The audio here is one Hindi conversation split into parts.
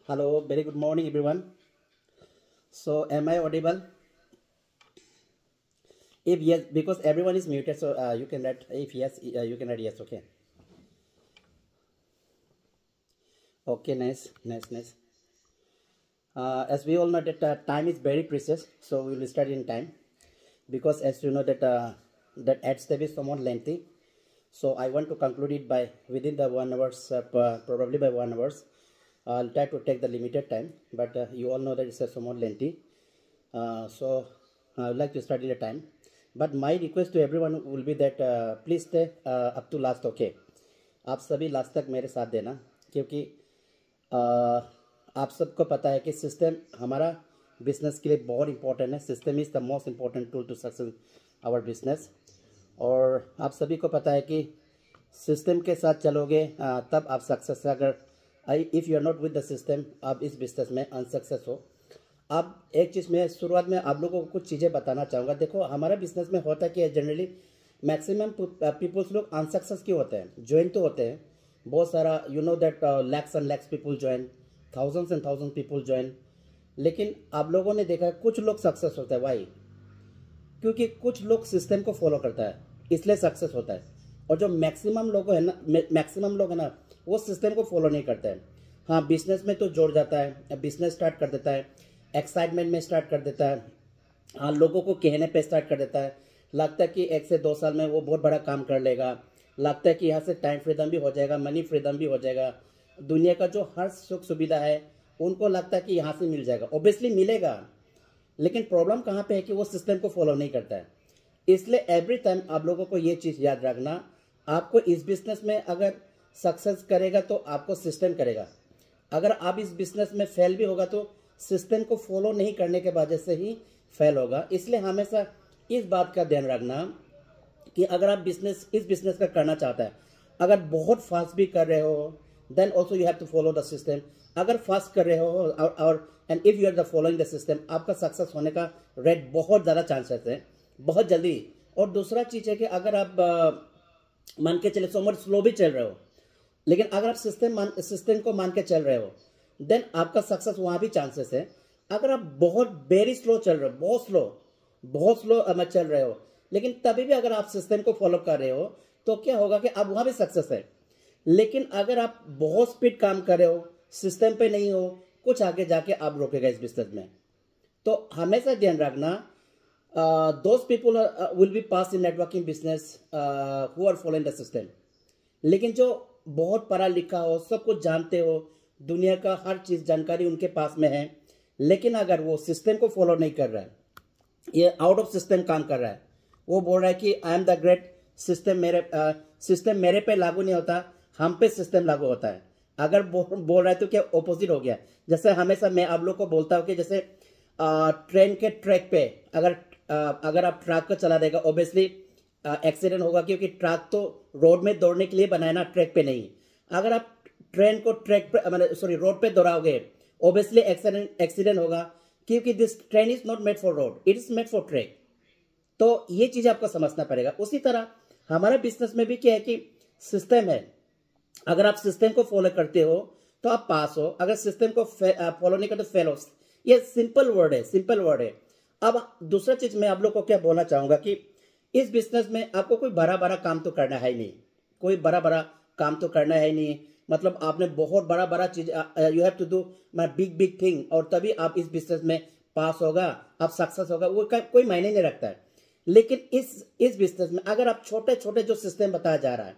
Hello, very good morning, everyone. So, am I audible? If yes, because everyone is muted, so you can write. If yes, you can write yes. Okay. Okay. Nice. Nice. Nice. As we all know that time is very precious, so we will start in time because as you know that that ad step is somewhat lengthy. So I want to conclude it by within the 1 hours, probably by 1 hours. I'll try to take the limited time, but you all know that it's somewhat lengthy. So I would like to start in the time. But my request to everyone will be that please stay up to last. Okay, आप सभी लास्ट तक मेरे साथ देना क्योंकि आप सबको पता है कि सिस्टम हमारा बिजनेस के लिए बहुत इंपॉर्टेंट है. System is the most important tool to success our business. और आप सभी को पता है कि सिस्टम के साथ चलोगे तब आप सक्सेस. अगर if you are not with the system आप इस बिजनेस में अनसक्सेस हो. अब एक चीज़ मैं शुरुआत में आप लोगों को कुछ चीज़ें बताना चाहूँगा. देखो हमारा बिजनेस में होता है कि जनरली मैक्सिमम पीपल्स लोग अनसक्सेस क्यों होते हैं. ज्वाइन तो होते हैं बहुत सारा, you know that lakhs and lakhs people join, thousands and thousand people join. लेकिन आप लोगों ने देखा है कुछ लोग सक्सेस होता है. वाई? क्योंकि कुछ लोग सिस्टम को फॉलो करता है इसलिए सक्सेस होता है. और जो मैक्सिमम लोग है ना, मैक्सिमम लोग है ना, वो सिस्टम को फॉलो नहीं करते हैं. हाँ, बिजनेस में तो जोड़ जाता है, बिजनेस स्टार्ट कर देता है, एक्साइटमेंट में स्टार्ट कर देता है. हाँ, लोगों को कहने पे स्टार्ट कर देता है. लगता है कि 1 से 2 साल में वो बहुत बड़ा काम कर लेगा. लगता है कि यहाँ से टाइम फ्रीडम भी हो जाएगा, मनी फ्रीडम भी हो जाएगा. दुनिया का जो हर सुख सुविधा है उनको लगता है कि यहाँ से मिल जाएगा. ऑब्वियसली मिलेगा, लेकिन प्रॉब्लम कहाँ पे है कि वो सिस्टम को फॉलो नहीं करता है. इसलिए एवरी टाइम आप लोगों को ये चीज़ याद रखना, आपको इस बिजनेस में अगर सक्सेस करेगा तो आपको सिस्टम करेगा. अगर आप इस बिजनेस में फेल भी होगा तो सिस्टम को फॉलो नहीं करने के वजह से ही फेल होगा. इसलिए हमेशा इस बात का ध्यान रखना कि अगर आप इस बिजनेस का करना चाहता है, अगर बहुत फास्ट भी कर रहे हो then also you have to follow the system. अगर फास्ट कर रहे हो और and if you are the following the system, आपका सक्सेस होने का रेट बहुत ज़्यादा चांसेस है, बहुत जल्दी. और दूसरा चीज़ है कि अगर आप मान के चले समर स्लो भी चल रहे हो, लेकिन अगर आप सिस्टम को मान के चल रहे हो देन आपका सक्सेस वहाँ भी चांसेस है. अगर आप बहुत वेरी स्लो चल रहे हो, बहुत स्लो चल रहे हो, लेकिन तभी भी अगर आप सिस्टम को फॉलो कर रहे हो तो क्या होगा कि आप वहाँ भी सक्सेस है. लेकिन अगर आप बहुत स्पीड काम कर रहे हो, सिस्टम पे नहीं हो, कुछ आगे जाके आप रोकेगा इस बिजनेस में. तो हमेशा ध्यान रखना, those people will be pass in networking business who are following the system. लेकिन जो बहुत पढ़ा लिखा हो, सब कुछ जानते हो, दुनिया का हर चीज़ जानकारी उनके पास में है, लेकिन अगर वो सिस्टम को फॉलो नहीं कर रहा है, ये आउट ऑफ सिस्टम काम कर रहा है, वो बोल रहा है कि I am the great, system मेरे पे लागू नहीं होता, हम पे सिस्टम लागू होता है. अगर बोल रहा है तो क्या ऑपोजिट हो गया. जैसे हमेशा मैं आप लोग को बोलता हूँ कि जैसे ट्रेन के ट्रैक पे अगर आप ट्रक को चला देगा ऑब्वियसली एक्सीडेंट होगा, क्योंकि ट्रक तो रोड में दौड़ने के लिए बनाया ना, ट्रैक पे नहीं. अगर आप ट्रेन को ट्रैक पे रोड पे दौड़ाओगे ऑब्वियसली एक्सीडेंट होगा, क्योंकि this train is not made for road, it is made for track. तो ये चीज़ आपको समझना पड़ेगा. उसी तरह हमारे बिजनेस में भी क्या है कि सिस्टम है. अगर आप सिस्टम को फॉलो करते हो तो आप पास हो, अगर सिस्टम को फॉलो नहीं करते फेल हो. ये सिंपल वर्ड है, सिंपल वर्ड है. अब दूसरा चीज मैं आप लोग को क्या बोलना चाहूंगा कि इस बिजनेस में आपको कोई बड़ा बड़ा काम तो करना है नहीं, कोई बड़ा बड़ा काम तो करना है नहीं. मतलब आपने बहुत बड़ा बड़ा चीज, you have to do my big big thing, और तभी आप इस बिजनेस में पास होगा, आप सक्सेस होगा, वो कोई मायने नहीं रखता है. लेकिन इस बिजनेस में अगर आप छोटे छोटे जो सिस्टम बताया जा रहा है,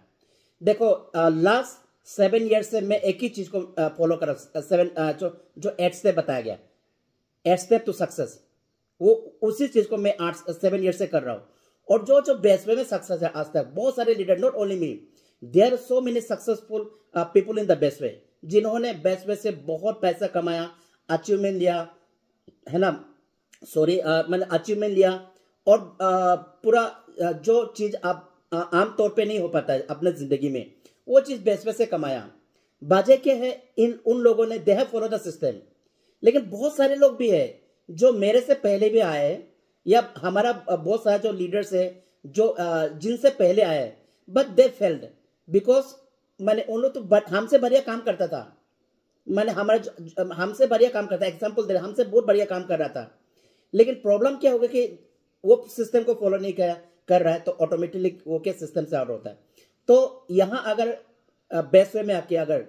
देखो लास्ट 7 ईयर से मैं एक ही चीज को फॉलो कर रहा हूँ, जो 8 स्टेप बताया गया, 8 स्टेप टू सक्सेस, वो उसी चीज को मैं 7 ईयर से कर रहा हूँ. और जो बेस्ट वे में सक्सेस है आज तक, बहुत सारे leader, not only me, there are so many successful people in the best way, जिन्होंने बेस्ट वे से बहुत पैसा कमाया, अचीवमेंट लिया है ना, मैंने अचीवमेंट लिया. और पूरा जो चीज आप आमतौर पे नहीं हो पाता है अपने जिंदगी में, वो चीज बेस्ट वे से कमाया. बाजे के है उन लोगों ने, they have follow the system. लेकिन बहुत सारे लोग भी है जो मेरे से पहले भी आए, या हमारा बहुत सारे जो लीडर्स है जो जिनसे पहले आए, बट दे फेल्ड बिकॉज मैंने उन लोग तो हमसे बढ़िया काम करता था, मैंने हमसे बढ़िया काम करता है, एग्जाम्पल दे रहा, हमसे बहुत बढ़िया काम कर रहा था, लेकिन प्रॉब्लम क्या होगा कि वो सिस्टम को फॉलो नहीं कर रहा है, तो ऑटोमेटिकली वो क्या सिस्टम से आउट होता है। तो यहाँ अगर बेस्ट वे में आके अगर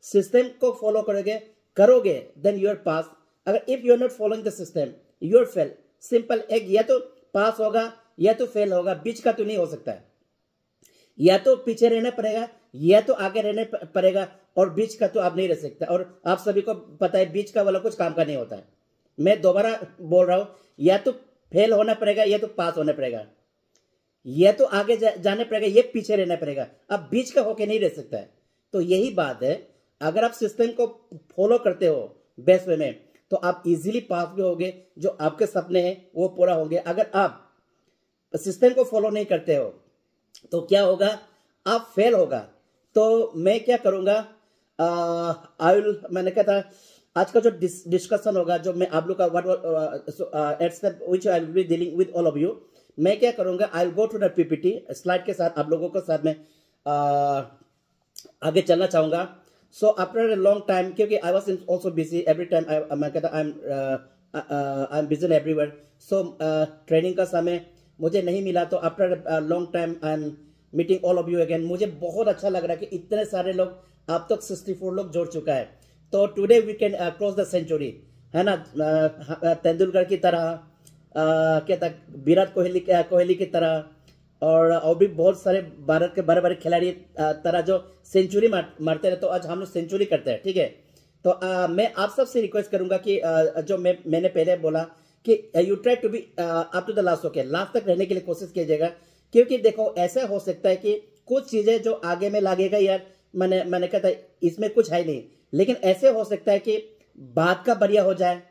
सिस्टम को फॉलो करोगे देन यूर पास। अगर if you are not following the system you're fail. Simple, एक या तो पास होगा या तो फेल होगा, बीच का तो नहीं हो सकता है। या तो पीछे रहना पड़ेगा या तो आगे रहना पड़ेगा, और बीच का तो आप नहीं रह सकते। और आप सभी को पता है बीच का वाला कुछ काम का नहीं होता है। मैं दोबारा बोल रहा हूं, या तो फेल होना पड़ेगा या तो पास होना पड़ेगा, या तो आगे जाने पड़ेगा, ये पीछे रहना पड़ेगा। अब बीच का होके नहीं रह सकता है। तो यही बात है, अगर आप सिस्टम को फॉलो करते हो बेस्ट वे में, तो आप इजीली पास भी होगे, जो आपके सपने हैं वो पूरा होंगे। अगर आप सिस्टम को फॉलो नहीं करते हो तो क्या होगा, आप फेल होगा। तो मैं क्या करूंगा, मैंने कहा था आज का जो डिस्कशन होगा, जो मैं आप लोग का what I will be dealing with all of you, मैं क्या करूंगा, I will go to the PPT slide के साथ आप लोगों के साथ में आगे चलना चाहूंगा। So after a long time, क्योंकि I was also busy every time, मैं कहता I am busy everywhere. So training का समय मुझे नहीं मिला, तो after long time I am meeting all of you again. मुझे बहुत अच्छा लग रहा है कि इतने सारे लोग, अब तक 64 लोग जोड़ चुका है। तो today we can cross the century, है ना, तेंदुलकर की तरह, क्या था, विराट कोहली की तरह, और भी बहुत सारे भारत के बड़े बड़े खिलाड़ी तरह जो सेंचुरी मारते रहे। तो आज हम लोग सेंचुरी करते हैं, ठीक है। तो मैं आप सबसे रिक्वेस्ट करूंगा कि जो मैंने पहले बोला कि you try to be up to the last, okay, last तक रहने के लिए कोशिश कीजिएगा। क्योंकि देखो ऐसा हो सकता है कि कुछ चीजें जो आगे में लगेगा यार, मैंने कहता इसमें कुछ है नहीं, लेकिन ऐसे हो सकता है कि बात का बढ़िया हो जाए।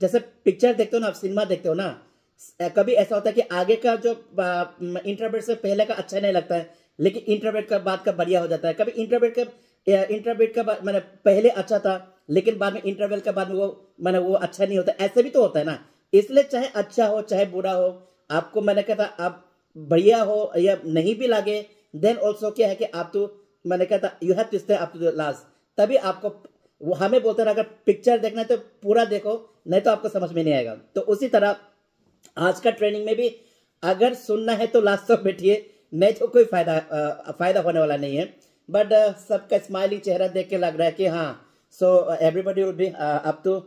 जैसे पिक्चर देखते हो ना, आप सिनेमा देखते हो ना, कभी ऐसा होता है कि आगे का जो इंटरवेट से पहले का अच्छा नहीं लगता है, लेकिन इंटरवेट का बाद का बढ़िया हो जाता है। कभी इंटरवेट का मैंने पहले अच्छा था, लेकिन बाद में इंटरवेल का बाद में वो अच्छा नहीं होता। ऐसे भी तो होता है ना। इसलिए चाहे अच्छा हो चाहे बुरा हो, आपको मैंने कहता आप बढ़िया हो या नहीं भी लगे, देन ऑल्सो क्या है कि आप तो मैंने कहता you have to stay up to the last. तभी आपको हमें बोलते रहा, अगर पिक्चर देखना है तो पूरा देखो, नहीं तो आपको समझ में नहीं आएगा। तो उसी तरह आज का ट्रेनिंग में भी अगर सुनना है तो लास्ट तक बैठिए, नहीं तो कोई फायदा होने वाला नहीं है। बट सबका स्माइलिंग चेहरा देख के लग रहा है कि हाँ, so everybody will be up to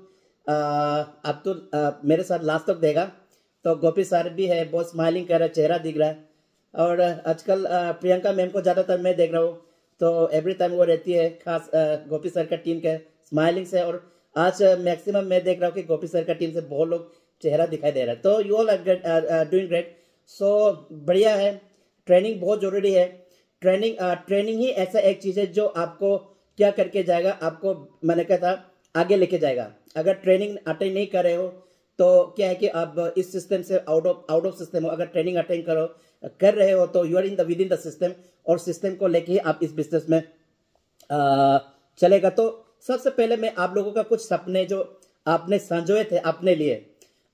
मेरे साथ लास्ट तक देगा। तो गोपी सर भी है, बहुत स्माइलिंग कर रहा है, चेहरा दिख रहा है। और आजकल प्रियंका मैम को ज़्यादातर मैं देख रहा हूँ, तो एवरी टाइम वो रहती है, खास गोपी सर का टीम के स्माइलिंग से। और आज मैक्सिमम मैं देख रहा हूँ कि गोपी सर का टीम से बहुत लोग चेहरा दिखाई दे रहा है। तो you all are doing great. So बढ़िया है, ट्रेनिंग बहुत जरूरी है। ट्रेनिंग ही ऐसा एक चीज़ है जो आपको क्या करके जाएगा, आपको मैंने कहा था आगे लेके जाएगा। अगर ट्रेनिंग अटेंड नहीं कर रहे हो तो क्या है कि आप इस सिस्टम से आउट ऑफ सिस्टम हो। अगर ट्रेनिंग अटेंड कर रहे हो तो you are in the with in the system, और सिस्टम को लेके ही आप इस बिजनेस में चलेगा। तो सबसे पहले मैं आप लोगों का कुछ सपने जो आपने संजोए थे अपने लिए,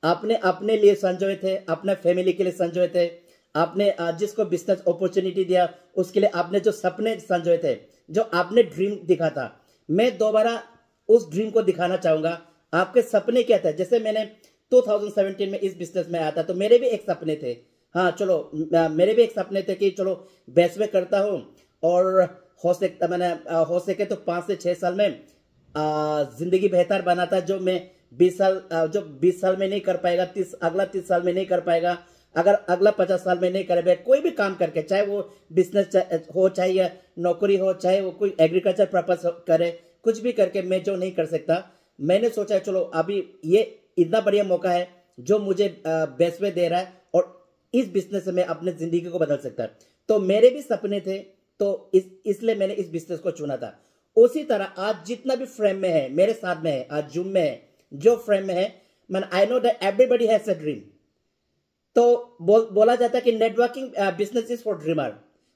अपने लिए संजोए थे, अपने फैमिली के लिए संजोए थे, आपने जिसको बिजनेस अपॉर्चुनिटी दिया उसके लिए आपने जो सपने संजोए थे, जो आपने ड्रीम दिखा था, मैं दोबारा उस ड्रीम को दिखाना चाहूंगा। आपके सपने क्या थे? जैसे मैंने 2017 में इस बिजनेस में आया था, तो मेरे भी एक सपने थे। हाँ चलो, मेरे भी एक सपने थे कि चलो बेस्ट में करता हूँ, और हो सके तो 5 से 6 साल में जिंदगी बेहतर बनाता, जो मैं 20 साल में नहीं कर पाएगा, अगला 30 साल में नहीं कर पाएगा, अगर अगला 50 साल में नहीं करे, कोई भी काम करके, चाहे वो बिजनेस हो, चाहे या नौकरी हो, चाहे वो कोई एग्रीकल्चर पर्पस करे, कुछ भी करके मैं जो नहीं कर सकता, मैंने सोचा चलो अभी ये इतना बढ़िया मौका है जो मुझे बेस्ट वे दे रहा है, और इस बिजनेस से मैं अपने जिंदगी को बदल सकता है। तो मेरे भी सपने थे, तो इसलिए मैंने इस बिजनेस को चुना था। उसी तरह आज जितना भी फ्रेम में है, मेरे साथ में है, आज जूम में है, जो फ्रेम में है, मैंने I know that everybody has a dream. तो बोला जाता है कि networking business is for dreamer.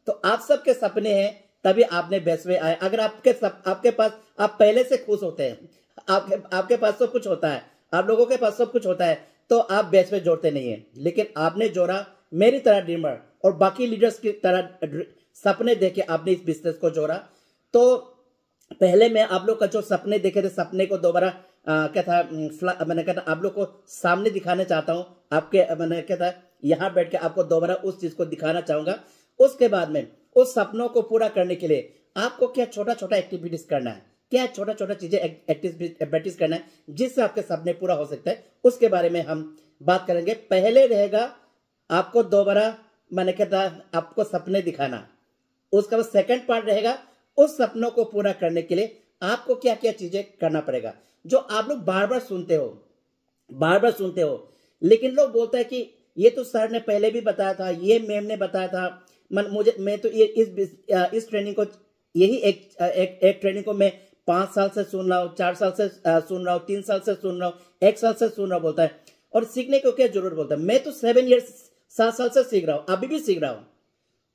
तो आप सबके सपने हैं, तभी आपने बेस्ट वे आए। अगर आपके पास, आप पहले से खुश होते हैं, आपके पास सब कुछ होता है, आप लोगों के पास सब कुछ होता है, तो आप बेस्ट वे जोड़ते नहीं है। लेकिन आपने जोड़ा मेरी तरह ड्रीमर, और बाकी लीडर्स की तरह सपने देके आपने इस बिजनेस को जोड़ा। तो पहले मैं आप लोग का जो सपने देखे थे, सपने को दोबारा क्या था मैंने कहा था आप लोग को सामने दिखाना चाहता हूँ। आपके मैंने क्या था यहाँ बैठ के आपको दोबारा उस चीज को दिखाना चाहूंगा। उसके बाद में उस सपनों को पूरा करने के लिए आपको क्या छोटा छोटा एक्टिविटीज करना है, क्या छोटा छोटा चीजें एक्टिविटीज करना है जिससे आपके सपने पूरा हो सकता है, उसके बारे में हम बात करेंगे। पहले रहेगा आपको दोबारा मैंने कहता आपको सपने दिखाना। उसका बाद सेकंड पार्ट रहेगा उस सपनों को पूरा करने के लिए आपको क्या क्या चीजें करना पड़ेगा, जो आप लोग बार बार सुनते हो। लेकिन लोग बोलते हैं कि ये तो सर ने पहले भी बताया था, ये मैम ने बताया था, मैं तो ये इस ट्रेनिंग को यही एक ट्रेनिंग को मैं 5 साल से सुन रहा हूँ, 4 साल से सुन रहा हूँ, 3 साल से सुन रहा हूँ, 1 साल से सुन रहा हूँ बोलता है। और सीखने को क्या जरूरत बोलता है। मैं तो 7 साल से सीख रहा हूँ, अभी भी सीख रहा हूँ।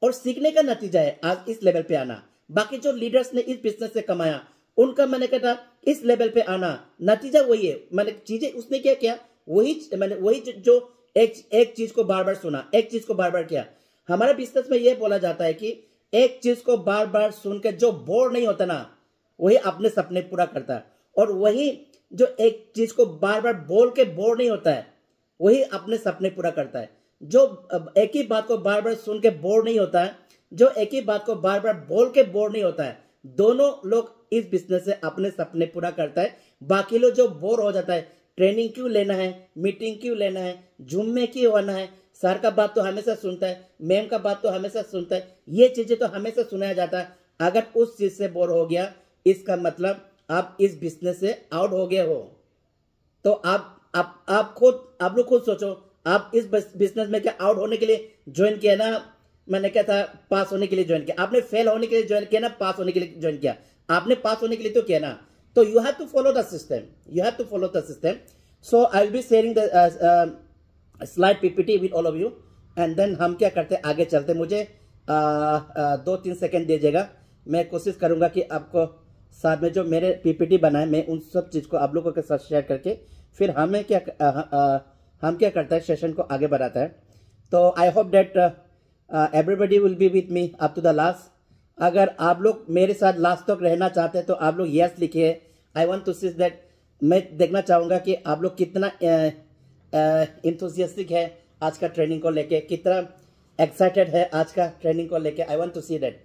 और सीखने का नतीजा है आज इस लेवल पे आना। बाकी जो लीडर्स ने इस बिजनेस से कमाया उनका मैंने कहा इस लेवल पे आना, नतीजा वही है। मैंने चीजें उसने क्या किया, वही जो एक चीज को बार बार सुना, एक चीज को बार बार किया। हमारे बिजनेस में यह बोला जाता है कि एक चीज को बार बार सुन के जो बोर नहीं होता ना, वही अपने सपने पूरा करता है। और वही जो एक चीज को बार बार बोल के बोर नहीं होता है, वही अपने सपने पूरा करता है। जो एक ही बात को बार बार सुन के बोर नहीं होता है, जो एक ही बात को बार बार बोल के बोर नहीं होता है, दोनों लोग इस बिजनेस से अपने सपने पूरा करता है। बाकी लोग जो बोर हो जाता है, ट्रेनिंग क्यों लेना है, मीटिंग क्यों लेना है, जूम में क्यों आना है, सर का बात तो हमेशा सुनता है, मैम का बात तो हमेशा सुनता है, ये चीजें तो हमेशा सुनाया जाता है। अगर उस चीज से बोर हो गया, इसका मतलब आप इस बिजनेस से आउट हो गए हो। तो आप लोग खुद सोचो, आप इस बिजनेस में क्या आउट होने के लिए ज्वाइन किया ना, मैंने क्या था पास होने के लिए ज्वाइन किया। आपने फेल होने के लिए ज्वाइन किया ना, पास होने के लिए ज्वाइन किया। आपने पास होने के लिए तो किया ना। तो you have to follow the system, so I will be sharing the slide PPT with all of you, and then हम क्या करते हैं आगे चलते। मुझे 2-3 सेकेंड दीजिएगा, मैं कोशिश करूंगा कि आपको साथ में जो मेरे पीपीटी बनाए मैं उन सब चीज को आप लोगों के साथ शेयर करके फिर हम क्या करता है सेशन को आगे बढ़ाता है। तो I hope that everybody will be with me up to the last. अगर आप लोग मेरे साथ लास्ट तक रहना चाहते हैं तो आप लोग यस लिखिए। I want to see that, मैं देखना चाहूंगा कि आप लोग कितना इंथुसियास्टिक है आज का ट्रेनिंग को लेके, कितना एक्साइटेड है आज का ट्रेनिंग को लेके। I want to see that.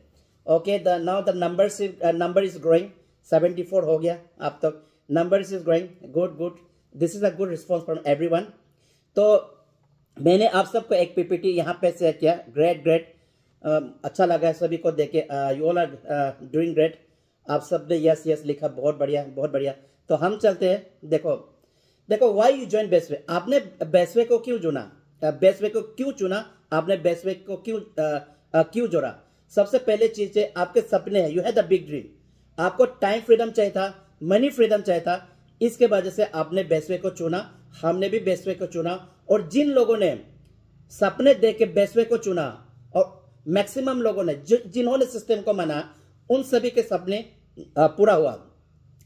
Okay, now the number is growing, 74 हो गया अब तक। Number is growing, good, this is a good response from everyone. तो मैंने आप सबको एक पीपीटी यहाँ पे शेयर किया। ग्रेट, अच्छा लगा है सभी को देखे। You all are doing great. आप सब ने यस लिखा, बहुत बढ़िया। तो हम चलते हैं। देखो व्हाई यू ज्वाइन बेस्टवे। आपने बेस्टवे को क्यों चुना, आपने बेस्टवे को क्यों जोड़ा। सबसे पहले चीज है आपके सपने हैं। You have the big dream. आपको टाइम फ्रीडम चाहिए था, मनी फ्रीडम चाहिए था, इसके वजह से आपने बेस्टवे को चुना। हमने भी बेस्टवे को चुना। और जिन लोगों ने सपने देख के बेस्टवे को चुना, और मैक्सिमम लोगों ने जिन्होंने सिस्टम को माना, उन सभी के सपने पूरा हुआ।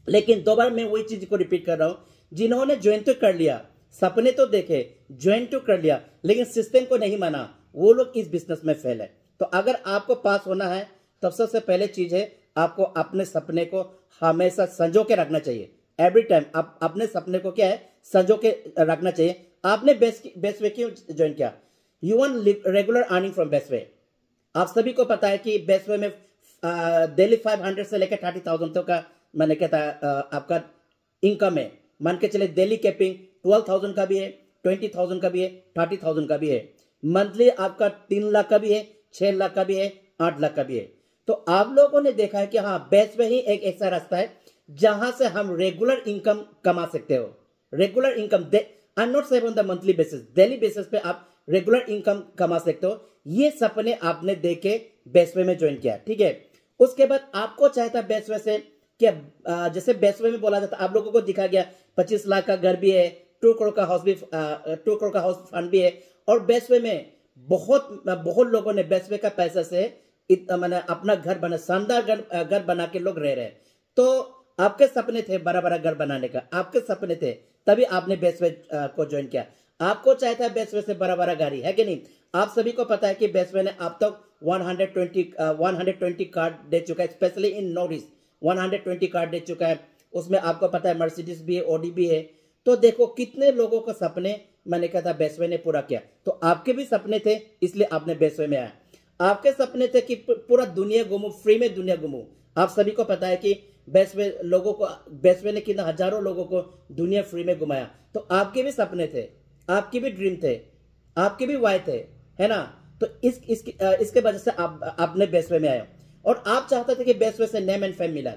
लेकिन दोबारा मैं वही चीज को रिपीट कर रहा हूं, जिन्होंने ज्वाइन तो कर लिया, सपने तो देखे, ज्वाइन तो कर लिया, लेकिन सिस्टम को नहीं माना, वो लोग इस बिजनेस में फेल है। तो अगर आपको पास होना है तो सबसे पहले चीज है आपको अपने सपने को हमेशा संजो के रखना चाहिए। एवरी टाइम आप अपने सपने को क्या है संजो के रखना चाहिए। आपने बेस्टवे क्यों ज्वाइन किया? You want regular earning from Bestway. आप सभी को पता है कि बेस्टवे में डेली 500 से लेकर 30,000 तक का मैंने कहता आपका इनकम है। मान के चले डेली कैपिंग 12,000 का भी है, 20,000 का भी है, 30,000 का भी है। मंथली आपका 3 लाख का भी है, 6 लाख का भी है, 8 लाख का भी है। तो आप लोगों ने देखा है कि हाँ बेस्टवे ही एक ऐसा रास्ता है जहां से हम रेगुलर इनकम कमा सकते हो। Regular income, I am not saying on the monthly basis, daily basis पे आप रेगुलर इनकम कमा सकते हो। ये सपने आपने देखे बेस्टवे में ज्वाइन किया, ठीक है। उसके बाद आपको चाहता बेस्टवे से क्या, जैसे बेस्टवे में बोला जाता, आप लोगों को दिखा गया 25 लाख का घर भी है, 2 करोड़ का हाउस फंड भी है। और बेस्टवे में बहुत लोगों ने बेस्टवे का पैसा से मैंने अपना घर बना, शानदार घर बना के लोग रह रहे हैं। तो आपके सपने थे बड़ा घर बनाने का, आपके सपने थे, तभी आपने बेस्टवे को ज्वाइन किया। आपको चाहता है बेस्टवे से बड़ा गाड़ी, है कि नहीं? आप सभी को पता है कि बेस्टवे ने अब तक 120 कार्ड दे चुका है, specially in North East. 120 car दे चुका है, उसमें आपको पता है मर्सिडीज भी है, ऑडी भी है। तो देखो कितने लोगों का सपने मैंने कहा था बेस्टवे ने पूरा किया। तो आपके भी सपने थे, इसलिए आपने बेस्टवे में आया। आपके सपने थे कि पूरा दुनिया घूमूं, फ्री में दुनिया घूमूं। आप सभी को पता है कि बेस्टवे ने कितना हजारों लोगों को दुनिया फ्री में घुमाया। तो आपके भी सपने थे, आपके भी ड्रीम थे, आपके भी वाय थे, है ना। तो इसके वजह से आपने बेस्टवे में आया और आप चाहते थे कि बेस्टवे से नेम एंड फेम मिला।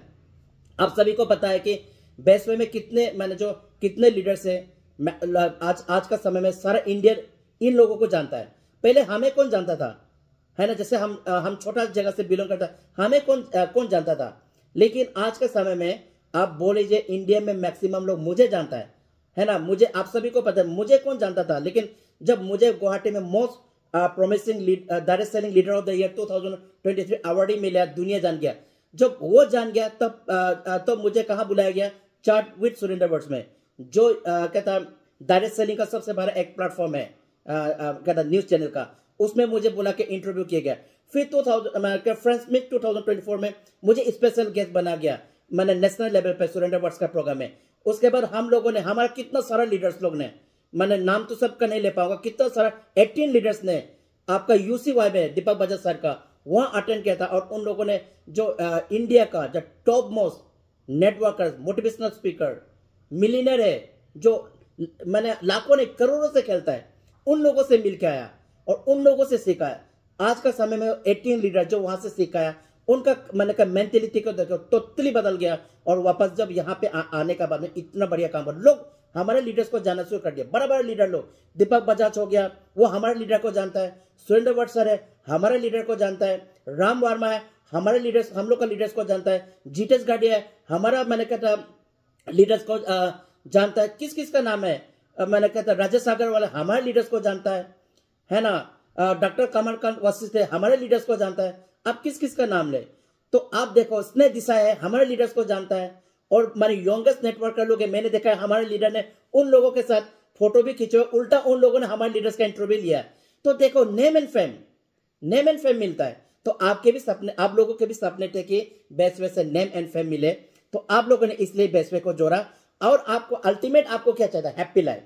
आप सभी को पता है कि बेस्टवे में कितने लीडर्स है। आज का समय में सारा इंडिया इन लोगों को जानता है। पहले हमें कौन जानता था, है ना। जैसे हम छोटा जगह से बिलोंग करता, हमें कौन जानता था। लेकिन आज के समय में आप बोल लीजिए इंडिया में मैक्सिमम लोग मुझे जानता है ना। मुझे, आप सभी को पता है मुझे कौन जानता था। लेकिन जब मुझे गुवाहाटी में most promising direct selling leader of the year 2023 award ही मिला, दुनिया जान गया। जब वो जान गया तब मुझे कहाँ बुलाया गया, चार्ट विद सुरेंद्र वर्ड्स में, जो कहता डायरेक्ट सेलिंग का सबसे बड़ा एक प्लेटफॉर्म है, कहता न्यूज चैनल का। उसमें मुझे बुला के इंटरव्यू किया गया। फिर 2024 में मुझे स्पेशल गेस्ट बना गया, मैंने नेशनल लेवल पे सुरेंद्र वर्ड्स का प्रोग्राम है। उसके बाद हम लोगों ने, हमारा कितना सारा लीडर्स लोग ने, मैंने नाम तो सबका नहीं ले पाऊंगा, कितना सारा 18 लीडर्स ने आपका UCY में दीपक बजाज सर का वहां अटेंड किया था। और उन लोगों ने जो इंडिया का जो top most networker, motivational speaker, millionaire है, जो मैंने लाखों ने करोड़ों से खेलता है, उन लोगों से मिलकर आया और उन लोगों से सिखाया। आज का समय में 18 लीडर जो वहां से सिखाया, उनका मैंने कहा मेंटेलिटी को देखो टोटली बदल गया। और वापस जब यहाँ पे आने का बाद में इतना बढ़िया काम कर, लोग हमारे लीडर्स को जानना शुरू कर दिया। बड़ा बड़ा लीडर लोग, दीपक बजाज हो गया, वो हमारे लीडर को जानता है। सुरेंद्र वर्ड्स सर है, हमारे लीडर को जानता है। राम वर्मा है, हमारे लीडर्स, हम लोग का लीडर्स को जानता है। जीतेश गाडिया है, हमारा मैंने कहता लीडर्स को जानता है। किस किस का नाम है, मैंने कहता राजेश सागर वाला हमारे लीडर्स को जानता है ना। डॉक्टर कमलकांत वशिष्ठ है, हमारे लीडर्स को जानता है। आप किस किस का नाम ले, तो आप देखो स्नेह दिशा है, हमारे लीडर्स को जानता है। और हमारे यंगेस्ट नेटवर्कर लोग है, मैंने देखा है हमारे लीडर ने उन लोगों के साथ फोटो भी खींचे, उल्टा उन लोगों ने हमारे लीडर्स का इंटरव्यू लिया। तो देखो नेम एंड फेम मिलता है। तो आपके भी सपने, आप लोगों के भी सपने थे कि बेस्टवे से नेम एंड फेम मिले। तो आप लोगों ने इसलिए बेस्टवे को जोड़ा। और आपको अल्टीमेट आपको क्या चाहिए, हैप्पी लाइफ।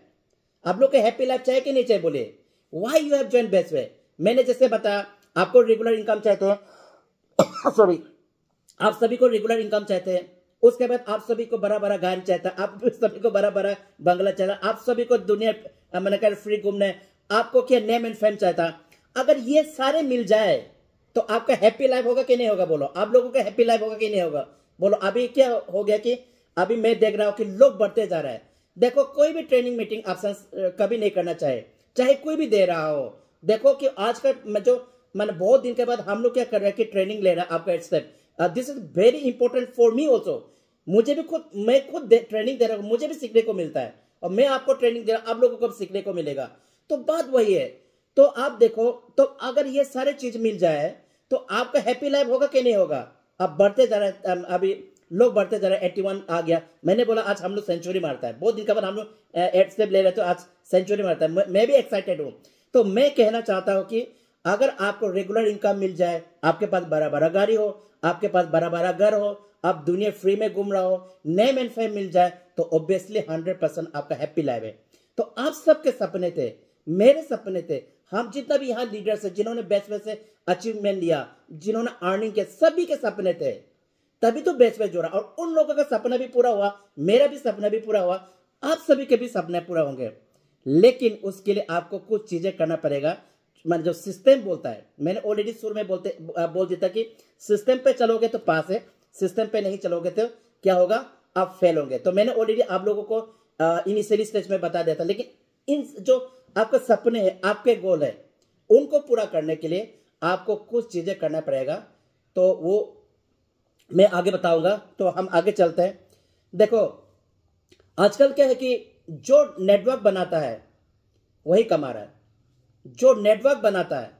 आप लोग को हैप्पी लाइफ चाहिए कि नहीं चाहिए, बोलिए। Why you have join Bestway. मैंने जैसे बताया आपको रेगुलर इनकम चाहते हैं सॉरी, आप सभी को रेगुलर इनकम चाहते हैं। उसके बाद आप सभी को बड़ा बड़ा गाड़ी चाहता है, आप सभी को बड़ा बड़ा बंगला चाहता है, आप सभी को दुनिया मैंने कहा फ्री घूमना है। आपको क्या नेम एंड फेम चाहता। अगर ये सारे मिल जाए तो आपका हैप्पी लाइफ होगा कि नहीं होगा, बोलो। आप लोगों का हैप्पी लाइफ होगा कि नहीं होगा, बोलो। अभी क्या हो गया कि अभी मैं देख रहा हूं कि लोग बढ़ते जा रहे हैं। देखो कोई भी ट्रेनिंग मीटिंग ऑप्शन कभी नहीं करना चाहे कोई भी दे रहा हो। देखो कि आज का जो मैंने बहुत दिन के बाद हम लोग क्या कर रहे हैं कि ट्रेनिंग ले रहा है आपका step. This is very important for me also. मुझे भी मैं खुद ट्रेनिंग दे रहा हूं, मुझे भी सीखने को मिलता है। और मैं आपको ट्रेनिंग दे रहा हूं, आप लोगों को भी सीखने को मिलेगा। तो बात वही है। तो आप देखो, तो अगर ये सारे चीज मिल जाए तो आपका हैप्पी लाइफ होगा कि नहीं होगा। अब बढ़ते जा रहे हैं, अभी लोग बढ़ते जा रहे हैं। 81 आ गया, मैंने बोला आज हम लोग सेंचुरी मारता है। बहुत दिन के बाद हम लोग 8 स्टेप ले रहे तो आज सेंचुरी मारता है। मैं भी एक्साइटेड हूं। तो मैं कहना चाहता हूं कि अगर आपको रेगुलर इनकम मिल जाए, आपके पास बड़ा बड़ा गाड़ी हो, आपके पास बड़ा बड़ा घर हो, आप दुनिया फ्री में घूम रहा हो, नेम एंड फेम मिल जाए, तो ऑब्वियसली 100% आपका हैप्पी लाइफ है। तो आप सबके सपने थे, मेरे सपने थे। हम जितना भी यहाँ लीडर्स है जिन्होंने बेस्ट वे से अचीवमेंट लिया, जिन्होंने अर्निंग किया, सभी के सपने थे। तभी तो बेस्ट वे जोड़ा और उन लोगों का सपना भी पूरा हुआ, मेरा भी सपना भी पूरा हुआ, आप सभी के भी सपने पूरा होंगे। लेकिन उसके लिए आपको कुछ चीजें करना पड़ेगा। मैंने जो सिस्टम बोलता है, मैंने ऑलरेडी शुरू में बोल दिया था कि सिस्टम पे चलोगे तो पास है, सिस्टम पे नहीं चलोगे तो क्या होगा, आप फेल होंगे। तो मैंने ऑलरेडी आप लोगों को इनिशियली स्टेज में बता दिया था। लेकिन इन जो आपके सपने हैं, आपके गोल है, उनको पूरा करने के लिए आपको कुछ चीजें करना पड़ेगा। तो वो मैं आगे बताऊंगा। तो हम आगे चलते हैं। देखो आजकल क्या है कि जो नेटवर्क बनाता है वही कमा रहा है, जो नेटवर्क बनाता है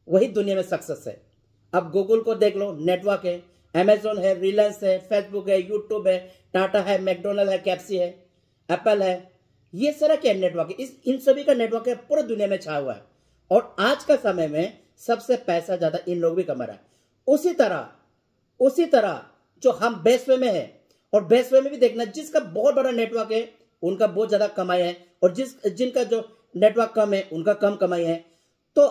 वही दुनिया में सक्सेस है। अब गूगल को देख लो, नेटवर्क है। अमेजोन है, रिलायंस है, फेसबुक है, यूट्यूब है, टाटा है, मैकडोनल्ड है, कैप्सी है, एप्पल है। ये सारा क्या नेटवर्क है, इन सभी का नेटवर्क है, पूरी दुनिया में छा हुआ है। और आज का समय में सबसे पैसा ज्यादा इन लोग भी कमा रहा है। उसी तरह जो हम बेस्ट वे में है, और बेस्ट वे में भी देखना जिसका बहुत बड़ा नेटवर्क है उनका बहुत ज्यादा कमाई है, और जिनका जो नेटवर्क कम है उनका कम कमाई है। तो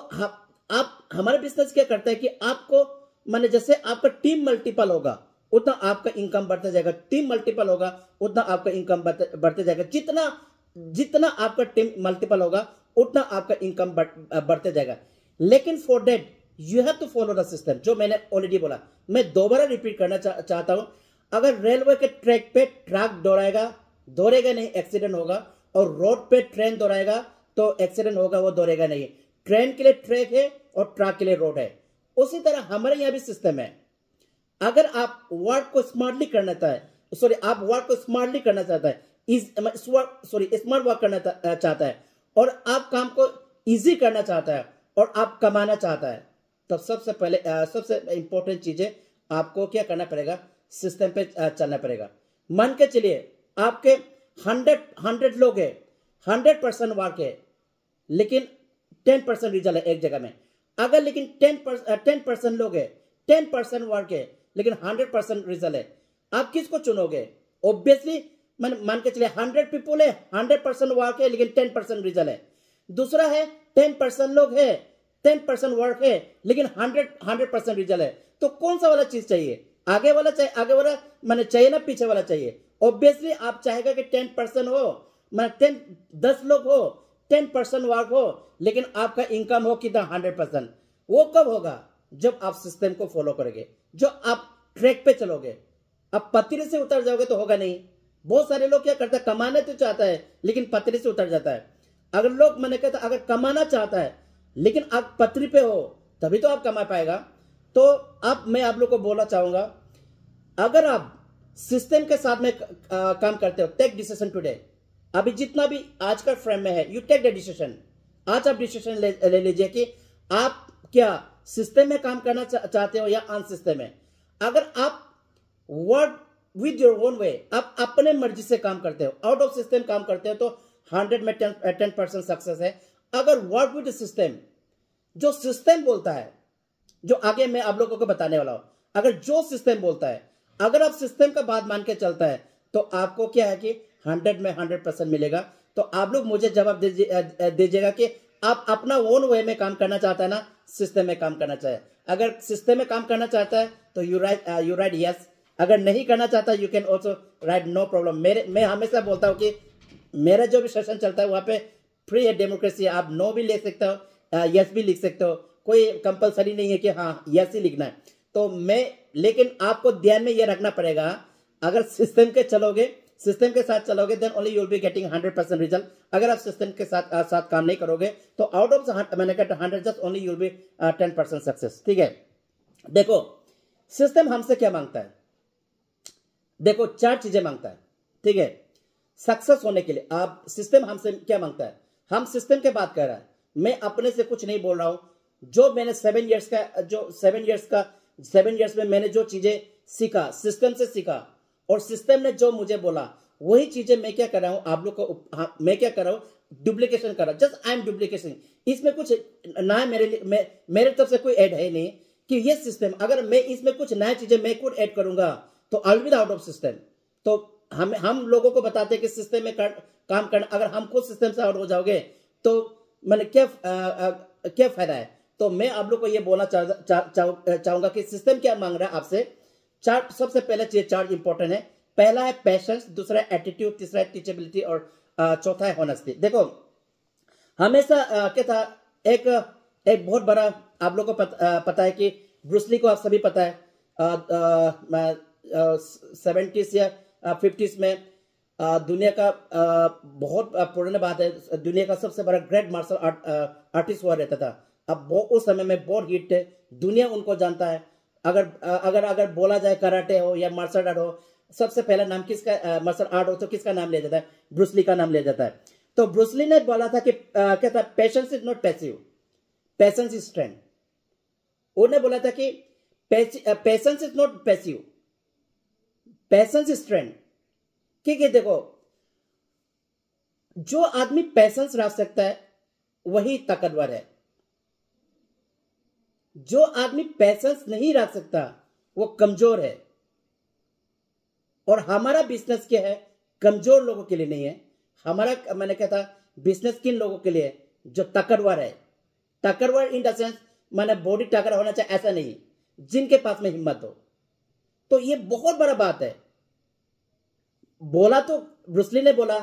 आप हमारे बिजनेस क्या करता है कि आपको माने जैसे आपका टीम मल्टीपल होगा उतना आपका इनकम बढ़ता जाएगा, टीम मल्टीपल होगा उतना आपका इनकम बढ़ते जाएगा, जितना जितना आपका टीम मल्टीपल होगा उतना आपका इनकम बढ़ते जाएगा। लेकिन for that you have to follow the system, जो मैंने ऑलरेडी बोला, मैं दोबारा रिपीट करना चाहता हूं। अगर रेलवे के ट्रैक पे ट्रक दौड़ेगा नहीं, एक्सीडेंट होगा, और रोड पे ट्रेन दौड़ाएगा तो एक्सीडेंट होगा, वो दौड़ेगा नहीं। ट्रेन के लिए ट्रैक है और ट्रक के लिए रोड है। उसी तरह हमारे यहां भी सिस्टम है। अगर आप वर्क को स्मार्टली करना चाहता है, स्मार्ट वर्क करना चाहता है, और आप काम को इजी करना चाहता है, और आप कमाना चाहता है, तो सबसे पहले सबसे इंपॉर्टेंट चीजें आपको क्या करना पड़ेगा, सिस्टम पे चलना पड़ेगा। मान के चलिए आपके 100 लोग है, 100% वर्क है, लेकिन 10% रिजल्ट है एक जगह में। अगर लेकिन 10% लोग है, 10% वर्क है, लेकिन 100% रिजल्ट है, आप किसको चुनोगे? ऑब्वियसली मान के चलिए 100 पीपल है, 100% वर्क है, लेकिन 10% रिजल्ट है। दूसरा है 10% लोग है, 10% वर्क है, लेकिन 100% रिजल्ट है। तो कौन सा वाला चीज चाहिए? आगे वाला माने चाहिए ना पीछे वाला चाहिए? ऑब्वियसली आप चाहेगा कि 10% हो, माने 10 लोग हो, 10% वर्क हो, लेकिन आपका इनकम हो कितना, 100%। वो कब होगा? जब आप सिस्टम को फॉलो करोगे, जो आप ट्रैक पे चलोगे। अब पतरी से उतर जाओगे तो होगा नहीं। बहुत सारे लोग क्या करते हैं, कमाना तो चाहता है लेकिन पतरी से उतर जाता है। अगर लोग, मैंने कहता अगर कमाना चाहता है लेकिन आप पतरी पे हो, तभी तो आप कमा पाएगा। तो अब मैं आप लोग को बोलना चाहूंगा, अगर आप सिस्टम के साथ में काम करते हो, टेक डिसीजन टुडे। अभी जितना भी आज का फ्रेम में है, यू टेक द डिसीजन। आज आप डिसीजन ले लीजिए कि आप क्या सिस्टम में काम करना चाहते हो या अन सिस्टम में। अगर आप work with your own way, आप अपने मर्जी से काम करते हो, आउट ऑफ सिस्टम काम करते हो, तो 100 में 10% सक्सेस है। अगर वर्क विद सिस्टम, जो सिस्टम बोलता है, जो आगे मैं आप लोगों को बताने वाला हूं, अगर जो सिस्टम बोलता है, अगर आप सिस्टम का बात मान के चलता है, तो आपको क्या है कि 100 में 100% मिलेगा। तो आप लोग मुझे जवाब दीजिएगा कि आप अपना ओन वे में काम करना चाहता है ना, सिस्टम में काम करना चाहे? अगर सिस्टम में काम करना चाहता है तो यू राइट यस। अगर नहीं करना चाहता, you can also write no problem. मैं हमेशा बोलता हूं कि मेरा जो भी सेशन चलता है वहां पे फ्री है, डेमोक्रेसी है। आप नो भी लिख सकते हो, यस भी लिख सकते हो, कोई कंपलसरी नहीं है कि हाँ यस ही लिखना है। तो लेकिन आपको ध्यान में ये रखना पड़ेगा, अगर सिस्टम के साथ चलोगे then only you will be getting 100% result. अगर आप सिस्टम के साथ काम नहीं करोगे तो आउट ऑफ मैंने कहता 100 just only you will B 10% success. ठीक है, देखो सिस्टम हमसे क्या मांगता है। देखो 4 चीजें मांगता है, ठीक है, सक्सेस होने के लिए। आप सिस्टम हमसे क्या मांगता है, हम सिस्टम की बात कर रहा है, मैं अपने से कुछ नहीं बोल रहा हूं। जो मैंने 7 इयर्स में मैंने जो चीजें सीखा, सिस्टम से सीखा, और सिस्टम ने जो मुझे बोला वही चीजें मैं क्या कर रहा हूं आप लोग को, मैं क्या कर रहा हूं, डुप्लीकेशन कर रहा हूं। Just I am duplication. इसमें कुछ नया मेरे तरफ से कोई ऐड है नहीं कि ये सिस्टम, अगर मैं इसमें कुछ नया चीजें मैं खुद ऐड करूंगा तो आई will be out of system. तो हम लोगों को बताते हैं कि सिस्टम में काम करना, अगर हम खुद सिस्टम से आउट हो जाओगे तो मैंने क्या फायदा है। तो मैं आप लोग को ये बोलना चाहूंगा कि सिस्टम क्या मांग रहा है आपसे। सबसे पहले चीज 4 इंपॉर्टेंट है। पहला है पैशंस, दूसरा है एटीट्यूड, तीसरा है टीचेबिलिटी, और चौथा है ऑनेस्टी। देखो हमेशा क्या था, एक बहुत बड़ा आप लोग को पता है कि ब्रूस ली को आप सभी पता है, 70s या 50s में दुनिया का बहुत पुराना बात है, दुनिया का सबसे बड़ा ग्रेट मार्शल आर्टिस्ट हुआ रहता था। अब वो उस समय में बहुत हिट थे, दुनिया उनको जानता है। अगर बोला जाए कराटे हो या मार्शल आर्ट हो, सबसे पहला नाम किसका, मार्शल आर्ट हो तो किसका नाम लिया जाता है, ब्रूस ली का नाम लिया जाता है। तो ब्रूस ली ने बोला था कि क्या था, patience is not passive, patience is strength. उन्होंने बोला था कि patience is not passive, patience is strength. क्योंकि देखो जो आदमी पेशेंस रख सकता है वही ताकतवर है, जो आदमी पेशेंस नहीं रख सकता वो कमजोर है। और हमारा बिजनेस क्या है, कमजोर लोगों के लिए नहीं है। हमारा, मैंने कहा था, बिजनेस किन लोगों के लिए, जो ताकतवर है। ताकतवर इन द सेंस मैंने बॉडी ताकत होना चाहिए ऐसा नहीं, जिनके पास में हिम्मत हो। तो ये बहुत बड़ा बात है। बोला तो ब्रूस ली ने बोला,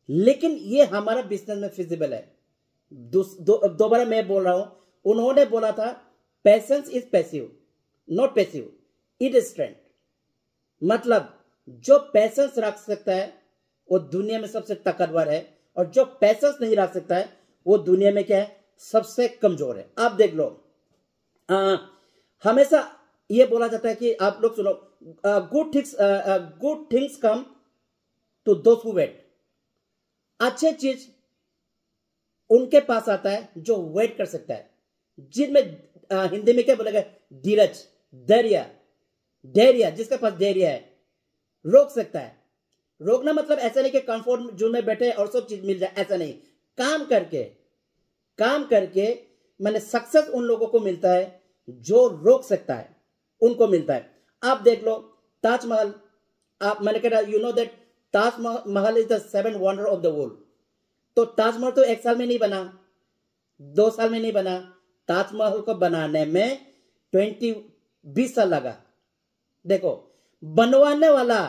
लेकिन ये हमारा बिजनेस में फिजिबल है। दोबारा मैं बोल रहा हूं, उन्होंने बोला था patience is passive, not passive, it is strength. मतलब जो पेशेंस रख सकता है वो दुनिया में सबसे ताकतवर है, और जो पेशेंस नहीं रख सकता है वो दुनिया में क्या है, सबसे कमजोर है। आप देख लो, हमेशा ये बोला जाता है कि आप लोग सुनो, good things come to those who wait. अच्छे चीज उनके पास आता है जो वेट कर सकता है, जिनमें हिंदी में क्या बोलेगा, धीरज, धैर्य, धैर्य, जिसके पास धैर्य है रोक सकता है। रोकना मतलब ऐसा नहीं कि कंफर्ट जोन में बैठे और सब चीज मिल जाए, ऐसा नहीं। काम करके मैंने सक्सेस उन लोगों को मिलता है जो रोक सकता है, उनको मिलता है। आप देख लो ताजमहल, आप, मैंने कहा you know that Taj Mahal is the 7 wonder of the world. तो ताजमहल तो 1 साल में नहीं बना, 2 साल में नहीं बना। ताजमहल को बनाने में 20 साल लगा। देखो, बनवाने वाला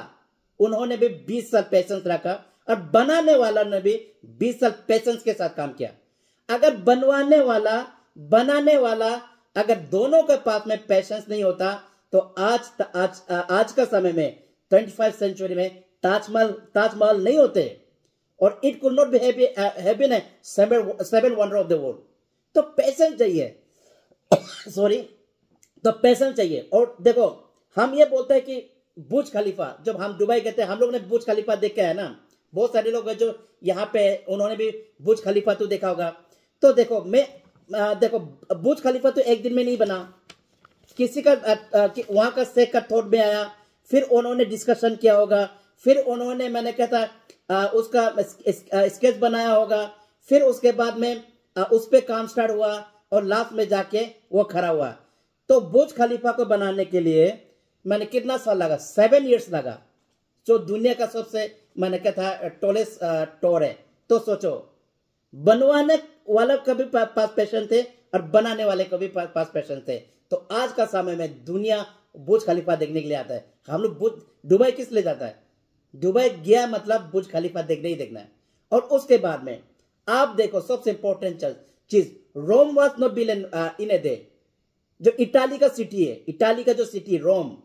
उन्होंने भी 20 साल पेशेंस रखा, और बनाने वाला ने भी 20 साल पेशेंस के साथ काम किया। अगर बनवाने वाला, बनाने वाला, अगर दोनों के पास में पेशेंस नहीं होता तो आज का समय में 25th सेंचुरी में ताजमहल नहीं होते, और it could not be have 7 wonder of the world. तो पेशेंस चाहिए सॉरी, तो पेशेंस चाहिए। और देखो, हम ये बोलते हैं कि बुर्ज खलीफा, जब हम दुबई गए थे, हम लोग ने बुर्ज खलीफा देख के है ना, बहुत सारे लोग हैं जो यहाँ पे, उन्होंने भी बुर्ज खलीफा तो देखा होगा। तो देखो, देखो बुर्ज खलीफा तो एक दिन में नहीं बना, किसी का वहां का शेख का थॉट में आया, फिर उन्होंने डिस्कशन किया होगा, फिर उन्होंने, मैंने कहता उसका स्केच बनाया होगा, फिर उसके बाद में उस पर काम स्टार्ट हुआ, और लास्ट में जाके वो खड़ा हुआ। तो बुर्ज खलीफा को बनाने के लिए मैंने कितना साल लगा, 7 years लगा, जो दुनिया का सबसे, मैंने कहता टॉलेस्ट टॉवर है। तो सोचो, बनवाने वाले कभी पास पैशन थे और बनाने वाले कभी पास पैशन थे। तो आज का समय में दुनिया बुर्ज खलीफा देखने के लिए आता है। हम लोग दुबई किस लिए जाता है, दुबई गया मतलब बुर्ज खलीफा देखने ही देखना है। और उसके बाद में आप देखो, सबसे इंपॉर्टेंट चीज, Rome was not built in a day. जो इटाली का सिटी है, इटाली का जो सिटी रोम,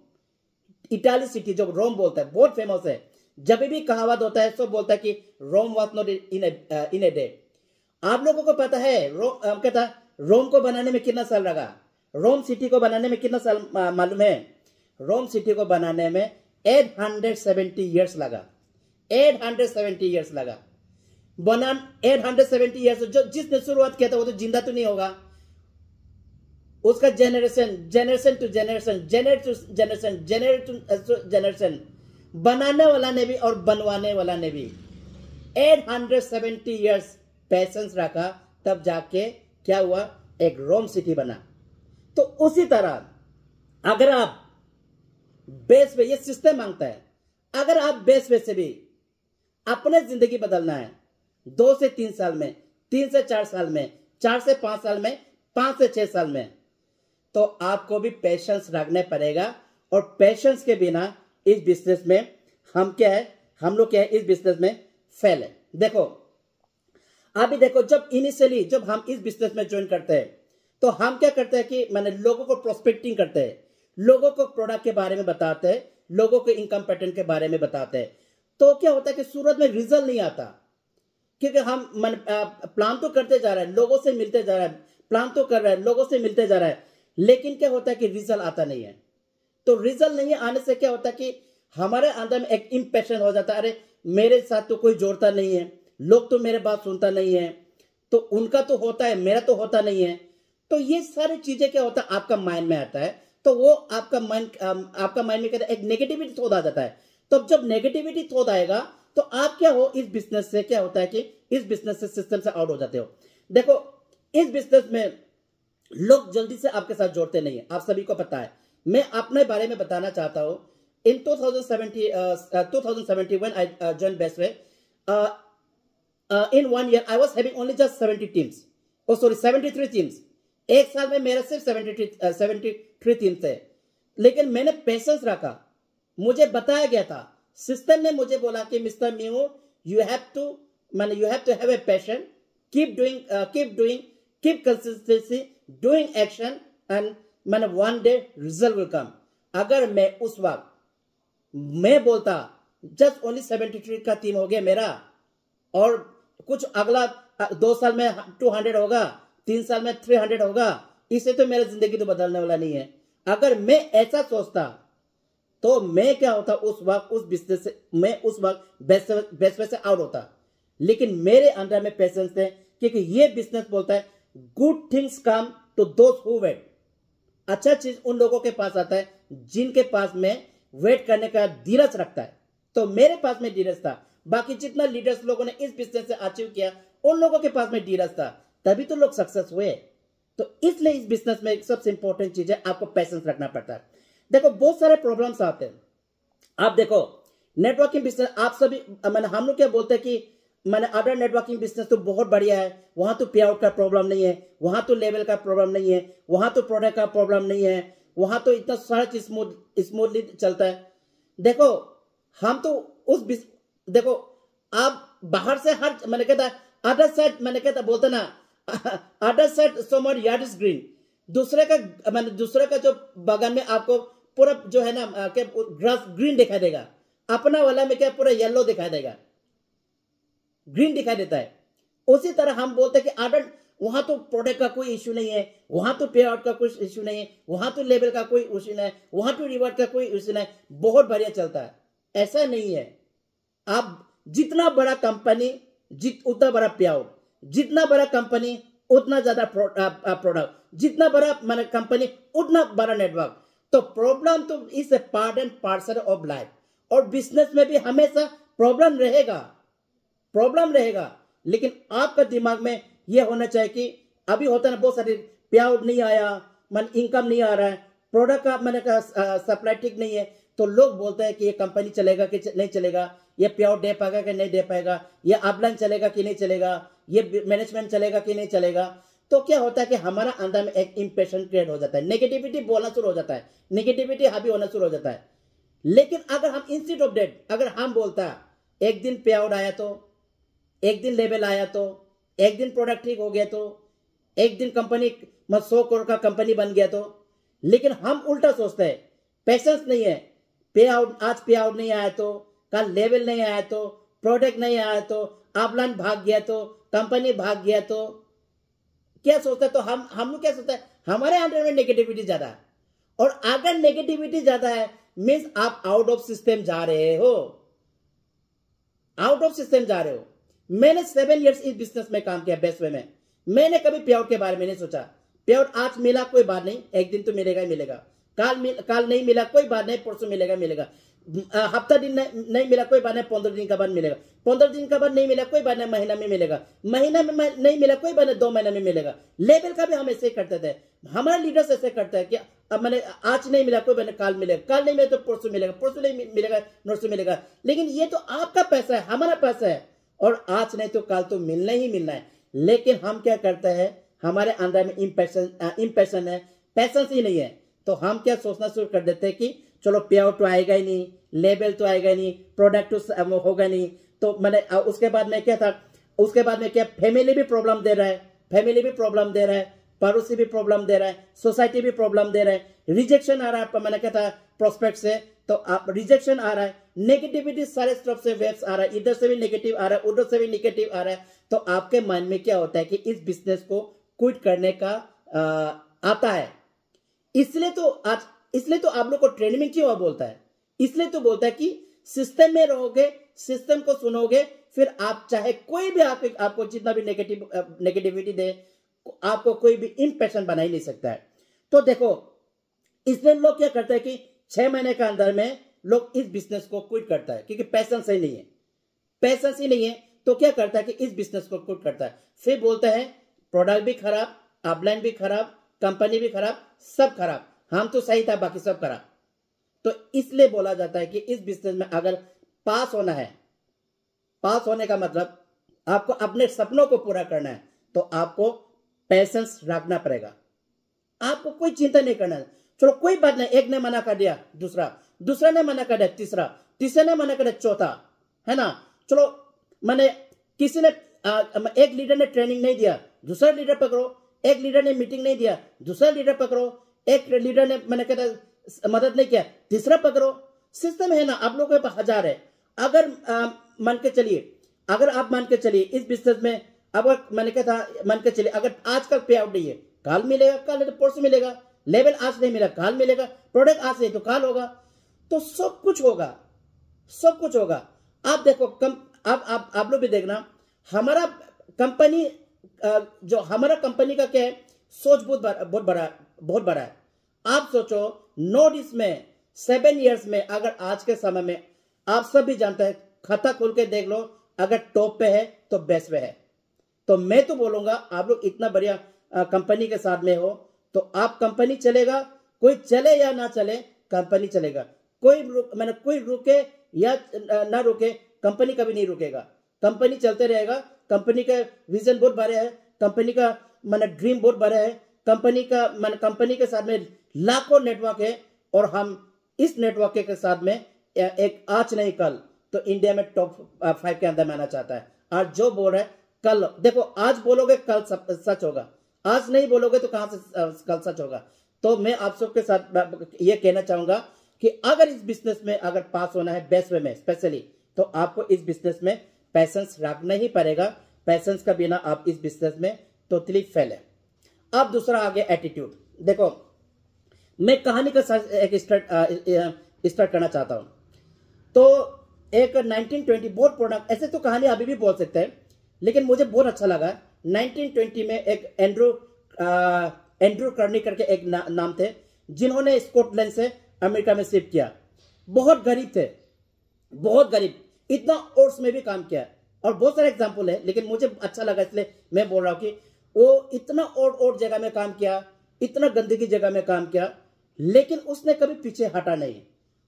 इटाली सिटी जो रोम बोलता है, बहुत फेमस है। जब भी कहावत होता है सब बोलता है कि Rome was not in a day. आप लोगों को पता है कहता रोम को बनाने में कितना साल लगा, रोम सिटी को बनाने में कितना साल मालूम है? रोम सिटी को बनाने में 870 years लगा, 870 years लगा। 870 years, जो जिसने शुरुआत किया था वो तो जिंदा तो नहीं होगा, उसका जनरेशन टू जनरेशन, जनरेशन, बनाने वाला ने भी और बनवाने वाला ने भी 870 years पेशेंस रखा, तब जाके क्या हुआ, एक रोम सिटी बना। तो उसी तरह अगर आप बेस पे, ये सिस्टम मांगता है, अगर आप बेस पे से भी अपने जिंदगी बदलना है 2 से 3 साल में, 3 से 4 साल में, 4 से 5 साल में, 5 से 6 साल में, तो आपको भी पेशेंस रखना पड़ेगा। और पेशेंस के बिना इस बिजनेस में हम क्या है, हम लोग क्या है, इस बिजनेस में फेल है। देखो, अभी देखो, जब इनिशियली जब हम इस बिजनेस में ज्वाइन करते हैं तो हम क्या करते हैं कि मैंने लोगों को प्रोस्पेक्टिंग करते हैं, लोगों को प्रोडक्ट के बारे में बताते हैं, लोगों के इनकम पैटर्न के बारे में बताते हैं। तो क्या होता है कि शुरुआत में रिजल्ट नहीं आता, क्योंकि हम प्लान तो करते जा रहे हैं, लोगों से मिलते जा रहे हैं, प्लान तो कर रहे हैं, लोगों से मिलते जा रहे हैं, लेकिन क्या होता है कि रिजल्ट आता नहीं है। तो रिजल्ट नहीं आने से क्या होता है कि हमारे अंदर में एक इंप्रेशन हो जाता है, अरे मेरे साथ तो कोई जोड़ता नहीं है, लोग तो मेरे बात सुनता नहीं है, तो उनका तो होता है, मेरा तो होता नहीं है। तो ये सारी चीजें क्या होता है, आपका माइंड में आता है, तो वो आपका माइंड में कहता है, एक नेगेटिविटी थॉट आ जाता है। तो जब नेगेटिविटी थॉट आएगा तो आप क्या हो, इस बिजनेस से क्या होता है कि इस बिजनेस से, सिस्टम से आउट हो जाते हो। देखो, इस बिजनेस में लोग जल्दी से आपके साथ जोड़ते नहीं है, आप सभी को पता है। मैं अपने बारे में बताना चाहता हूं, in 2070 when I joined Bestway, in 1 year I was having only just 70 teams. Oh sorry, 73 teams. एक साल में मेरा सिर्फ 73 टीम थे, लेकिन मैंने पेशेंस रखा. मुझे बताया गया था, सिस्टम ने मुझे बोला कि mister Mihu you have to have a passion, keep consistency, doing action and मैंने one day result will come. अगर मैं उस वक्त मैं बोलता जस्ट ओनली 73 का टीम हो गया मेरा, और कुछ अगला 2 साल में 200 होगा, 3 साल में 300 होगा, इससे तो मेरी जिंदगी तो बदलने वाला नहीं है. अगर मैं ऐसा सोचता तो मैं क्या होता, उस वक्त उस बिजनेस से मैं उस वक्त बेस्ट वे से आउट होता. लेकिन मेरे अंदर में पेशेंस थे, क्योंकि ये बिजनेस बोलता है good things come to those who wait. अच्छा चीज उन लोगों के पास आता है जिनके पास में वेट करने का धीरज रखता है. तो मेरे पास में धीरज था. बाकी जितना लीडर्स लोगों ने इस बिजनेस से अचीव किया, उन लोगों के पास में धीरज था, तभी तो लोग सक्सेस हुए. तो इसलिए इस बिजनेस में एक सबसे इंपॉर्टेंट चीज है, आपको पेशेंस रखना पड़ता है. देखो बहुत सारे प्रॉब्लम्स आते हैं. आप देखो नेटवर्किंग बिजनेस, आप सभी मैंने हम लोग क्या बोलते हैं कि मैंने अदर नेटवर्किंग बिजनेस तो बहुत बढ़िया है, वहां तो पे आउट का प्रॉब्लम नहीं है, वहां तो लेवल का प्रॉब्लम नहीं है, वहां तो प्रोडक्ट का प्रॉब्लम नहीं है, वहां तो इतना सारा चीज स्मूथली चलता है. देखो हम तो देखो आप बाहर से हर मैंने कहता अदर साइड, मैंने कहता बोलते ना other side summer yard is green. दूसरे का जो बगान में आपको पूरा जो है ना ग्रास ग्रीन दिखाई देगा, अपना वाला में क्या पूरा येलो दिखाई देगा, ग्रीन दिखाई देता है. उसी तरह हम बोलते हैं कि अदर वहां तो प्रोडक्ट का कोई इश्यू नहीं है, वहां तो पे आउट का कोई इश्यू नहीं है, वहां तो लेवल का कोई इश्यू नहीं है, वहां तो रिवॉर्ड का कोई इश्यू नहीं, बहुत बढ़िया चलता है. ऐसा नहीं है. आप जितना बड़ा कंपनी उतना बड़ा पे आउट, जितना बड़ा कंपनी उतना ज्यादा प्रोडक्ट, जितना बड़ा मैंने कंपनी उतना बड़ा नेटवर्क. तो प्रॉब्लम तो is a part and parcel of life. और बिजनेस में भी हमेशा प्रॉब्लम रहेगा, लेकिन आपका दिमाग में यह होना चाहिए कि अभी होता है ना बहुत सारे पे आउट नहीं आया, इनकम नहीं आ रहा है, प्रोडक्ट का मैंने कहा सप्लाई ठीक नहीं है, तो लोग बोलते हैं कि ये कंपनी चलेगा कि नहीं चलेगा, ये पे आउट दे पाएगा कि नहीं दे पाएगा, ये अपलाइन चलेगा कि नहीं चलेगा, ये मैनेजमेंट चलेगा कि नहीं चलेगा. तो क्या होता है कि हमारा अंदर में एक इंप्रेशन क्रिएट हो जाता है, नेगेटिविटी बोलना शुरू हो जाता है, नेगेटिविटी हावी होना शुरू हो जाता है. लेकिन अगर हम इंस्टेड ऑफ डेट अगर हम बोलता एक दिन पे आउट आया, तो एक दिन लेवल आया, तो एक दिन प्रोडक्ट ठीक हो गया, तो एक दिन कंपनी 100 करोड़ का कंपनी बन गया, तो लेकिन हम उल्टा सोचते हैं, पेशेंस नहीं है. आज पे आउट नहीं आया, तो कल लेवल नहीं आया, तो प्रोडक्ट नहीं आया, तो अपलाइन भाग गया, तो कंपनी भाग गया, तो क्या सोचता है, तो हम लोग क्या सोचते हैं, हमारे अंदर में नेगेटिविटी ज्यादा है. और अगर नेगेटिविटी ज्यादा है मीन्स आप आउट ऑफ सिस्टम जा रहे हो, मैंने 7 इयर्स इस बिजनेस में काम किया बेस्टवे में. मैंने कभी पे आउट के बारे में नहीं सोचा. पे आउट आज मिला कोई बात नहीं, एक दिन तो मिलेगा ही मिलेगा, कल नहीं मिला कोई बात नहीं, परसों मिलेगा, हफ्ता दिन नहीं मिला कोई बात नहीं, 15 दिन का बाद मिलेगा, 15 दिन का बाद नहीं मिला कोई बात नहीं, महीना में मिलेगा, महीना में नहीं मिला कोई बात नहीं, 2 महीने में मिलेगा. लेवल का भी हम ऐसे करते थे, हमारे लीडर्स ऐसे करते हैं कि अब मैंने आज नहीं मिला कोई बात नहीं, काल मिलेगा, काल नहीं मिला तो परसों मिलेगा, परसों नहीं मिलेगा नरसों मिलेगा. लेकिन ये तो आपका पैसा है, हमारा पैसा है, और आज नहीं तो कल तो मिलना ही मिलना है. लेकिन हम क्या करते हैं, हमारे अंदर में इम्पैशन है, पैसेंस ही नहीं है. तो हम क्या सोचना शुरू कर देते हैं कि चलो पे आउट तो आएगा ही नहीं, लेवल तो आएगा ही नहीं, प्रोडक्ट तो होगा नहीं, तो मैंने उसके बाद में क्या फैमिली भी प्रॉब्लम दे रहा है, पड़ोसी भी प्रॉब्लम दे रहा है, सोसाइटी भी प्रॉब्लम दे रहा है, रिजेक्शन आ रहा है, मैंने क्या था प्रोस्पेक्ट से, तो आप रिजेक्शन आ रहा है, नेगेटिविटी सारे तरफ से वेव्स आ रहा है, इधर से भी नेगेटिव आ रहा है, उधर से भी नेगेटिव आ रहा है. तो आपके माइंड में क्या होता है कि इस बिजनेस को क्विट करने का आता है. इसलिए तो आप लोग को ट्रेनिंग में क्यों बोलता है, इसलिए तो बोलता है कि सिस्टम में रहोगे, सिस्टम को सुनोगे, फिर आप चाहे कोई भी आपको जितना भी नेगेटिविटी दे, आपको कोई भी इंप्रेशन बना ही नहीं सकता है. तो देखो इसलिए लोग क्या करते हैं कि 6 महीने के अंदर में लोग इस बिजनेस को क्विट करता है, क्योंकि पैसेंस ही नहीं है. तो क्या करता है कि इस बिजनेस को क्विट करता है, फिर बोलता है प्रोडक्ट भी खराब, अपलाइन भी खराब, कंपनी भी खराब, सब खराब, हम तो सही था बाकी सब खराब. तो इसलिए बोला जाता है कि इस बिजनेस में अगर पास होना है, पास होने का मतलब आपको अपने सपनों को पूरा करना है, तो आपको पेशेंस रखना पड़ेगा। आपको कोई चिंता नहीं करना है। चलो कोई बात नहीं, एक ने मना कर दिया, दूसरा ने मना कर दिया, तीसरे ने मना कर दिया, चौथा, है ना। चलो मैंने किसी ने एक लीडर ने ट्रेनिंग नहीं दिया, दूसरा लीडर पकड़ो। एक लीडर ने मीटिंग नहीं दिया, दूसरा लीडर पकड़ो। एक लीडर ने मैंने कहता मदद नहीं किया, तीसरा पकड़ो। सिस्टम है ना, आप लोगों के पास हजार है। अगर मान के चलिए, अगर आप मान के चलिए इस बिजनेस में, अगर मैंने कहा था मान के चलिए अगर आज का पे आउट नहीं है, काल मिलेगा, कल नहीं तो परसों मिलेगा। लेवल आज नहीं मिला, काल मिलेगा। प्रोडक्ट आज नहीं तो काल होगा। तो सब कुछ होगा, सब कुछ होगा। आप देखो आप लोग भी देखना, हमारा कंपनी जो हमारा कंपनी का क्या है, सोच बहुत बड़ा है। आप सोचो नॉर्थ ईस्ट में 7 इयर्स में, अगर आज के समय में आप सब भी जानते हैं, खाता खोल के देख लो, अगर टॉप पे है तो बेस्ट पे है। तो मैं तो बोलूंगा आप लोग इतना बढ़िया कंपनी के साथ में हो तो आप कंपनी चलेगा, कोई चले या ना चले कंपनी चलेगा। कोई रुके या ना रुके, कंपनी कभी नहीं रुकेगा, कंपनी चलते रहेगा। कंपनी का विजन बहुत बड़ा है, कंपनी का ड्रीम बहुत बड़ा है। कंपनी के साथ में लाखों नेटवर्क है, और हम इस नेटवर्क के साथ में एक आज नहीं कल तो इंडिया में टॉप 5 के अंदर में आना चाहता है। आज जो बोल रहा है कल देखो, आज बोलोगे कल सच होगा, आज नहीं बोलोगे तो कहां से कल सच होगा। तो मैं आप सबके साथ ये कहना चाहूंगा कि अगर इस बिजनेस में अगर पास होना है बेस्ट वे में स्पेशली, तो आपको इस बिजनेस में पैसेंस रखना ही पड़ेगा। पैसेंस का बिना आप इस बिजनेस में टोटली फेल है। अब दूसरा आ गया एटीट्यूड। देखो मैं कहानी का एक स्टार्ट करना चाहता हूं। तो एक 1920 बहुत पुराना, ऐसे तो कहानी अभी भी बोल सकते हैं, लेकिन मुझे बहुत अच्छा लगा। 1920 में एक एंड्रू कर्नी करके एक नाम थे, जिन्होंने स्कॉटलैंड से अमेरिका में शिफ्ट किया। बहुत गरीब थे, बहुत गरीब, इतना ओर्स में भी काम किया, और बहुत सारे एग्जाम्पल है, लेकिन मुझे अच्छा लगा इसलिए मैं बोल रहा हूं कि वो इतना और जगह में काम किया, इतना गंदगी जगह में काम किया, लेकिन उसने कभी पीछे हटा नहीं।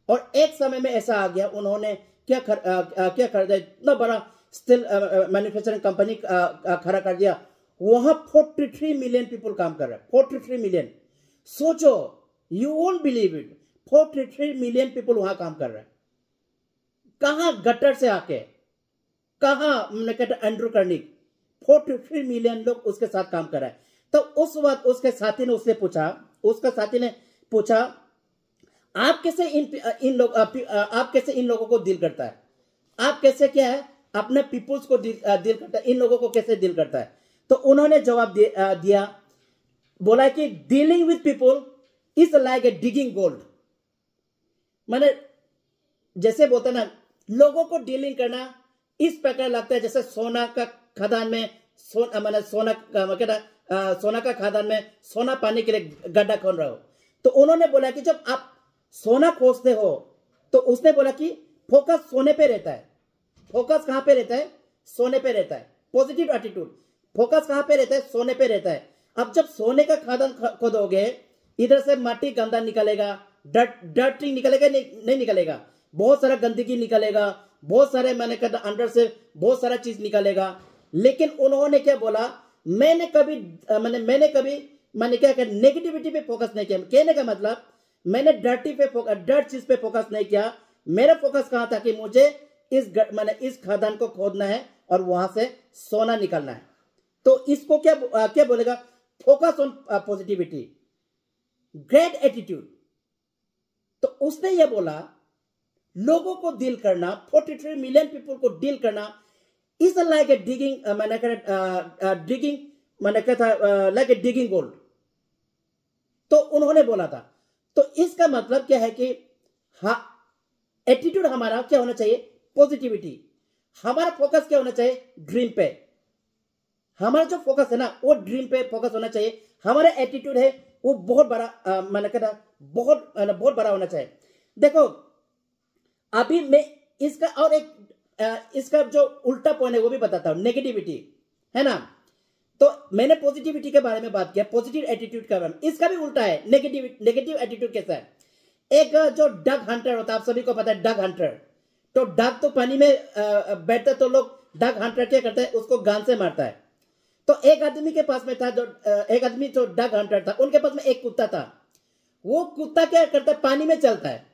और एक समय में ऐसा आ गया, उन्होंने क्या कर दिया, इतना बड़ा स्टील मैन्युफैक्चरिंग कंपनी खड़ा कर दिया। वहां 43 मिलियन पीपल काम कर रहे हैं, 43 मिलियन। सोचो, you won't believe it, 43 million people वहां काम कर रहे हैं। कहां गटर से आके, कहां मैंने कहता एंड्रू कर्निक, 43 मिलियन लोग उसके साथ काम कर रहे हैं। तो उस वक्त उसके साथी ने उससे पूछा आप कैसे आप कैसे इन लोगों को डील करता है, आप कैसे क्या है अपने पीपुल्स को डील करता है, इन लोगों को कैसे डील करता है। तो उन्होंने जवाब दिया, बोला कि dealing with people is like A digging gold. मैंने जैसे बोलते ना, लोगों को डीलिंग करना इस प्रकार लगता है जैसे सोना का खदान में सोना का खदान में सोना पाने के लिए गड्ढा खोद रहे हो। तो उन्होंने बोला कि जब आप सोना खोजते हो, तो उसने बोला कि फोकस सोने पे रहता है। फोकस कहां पे रहता है? सोने पे रहता है। पॉजिटिव एटीट्यूड, फोकस कहां पे रहता है? सोने पे रहता है। अब जब सोने का खदान खोदोगे, इधर से माटी गंदा निकलेगा, डर्ट निकलेगा, नहीं निकलेगा, बहुत सारा गंदगी निकलेगा, बहुत सारे मैंने कहता अंदर से बहुत सारा चीज निकलेगा। लेकिन उन्होंने क्या बोला, मैंने कभी क्या किया, नेगेटिविटी पे फोकस नहीं किया। कहने का मतलब मैंने डर्ट चीज पे फोकस नहीं किया। मेरा फोकस कहां था कि मुझे इस खदान को खोदना है और वहां से सोना निकलना है। तो इसको क्या बोलेगा? Focus on positivity, great attitude. तो उसने ये बोला, लोगों को डील करना, 43 मिलियन पीपल को डील करना is like A digging, like a digging gold. तो उन्होंने बोला था। तो इसका मतलब क्या है कि एटीट्यूड हमारा क्या होना चाहिए? पॉजिटिविटी। हमारा फोकस क्या होना चाहिए? ड्रीम पे। हमारा जो फोकस है ना, वो ड्रीम पे फोकस होना चाहिए। हमारा एटीट्यूड है वो बहुत बड़ा, मैंने कहा बहुत बड़ा होना चाहिए। देखो अभी मैं इसका और इसका जो उल्टा पॉइंट है वो भी बताता हूं, नेगेटिविटी, है ना। तो मैंने पॉजिटिविटी के बारे में बात किया, पॉजिटिव एटीट्यूड का बारे में। इसका भी उल्टा है, नेगेटिव एटीट्यूड कैसा है? एक जो डग हंटर होता है, आप सभी को पता है डग हंटर, तो डग तो पानी में बैठता, तो लोग डग हंटर क्या करते हैं, उसको गान से मारता है। तो एक आदमी के पास में था जो एक आदमी जो डग हंटर था, उनके पास में एक कुत्ता था। वो कुत्ता क्या करता है, पानी में चलता है।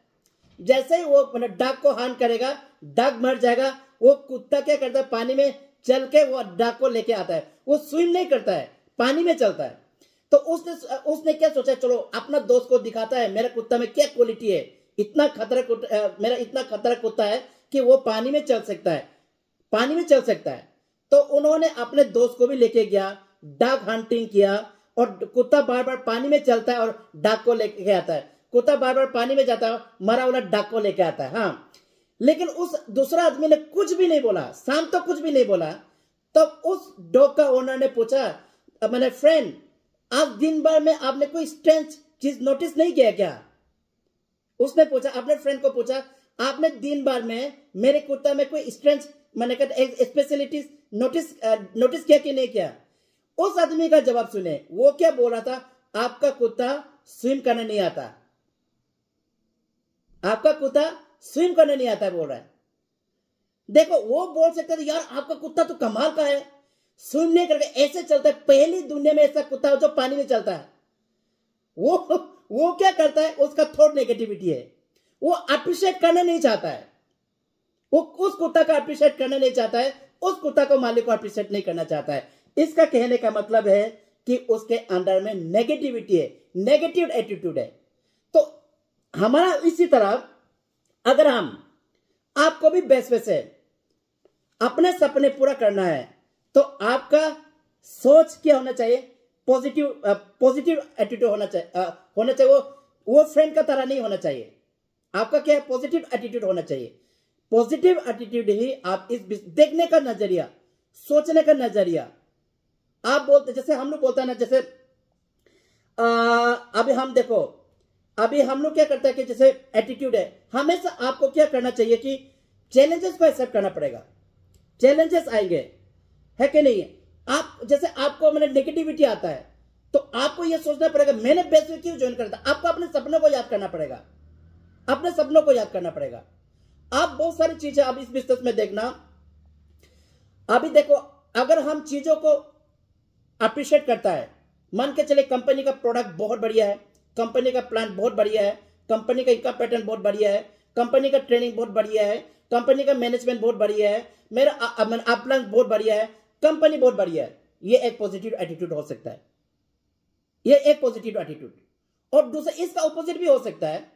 जैसे ही वो डग को हार्म करेगा, डग मर जाएगा, वो कुत्ता क्या करता है, पानी में चल के वो डग को लेके आता है। वो स्विम नहीं करता है, पानी में चलता है। तो उसने क्या सोचा, चलो अपना दोस्त को दिखाता है मेरा कुत्ता में क्या क्वालिटी है, इतना खतरा मेरा इतना खतरा कुत्ता है कि वो पानी में चल सकता है, पानी में चल सकता है। तो उन्होंने अपने दोस्त को भी लेके गया, डग हंटिंग किया, और कुत्ता बार बार पानी में चलता है और डग को लेके आता है। कुत्ता बार बार पानी में जाता है, मरा वाला डग को लेके आता है। हाँ, लेकिन उस दूसरा आदमी ने कुछ भी नहीं बोला, शाम तक कुछ भी नहीं बोला। तब उस डॉग का ओनर ने पूछा, मैंने फ्रेंड, आज दिन भर में आपने कोई स्ट्रेंज चीज नोटिस नहीं किया क्या? उसने पूछा, अपने फ्रेंड को पूछा, आपने दिन भर में मेरे कुत्ता में कोई स्ट्रेंज मैंने कहा स्पेशलिटीज नोटिस किया कि नहीं किया? उस आदमी का जवाब सुने, वो क्या बोल रहा था, आपका कुत्ता स्विम करने नहीं आता, आपका कुत्ता स्विम करने नहीं आता बोल रहा है। देखो, वो बोल सकता था यार आपका कुत्ता तो कमाल का है, स्विम नहीं करके ऐसे चलता है, पहली दुनिया में ऐसा कुत्ता है जो पानी में चलता है। वो क्या करता है, उसका थॉट नेगेटिविटी है, वो अप्रिशिएट करना नहीं चाहता है, वो उस कुत्ता का अप्रिशिएट करना नहीं चाहता है, उस कुत्ता को मालिक को अप्रिशिएट नहीं करना चाहता है। इसका कहने का मतलब है कि उसके अंदर में नेगेटिविटी है, नेगेटिव एटीट्यूड है। तो हमारा इसी तरह अगर हम आपको भी बेस्ट वे से अपने सपने पूरा करना है, तो आपका सोच क्या होना चाहिए, पॉजिटिव एटीट्यूड होना चाहिए। वो फ्रेंड का तरह नहीं होना चाहिए, आपका क्या है, पॉजिटिव एटीट्यूड होना चाहिए। पॉजिटिव एटीट्यूड ही आप इस देखने का नजरिया, सोचने का नजरिया, आप बोलते जैसे हम लोग बोलते हैं ना, जैसे अभी हम देखो, अभी हम लोग क्या करते हैं कि जैसे एटीट्यूड है, हमेशा आपको क्या करना चाहिए कि चैलेंजेस को एक्सेप्ट करना पड़ेगा। चैलेंजेस आएंगे, है कि नहीं? आप जैसे आपको मैंने नेगेटिविटी आता है, तो आपको यह सोचना पड़ेगा मैंने बेस्ट वे क्यों ज्वाइन करता। आपको अपने सपनों को याद करना पड़ेगा, अपने सपनों को याद करना पड़ेगा। आप बहुत सारी चीजें अब इस बिजनेस में देखना, अभी देखो, अगर हम चीजों को अप्रिशिएट करता है, मान के चले कंपनी का प्रोडक्ट बहुत बढ़िया है, कंपनी का प्लान बहुत बढ़िया है, कंपनी का इनकम पैटर्न बहुत बढ़िया है, कंपनी का ट्रेनिंग बहुत बढ़िया है, कंपनी का मैनेजमेंट बहुत बढ़िया है, मेरा अपलाइन बहुत बढ़िया है, कंपनी बहुत बढ़िया है, ये एक पॉजिटिव एटीट्यूड हो सकता है, ये एक पॉजिटिव एटीट्यूड। और दूसरा इसका ऑपोजिट भी हो सकता है,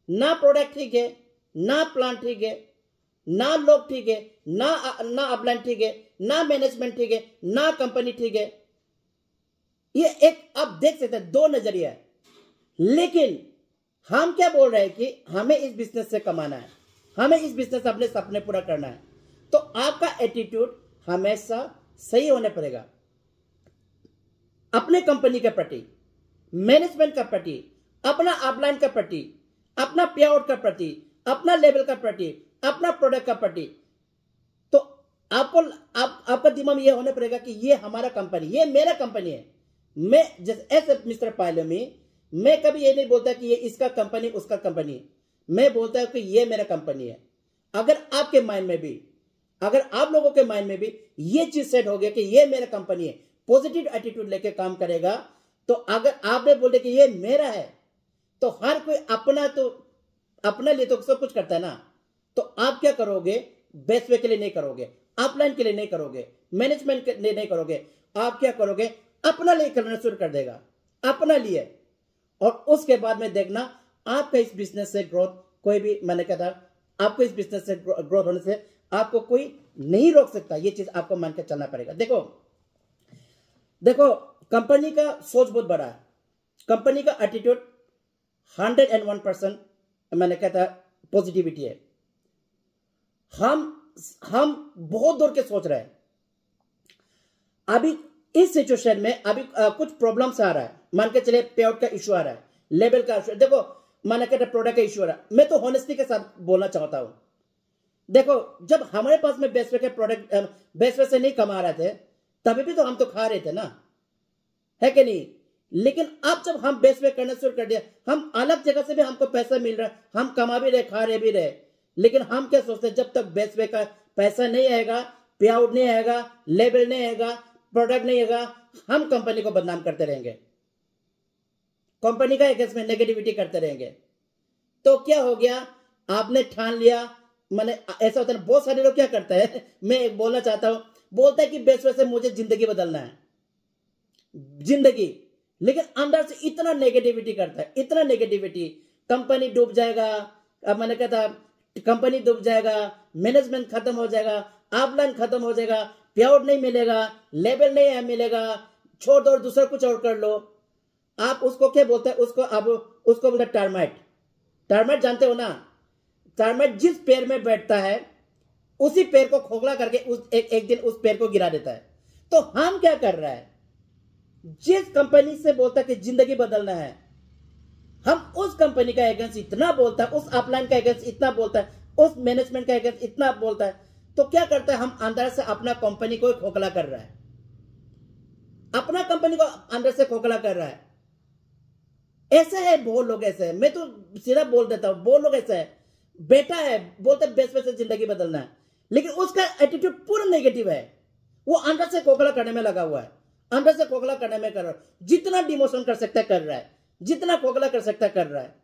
ना प्रोडक्ट ठीक है, ना प्लान ठीक है, ना लोग ठीक है, ना अपलाइन ठीक है, ना मैनेजमेंट ठीक है, ना कंपनी ठीक है। ये एक आप देख सकते हैं, दो नजरिया है। लेकिन हम क्या बोल रहे हैं कि हमें इस बिजनेस से कमाना है, हमें इस बिजनेस से अपने सपने पूरा करना है, तो आपका एटीट्यूड हमेशा सही होने पड़ेगा, अपने कंपनी के प्रति, मैनेजमेंट का प्रति, अपना अपलाइन का प्रति, अपना पे आउट का प्रति, अपना लेवल का प्रति, अपना प्रोडक्ट का प्रति। तो आपका दिमाग में यह होने पड़ेगा कि ये हमारा कंपनी, ये मेरा कंपनी है। मैं जैसे ऐसे मिस्टर पायलोमी, मैं कभी ये नहीं बोलता कि ये इसका कंपनी उसका कंपनी है, मैं बोलता हूं कि ये मेरा कंपनी है। अगर आपके माइंड में भी, अगर आप लोगों के माइंड में भी ये चीज सेट हो गया कि ये मेरा कंपनी है, पॉजिटिव एटीट्यूड लेके काम करेगा, तो अगर आपने बोले कि ये मेरा है, तो हर कोई अपने लिए तो सब कुछ करता है ना। तो आप क्या करोगे, बेस्ट वे के लिए नहीं करोगे, अपलाइन के लिए नहीं करोगे, मैनेजमेंट के लिए नहीं करोगे, आप क्या करोगे, अपना लिए करना शुरू कर देगा, अपना लिए। और उसके बाद में देखना आपका इस बिजनेस से ग्रोथ, कोई भी, मैंने कहा था आपको इस बिजनेस से ग्रोथ होने से आपको कोई नहीं रोक सकता। ये चीज आपको मान के चलना पड़ेगा। देखो कंपनी का सोच बहुत बड़ा है, कंपनी का एटीट्यूड 101% मैंने कहता पॉजिटिविटी है। हम बहुत दूर के सोच रहे हैं। अभी इस सिचुएशन में अभी कुछ प्रॉब्लम्स आ रहा है, मान के चले पे आउट का इश्यू आ रहा है, लेवल का इश्यू, देखो मैंने कहता प्रोडक्ट का इश्यू आ रहा है। मैं तो होनेस्टी के साथ बोलना चाहता हूं, देखो जब हमारे पास में बेस्ट वे के प्रोडक्ट बेस्ट वे से नहीं कमा रहे थे, तभी भी तो हम तो खा रहे थे ना, है कि नहीं? लेकिन अब जब हम बेस पे करना शुरू कर दिया, हम अलग जगह से भी हमको पैसा मिल रहा है, हम कमा भी रहे, खा रहे भी रहे, लेकिन हम क्या सोचते हैं, जब तक बेस पे का पैसा नहीं आएगा, पे आउट नहीं आएगा, लेवल नहीं आएगा, प्रोडक्ट नहीं आएगा, हम कंपनी को बदनाम करते रहेंगे, कंपनी का अगेंस्ट में नेगेटिविटी करते रहेंगे। तो क्या हो गया, आपने ठान लिया, मैंने ऐसा होता है, बहुत सारे लोग क्या करते हैं, मैं एक बोलना चाहता हूं, बोलता है कि बेस पे से मुझे जिंदगी बदलना है, जिंदगी, लेकिन अंदर से इतना नेगेटिविटी करता है, इतना नेगेटिविटी, कंपनी डूब जाएगा, अब मैंने कहा था कंपनी डूब जाएगा, मैनेजमेंट खत्म हो जाएगा, अपलाइन खत्म हो जाएगा, पे आउट नहीं मिलेगा, लेवल नहीं मिलेगा, छोड़ दो, दूसरा कुछ और कर लो। आप उसको क्या बोलते हैं, उसको बोलते हैं टर्माइट। टर्माइट जानते हो ना, टर्माइट जिस पेड़ में बैठता है उसी पेड़ को खोखला करके एक दिन उस पेड़ को गिरा देता है। तो हम क्या कर रहा है, जिस कंपनी से बोलता है कि जिंदगी बदलना है, हम उस कंपनी का अगेंस्ट इतना बोलता है, उस अपलाइन का अगेंस्ट इतना बोलता है, उस मैनेजमेंट का अगेंस्ट इतना बोलता है, तो क्या करता है, हम अंदर से अपना कंपनी को खोखला कर रहा है, अपना कंपनी को अंदर से खोखला कर रहा है। ऐसा है, बहुत लोग ऐसे है, मैं तो सीधा बोल देता हूं, बहुत लोग ऐसा है, बेटा है, बोलते बेस से जिंदगी बदलना है, लेकिन उसका एटीट्यूड पूरा नेगेटिव है, वो अंदर से खोखला करने में लगा हुआ है, अंदर से खोखला करने में कर रहा है, जितना डिमोशन कर सकता है कर रहा है, जितना खोखला कर सकता है कर रहा है।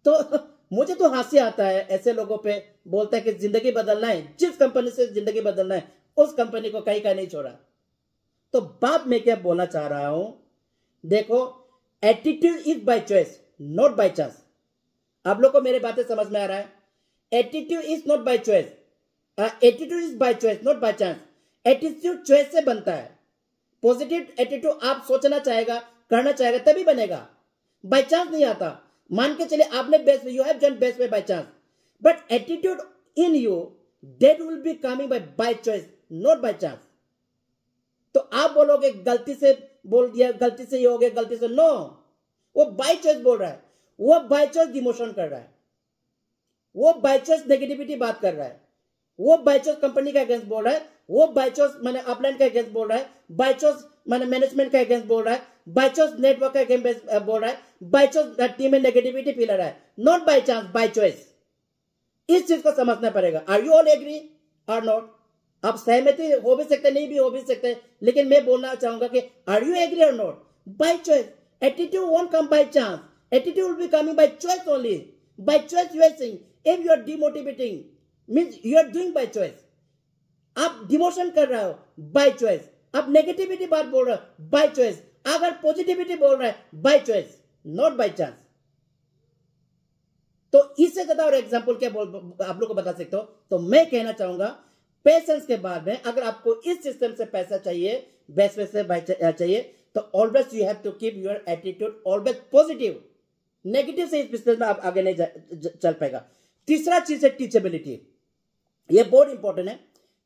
तो मुझे तो हंसी आता है ऐसे लोगों पे, बोलता है कि जिंदगी बदलना है, जिस कंपनी से जिंदगी बदलना है उस कंपनी को कहीं का नहीं छोड़ा। तो बात मैं क्या बोलना चाह रहा हूं, देखो, attitude is by choice not by chance. आप लोग को मेरे बातें समझ में आ रहा है, attitude is not by choice, attitude is by choice not bye chance. Attitude choice से बनता है, पॉजिटिव एटीट्यूड आप सोचना चाहेगा, करना चाहेगा तभी बनेगा, बाय चांस नहीं आता। मान के चलिए आपने best, you have join best by chance, but attitude in you that will be coming by choice not by chance. तो आप बोलोगे गलती से बोल दिया, गलती से ये हो गया, गलती से, नो, वो बाय चॉइस बोल रहा है, वो बाय चॉइस डिमोशन कर रहा है, वो बाय चॉइस नेगेटिविटी बात कर रहा है, वो बाय चॉइस कंपनी का अगेंस्ट बोल रहा है, वो बाय चॉइस मैंने अपलाइन का अगेंस्ट बोल रहा है, बाय चॉइस मैंने मैनेजमेंट का अगेंस्ट बोल रहा है, बाय चॉइस नेटवर्क का अगेंस्ट बोल रहा है, बाय चॉइस टीम में नेगेटिविटी फैला रहा है, not by chance, by choice. इस चीज को समझना पड़ेगा। आर यू ऑल एग्री और नॉट? आप सहमति हो भी सकते, नहीं भी हो भी सकते, लेकिन मैं बोलना चाहूंगा कि आर यू एग्री और not? By choice, attitude won't come by chance, attitude will be coming by choice only. By choice you are saying, if you are demotivating means you are doing by choice. आप डिमोशन कर रहे हो बाय चॉइस, आप नेगेटिविटी बात बोल रहे हो बाय चॉइस, अगर पॉजिटिविटी बोल रहे हैं by choice not by chance. तो इससे ज्यादा और एग्जांपल क्या आप लोग को बता सकते हो? तो मैं कहना चाहूंगा, पेशेंस के बाद में अगर आपको इस सिस्टम से पैसा चाहिए, बेस्ट वे से चाहिए, तो always you have to keep your attitude always positive. Negative से इस बिजनेस में आप आगे नहीं चल पाएगा। तीसरा चीज है टीचेबिलिटी, ये बहुत इंपॉर्टेंट है।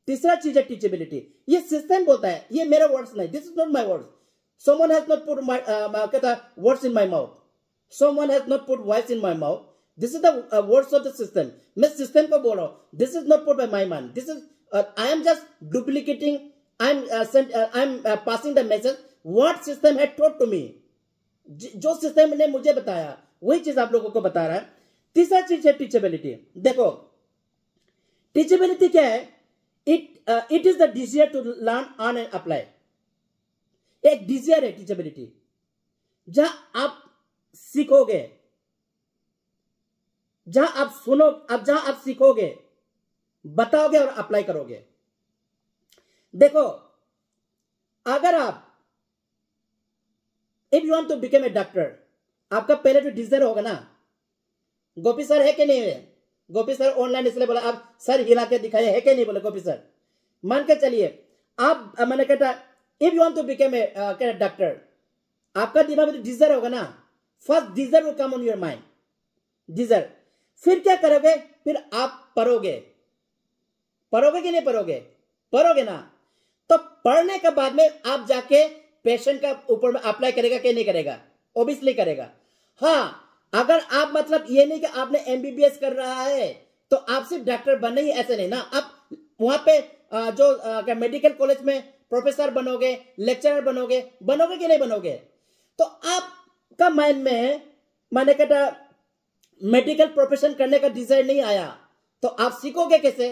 तीसरा चीज है टीचेबिलिटी। ये सिस्टम बोलता है, ये मेरे वर्ड्स नहीं, this is not my words, someone has not put my words in my mouth, someone has not put voice in my mouth, this is the words of the system। मैं सिस्टम को बोल रहा हूं, this is not put by my mind, this is I am just duplicating, I'm passing the message what system had taught to me, जो सिस्टम ने मुझे बताया वही चीज आप लोगों को बता रहा है। तीसरा चीज है टीचेबिलिटी। देखो टीचेबिलिटी क्या है, it is the desire to learn, earn and apply. एक डिजायर है टीचेबिलिटी, जहां आप सीखोगे, जहां आप सुनो, जहां आप सीखोगे, बताओगे और अप्लाई करोगे। देखो अगर आप if you want to become a doctor, आपका पहले जो डिजायर होगा ना, गोपी सर है कि नहीं है? गोपी सर ऑनलाइन इसलिए बोला, आप सर हिला के दिखाए है कि नहीं बोले गोपी सर? मान के चलिए आप, मैंने कहता if you want to become a doctor, आपका दिमाग में डिजायर होगा ना, first desire will come on your mind, desire. फिर क्या करोगे? फिर आप पढ़ोगे, पढ़ोगे कि नहीं पढ़ोगे? पढ़ोगे ना। तो पढ़ने के बाद में आप जाके पेशेंट का ऊपर में अप्लाई करेगा कि नहीं करेगा? ऑब्वियसली करेगा। हाँ, अगर आप मतलब ये नहीं कि आपने एमबीबीएस कर रहा है तो आप सिर्फ डॉक्टर बनने ही, ऐसे नहीं ना। आप वहां पे जो मेडिकल कॉलेज में प्रोफेसर बनोगे, लेक्चरर बनोगे, बनोगे कि नहीं बनोगे? तो आपका माइंड में मैंने कहता मेडिकल प्रोफेशन करने का डिजायर नहीं आया, तो आप सीखोगे कैसे?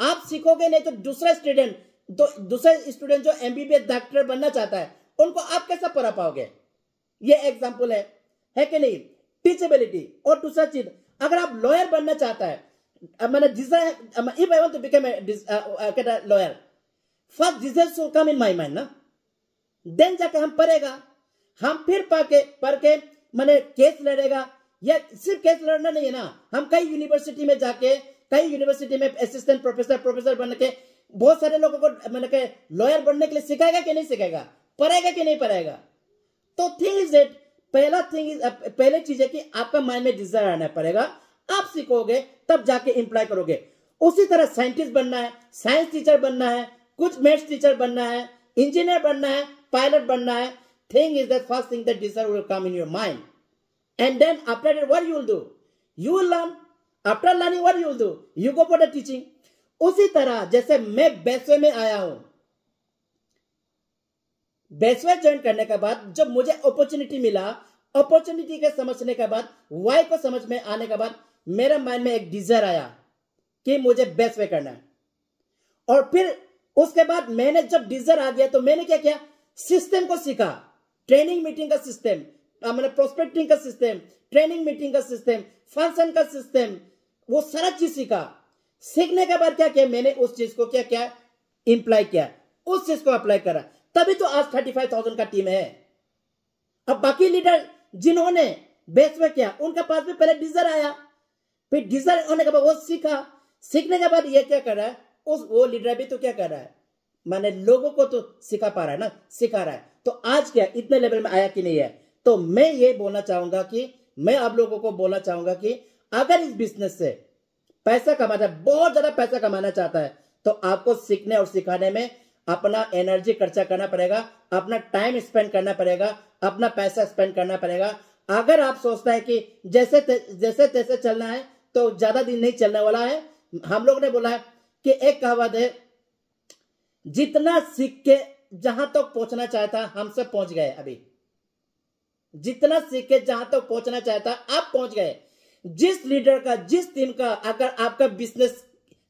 आप सीखोगे नहीं तो दूसरा स्टूडेंट जो एमबीबीएस डॉक्टर बनना चाहता है उनको आप कैसे पढ़ा पाओगे? ये एग्जांपल है कि नहीं? टीचेबिलिटी। और दूसरा चीज, अगर आप लॉयर बनना चाहता है, मैंने desire, if I want to become a lawyer, first desire should come in my mind ना, देन जाके हम पढ़ेगा, हम फिर पढ़ के मैंने केस लड़ेगा। या सिर्फ केस लड़ना नहीं है ना, हम कई यूनिवर्सिटी में जाके, कई यूनिवर्सिटी में असिस्टेंट प्रोफेसर बन के बहुत सारे लोगों को मैंने कहा लॉयर बनने के लिए सिखाएगा कि नहीं सिखाएगा, पढ़ेगा कि नहीं पढ़ेगा? तो थिंग इज इट, पहले चीज है कि आपका माइंड में डिजायर आना पड़ेगा, आप सीखोगे तब जाके इंप्लाई करोगे। उसी तरह साइंटिस्ट बनना है, साइंस टीचर बनना है, कुछ मैथ्स टीचर बनना है, इंजीनियर बनना है, पायलट बनना है। Thing is that first thing that desire will come in your mind, and then after that what you will do? You will learn. After learning what you will do? You go for the teaching. उसी तरह जैसे मैं बेसवे में आया हूं, बेसवे ज्वाइन करने के बाद जब मुझे अपॉर्चुनिटी मिला, अपॉर्चुनिटी के समझने के बाद, वाई को समझ में आने के बाद मेरे माइंड में एक डिजायर आया कि मुझे बेसवे करना है। और फिर उसके बाद मैंने जब डिजायर आ गया तो मैंने क्या किया, सिस्टम को सीखा, ट्रेनिंग मीटिंग का सिस्टम, मैंने प्रोस्पेक्टिंग का सिस्टम, ट्रेनिंग मीटिंग का सिस्टम, फंक्शन का सिस्टम, वो सारा चीज सीखा। सीखने के बाद क्या किया, मैंने उस चीज को क्या किया, इंप्लाई किया, उस चीज को अप्लाई करा, तभी तो आज 35,000 का टीम है। अब बाकी लीडर जिन्होंने बेस में किया, उनके पास भी पहले डिजायर आया, फिर डिजायर होने के बाद वो सीखा, सीखने के बाद ये क्या कर रहा है, वो लीडर भी तो क्या कर रहा है, मैंने लोगों को तो सिखा पा रहा है ना, सिखा रहा है। तो आज क्या इतने लेवल में आया कि नहीं है? तो मैं ये बोलना चाहूंगा कि मैं आप लोगों को बोलना चाहूंगा कि अगर इस बिजनेस से पैसा कमाना है, बहुत ज्यादा पैसा कमाना चाहता है, तो आपको सीखने और सिखाने में अपना एनर्जी खर्चा करना पड़ेगा, अपना टाइम स्पेंड करना पड़ेगा, अपना पैसा स्पेंड करना पड़ेगा। अगर आप सोचता है कि जैसे तैसे चलना है तो ज्यादा दिन नहीं चलने वाला है। हम लोग ने बोला है कि एक कहावत है, जितना सीख के जहां तक पहुंचना चाहता हम सब पहुंच गए। अभी जितना सीख के जहां तक पहुंचना चाहता आप पहुंच गए। जिस लीडर का, जिस टीम का अगर आपका बिजनेस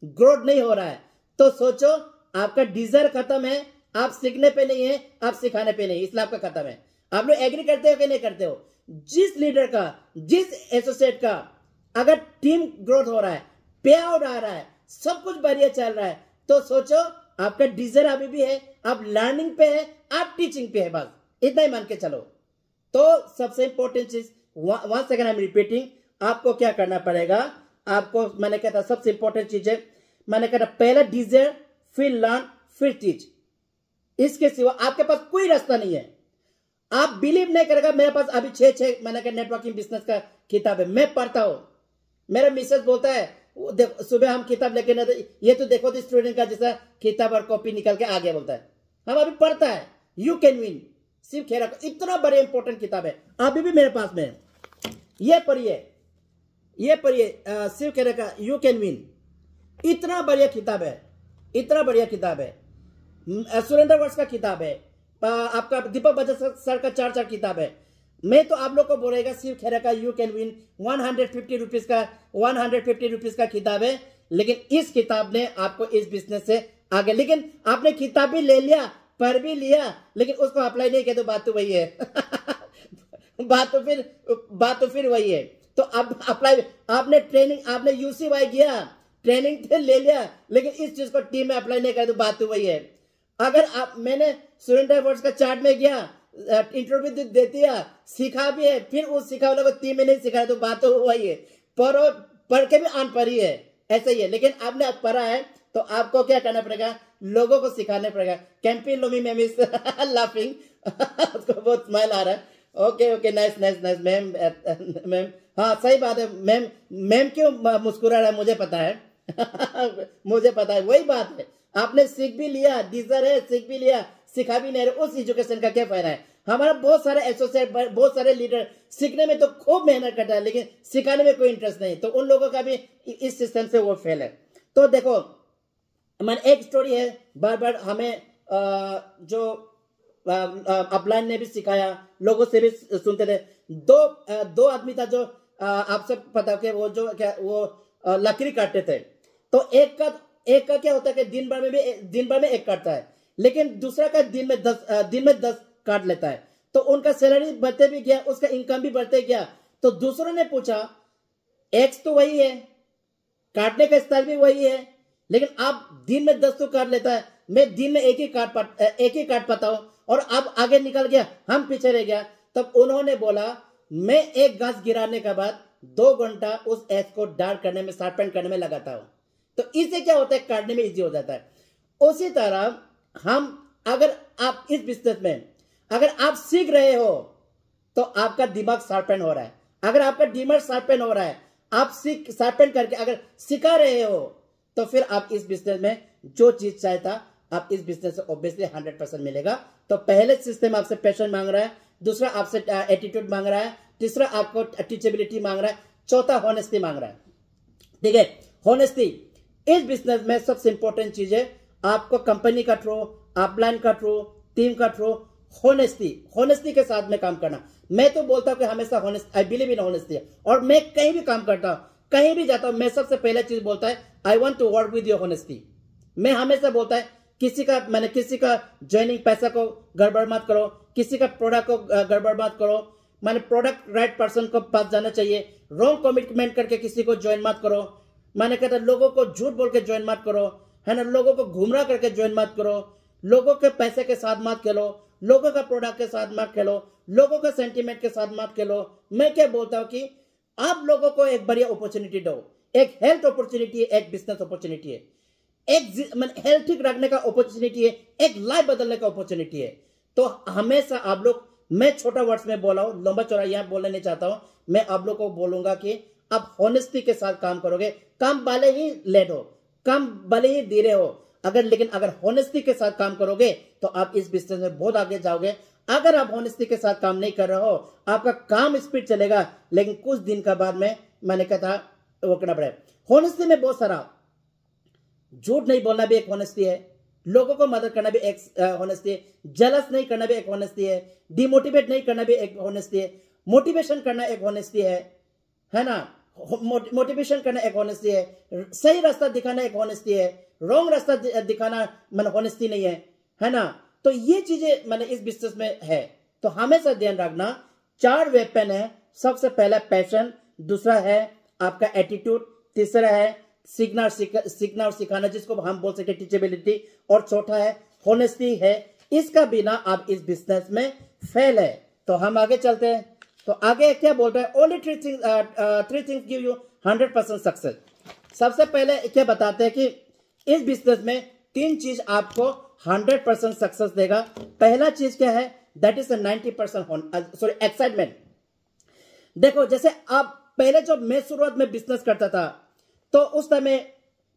ग्रोथ नहीं हो रहा है तो सोचो आपका डिजायर खत्म है, आप सीखने पे नहीं है, आप सिखाने पे नहीं, इसलिए आपका खत्म है। आप लोग एग्री करते हो कि नहीं करते हो? जिस लीडर का, जिस एसोसिएट का अगर टीम ग्रोथ हो रहा है, पे आउट आ रहा है, सब कुछ बढ़िया चल रहा है, तो सोचो आपका डिजायर अभी भी है, आप लर्निंग पे है, आप टीचिंग पे है, बस इतना ही मान के चलो। तो सबसे इंपॉर्टेंट चीज, one second I am repeating, आपको क्या करना पड़ेगा, आपको मैंने कहता सबसे इंपॉर्टेंट चीज है, मैंने कहता पहला डिजायर, फिर लर्न, फिर टीच। इसके सिवा आपके पास कोई रास्ता नहीं है। आप बिलीव नहीं करेगा, मेरे पास अभी 6 मैंने कहा नेटवर्किंग बिजनेस का किताब है, मैं पढ़ता हूं। मेरा मिसेस बोलता है सुबह हम किताब लेके ना, ये तो देखो तो स्टूडेंट का जैसा किताब और कॉपी निकल के आगे बोलता है, हम अभी पढ़ता है यू कैन विन, शिव खेरा का इतना बड़े इंपॉर्टेंट किताब है, अभी भी मेरे पास में है। ये पढ़िए शिव खेरा का यू कैन विन, इतना बढ़िया किताब है, इतना बढ़िया किताब है। सुरेंद्र वर्ष का किताब है, आपका दीपक बजाज सर का 4 किताब है। मैं तो आप लोग को बोलेगा शिव खेरा का यू कैन विन 150 रुपीज का किताब है, लेकिन इस किताब ने आपको इस बिजनेस से आगे, लेकिन आपने किताब भी ले लिया, पढ़ भी लिया, लेकिन उसको अप्लाई नहीं किया, तो बात तो वही है बात तो फिर वही है। तो अब अप्लाई, आपने ट्रेनिंग, आपने यूसीवाई किया, ट्रेनिंग ले लिया, लेकिन इस चीज को टीम में अप्लाई नहीं किया, तो बात तो वही है। अगर आप, मैंने सुरेंद्र वर्ष का चार्ट में गया, इंटरव्यू दे दिया, सीखा भी है, फिर उस सीखा वाला को टीम में नहीं सिखाया, तो बात तो वही है। पढ़ के भी अनपढ़ी है, ऐसा ही है। लेकिन आपने पढ़ा है तो आपको क्या करना पड़ेगा, लोगों को सिखाने पड़ेगा। कैंपी लोमी मैम इज लाफिंग उसको बहुत स्माइल आ रहा है। ओके नाइस मैम, हाँ सही बात है मैम क्यों मुस्कुरा रहा है मुझे पता है मुझे पता है, वही बात है। आपने सीख भी लिया, डिजायर है, सीख भी लिया, सिखा भी नहीं रहे, उस एजुकेशन का क्या फायदा है? हमारा बहुत सारे एसोसिएट, बहुत सारे लीडर सीखने में तो खूब मेहनत करता है, लेकिन सिखाने में कोई इंटरेस्ट नहीं, तो उन लोगों का भी इस सिस्टम से वो फेल है। तो देखो, मैंने एक स्टोरी है, बार बार हमें जो अपलाइन ने भी सिखाया, लोगों से भी सुनते थे। दो आदमी था जो आपसे पता कि वो जो क्या वो लकड़ी काटते थे। तो एक का क्या होता है कि दिन भर में एक काटता है, लेकिन दूसरा का दिन में 10 काट लेता है। तो उनका सैलरी बढ़ते भी गया, उसका इनकम भी बढ़ते गया। तो दूसरों ने पूछा, एक्स तो वही है, काटने का स्टाइल भी वही है, लेकिन आप दिन में 10 तो काट लेता है, मैं दिन में एक ही काट पाता हूं, और अब आगे निकल गया, हम पीछे रह गया। तब उन्होंने बोला, मैं एक घास गिराने के बाद 2 घंटा उस एक्स को डार्क करने में, शार्पन करने में लगाता हूं। तो इससे क्या होता है, काटने में इजी हो जाता है। उसी तरह अगर आप इस बिजनेस में अगर आप सीख रहे हो तो आपका दिमाग शार्पन हो रहा है। अगर आपका दिमाग शार्पन हो रहा है, आप शार्पन करके अगर सिखा रहे हो, तो फिर आप इस बिजनेस में जो चीज चाहता, आप इस बिजनेस से ऑब्वियसली 100% मिलेगा। तो पहले सिस्टम आपसे पैशन मांग रहा है, दूसरा आपसे एटीट्यूड मांग रहा है, तीसरा आपको टीचेबिलिटी मांग रहा है, चौथा होनेस्टी मांग रहा है। ठीक है, होनेस्टी इस बिजनेस में सबसे इंपॉर्टेंट चीज है। आपको कंपनी का थ्रू, अपलाइन का थ्रू, टीम का थ्रू, होनेस्टी के साथ में काम करना। मैं तो बोलता हूं कि हमेशा honest, I believe in honesty. और मैं कहीं भी काम करता हूं, कहीं भी जाता हूं, मैं सबसे पहले चीज बोलता है, I want to work with your honesty. मैं हमेशा बोलता है, किसी का ज्वाइनिंग पैसा को गड़बड़ मत करो, किसी का प्रोडक्ट को गड़बड़ मत करो। मैंने प्रोडक्ट राइट पर्सन को पास जाना चाहिए। रॉन्ग कमिटमेंट करके किसी को ज्वाइन मत करो। मैंने कहता लोगों को झूठ बोल के ज्वाइन मत करो, है ना, लोगों को गुमराह करके ज्वाइन मत करो, लोगों के पैसे के साथ मत खेलो, लोगों का प्रोडक्ट के साथ मत खेलो, लोगों के सेंटीमेंट के साथ मत खेलो। मैं क्या बोलता हूं कि आप लोगों को एक बढ़िया अपॉर्चुनिटी दो, एक हेल्थ अपॉर्चुनिटी है, एक बिजनेस अपॉर्चुनिटी है, एक हेल्थ ठीक रखने का अपॉर्चुनिटी है, एक लाइफ बदलने का अपॉर्चुनिटी है। तो हमेशा आप लोग, मैं छोटा वर्ड्स में बोला हूं, लंबा चौड़ा यहां बोलने नहीं चाहता हूं। मैं आप लोग को बोलूंगा कि आप होनेस्टी के साथ काम करोगे, काम भले ही लेट हो, काम भले ही धीरे हो, लेकिन अगर होनेस्टी के साथ काम करोगे तो आप इस बिजनेस में बहुत आगे जाओगे। अगर आप होनेस्टी के साथ काम नहीं कर रहे हो, आपका काम स्पीड चलेगा, लेकिन कुछ दिन का बाद में मैंने कहा वो करना पड़ेगा। होनेस्टी में बहुत सारा, झूठ नहीं बोलना भी एक होनेस्टी है, लोगों को मदद करना भी एक होनेस्टी है, जलस नहीं करना भी एक होनेस्टी है, डिमोटिवेट नहीं करना भी एक होनेस्टी है, मोटिवेशन करना एक होनेस्टी है ना, मोटिवेशन करना एक होनेस्टी है, सही रास्ता दिखाना एक होनेस्टी है, रॉन्ग रास्ता दिखाना मन होनेस्टी नहीं है ना। तो ये चीजें मैंने इस बिजनेस में है। तो हमेशा ध्यान रखना, 4 वेपन है। सबसे पहला पैशन, दूसरा है आपका एटीट्यूड, तीसरा है सीखना और सिखाना, जिसको हम बोल सकते टीचेबिलिटी, और चौथा है होनेस्टी है। इसका बिना आप इस बिजनेस में फेल है। तो हम आगे चलते हैं। तो आगे क्या बोलता है, only 3 things give you 100% success. सबसे पहले क्या बताते हैं कि इस बिजनेस में 3 चीज आपको 100% सक्सेस देगा। पहला चीज क्या है, दैट इज 90% एक्साइटमेंट। देखो, जैसे आप पहले जब मैं शुरुआत में बिजनेस करता था, तो उस समय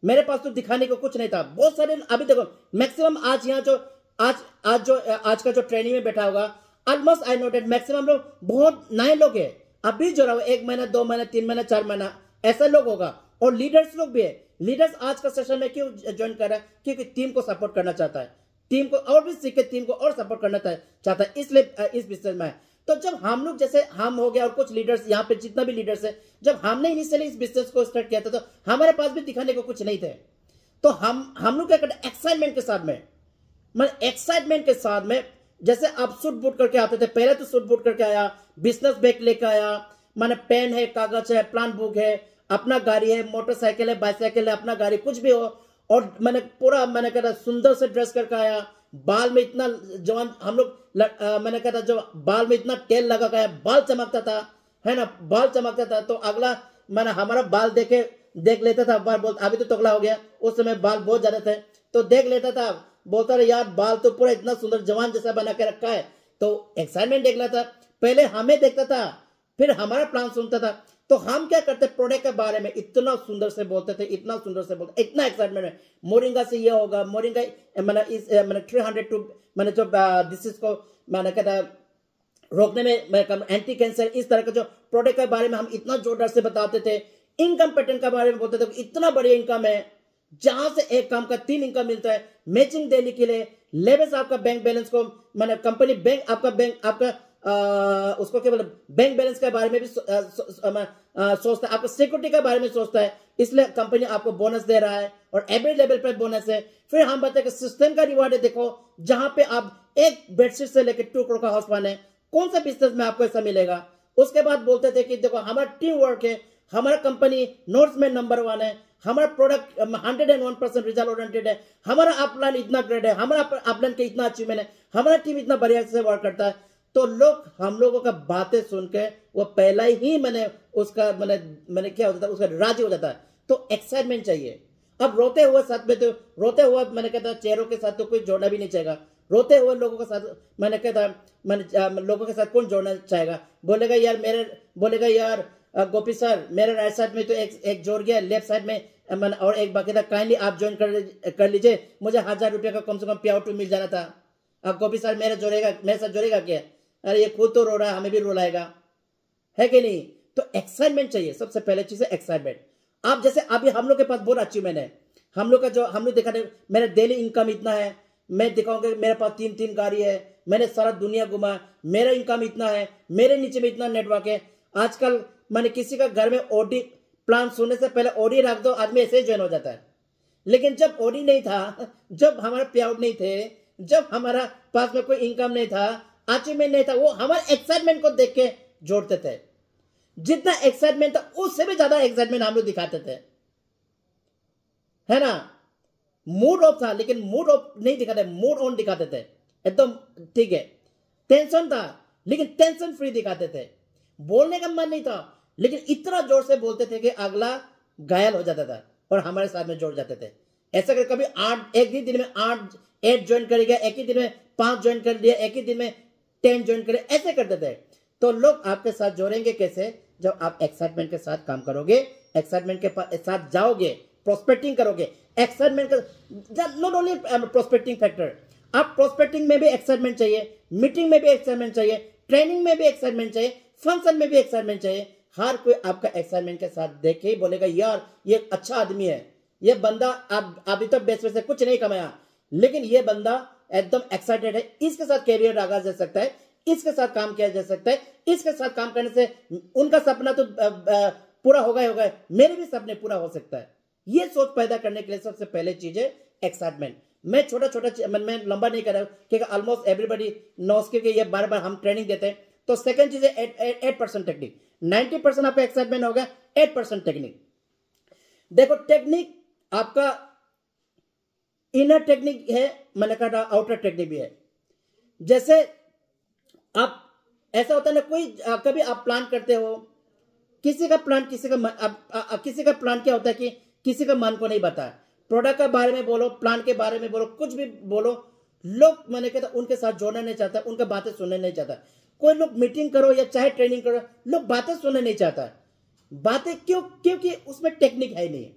मेरे पास तो दिखाने को कुछ नहीं था। बहुत सारे, अभी देखो मैक्सिमम आज यहाँ जो आज का जो ट्रेनिंग में बैठा होगा, ऑलमोस्ट आई नोटेड मैक्सिमम लोग बहुत नए लोग हैं। अभी जो रहा 1 महीना, 2 महीना, 3 महीना, 4 महीना ऐसा लोग होगा। और लीडर्स लोग भी है। लीडर्स आज का सेशन में क्यों ज्वाइन कर रहा है, क्योंकि टीम को सपोर्ट करना चाहता है, टीम को और भी सीख के टीम को और सपोर्ट करना चाहता है, इसलिए इस बिजनेस में है। तो जब हम लोग, जैसे हम हो गया और कुछ लीडर्स यहाँ पे जितना भी लीडर्स है, जब हमने इनिशियली इस बिजनेस को स्टार्ट किया था, तो हमारे पास भी दिखाने को कुछ नहीं थे। तो हम लोग क्या करते, एक्साइटमेंट के साथ में जैसे आप सूट बूट करके आते थे, पहले तो सूट बूट करके आया, बिजनेस बैग लेकर आया, मैंने पेन है, कागज है, प्लान बुक है, अपना गाड़ी है, मोटरसाइकिल है, बाइसाइकिल है, अपना गाड़ी कुछ भी हो, और मैंने कहता सुंदर से ड्रेस करके आया, बाल में इतना जवान हम लोग, मैंने कहता जो बाल में इतना तेल लगा गया, बाल चमकता था, है ना, बाल चमकता था। तो अगला मैंने हमारा बाल देख लेता था, बाल बोलता, अभी तो तगड़ा हो गया, उस समय बाल बहुत ज्यादा थे, तो देख लेता था, बोलता रहा यार बाल तो पूरा इतना सुंदर जवान जैसा बना के रखा है। तो एक्साइटमेंट देख लेता, पहले हमें देखता था, फिर हमारा प्लान सुनता था। तो हम क्या करते, प्रोडक्ट के बारे में इतना सुंदर से बोलते थे, इतना सुंदर से बोलते, इतना एक्साइटमेंट है, मोरिंगा से ये होगा, मोरिंगा मैंने 302 मैंने जो डिसीज को मैंने कहता रोकने में, एंटी कैंसर, इस तरह का जो प्रोडक्ट के बारे में हम इतना जोरदार से बताते थे। इनकम पैटर्न के बारे में बोलते थे, इतना बड़ी इनकम है, जहां से एक काम का 3 इनकम मिलता है। मैचिंग देने के लिए लेवे साहब का बैंक बैलेंस को मैंने कंपनी बैंक आपका उसको क्या बोले बैंक बैलेंस के बारे में भी सोचता है, आपको सिक्योरिटी के बारे में सोचता है, इसलिए कंपनी आपको बोनस दे रहा है और एवरी लेवल पर बोनस है। फिर हम बताते हैं कि सिस्टम का रिवार्ड है, देखो जहां पे आप एक बेडशीट से लेकर 2 करोड़ का हाउस बने, कौन सा बिजनेस में आपको ऐसा मिलेगा। उसके बाद बोलते थे कि देखो हमारा टीम वर्क है, हमारा कंपनी नॉर्थ में नंबर 1 है, हमारा प्रोडक्ट 101% रिजल्ट ओरिएंटेड है, हमारा अपलाइन इतना ग्रेड है, हमारा अपलाइन के इतना अचीवमेंट है, हमारा टीम इतना बढ़िया से वर्क करता है। तो लोग हम लोगों का बातें सुन के वो पहला ही मैंने उसका मैंने क्या होता था, उसका राजी हो जाता है। तो एक्साइटमेंट चाहिए। अब रोते हुए साथ में, तो रोते हुए मैंने कहता चेहरों के साथ तो कोई जोड़ना भी नहीं चाहेगा। रोते हुए लोगों के साथ मैंने कहता लोगों के साथ कौन जोड़ना चाहेगा। बोलेगा यार गोपी सर मेरे राइट साइड में तो एक जोड़ गया, लेफ्ट साइड में और एक बाकी था, काइंडली आप ज्वाइन कर लीजिए, मुझे 1000 रुपये का कम से कम पे आउट मिल जाना था। अब गोपी सर मेरे साथ जोड़ेगा क्या? अरे ये खुद तो रो रहा है, हमें भी रुलाएगा, है कि नहीं? तो एक्साइटमेंट चाहिए, सबसे पहले चीज है एक्साइटमेंट। आप जैसे अभी हम लोग के पास बहुत अचीवमेंट है, हम लोग का जो हम लोग देखा मेरा डेली इनकम इतना है, मैं दिखाऊंगा मेरे पास 3 गाड़ी है, मैंने सारा दुनिया घुमा, मेरा इनकम इतना है, मेरे नीचे में इतना नेटवर्क है। आजकल मैंने किसी का घर में ओडी प्लान सुनने से पहले ओडी रख दो, आदमी ऐसे ही ज्वाइन हो जाता है। लेकिन जब ओडी नहीं था, जब हमारा पे आउट नहीं थे, जब हमारा पास में कोई इनकम नहीं था, अचीवमेंट नहीं था, वो हमारे एक्साइटमेंट को देख के जोड़ते थे। जितना एक्साइटमेंट था उससे भी ज्यादा एक्साइटमेंट हम लोग दिखाते थे, है ना? मूड ऑफ था लेकिन मूड ऑफ नहीं दिखाते, मूड ऑन दिखाते थे एकदम, ठीक है। टेंशन था लेकिन टेंशन फ्री दिखाते थे। बोलने का मन नहीं था लेकिन इतना जोर से बोलते थे कि अगला घायल हो जाता था और हमारे साथ में जोड़ जाते थे। ऐसा कर कभी 8 एक ही दिन में 8 ज्वाइन कर गया, एक ही दिन में 5 ज्वाइन कर लिया, एक ही दिन में 10 ज्वाइन कर, ऐसे करते थे। तो लोग आपके साथ जोड़ेंगे कैसे? जब आप एक्साइटमेंट के साथ काम करोगे, एक्साइटमेंट के साथ जाओगे, प्रोस्पेक्टिंग करोगे। एक्साइटमेंट का नॉट ओनली प्रोस्पेक्टिंग फैक्टर, आप प्रोस्पेक्टिंग में भी एक्साइटमेंट चाहिए, मीटिंग में भी एक्साइटमेंट चाहिए, ट्रेनिंग में भी एक्साइटमेंट चाहिए, फंक्शन में भी एक्साइटमेंट चाहिए। हर कोई आपका एक्साइटमेंट के साथ देख के ही बोलेगा यार ये अच्छा आदमी है, ये बंदा अभी तक बेस से कुछ नहीं कमाया लेकिन ये बंदा एकदम एक्साइटेड है, इसके साथ कैरियर आगाज जा सकता है, इसके साथ काम किया जा सकता है, इसके साथ काम करने से उनका सपना तो पूरा होगा ही होगा, मेरे भी सपने पूरा हो सकता है। ये सोच पैदा करने के लिए सबसे पहले चीज है एक्साइटमेंट। मैं छोटा मैं लंबा नहीं कर रहा हूं क्योंकि ऑलमोस्ट एवरीबडी नोस के ये बार बार हम ट्रेनिंग देते हैं। तो सेकंड चीज है 8% टेक्निक। 90% आपका एक्साइटमेंट हो गया, 8% टेक्निक। देखो टेक्निक आपका इनर टेक्निक है, मैंने कहा आउटर टेक्निक भी है। जैसे आप ऐसा होता है ना, कोई कभी आप प्लान करते हो, किसी का प्लान किसी का प्लान क्या होता है कि किसी का मन को नहीं पता। प्रोडक्ट के बारे में बोलो, प्लान के बारे में बोलो, कुछ भी बोलो, लोग मैंने कहता उनके साथ जोड़ना नहीं चाहता, उनका बातें सुनने नहीं चाहता। कोई लोग मीटिंग करो या चाहे ट्रेनिंग करो, लोग बातें सुनने नहीं चाहता। बातें क्यों? क्योंकि उसमें टेक्निक है नहीं।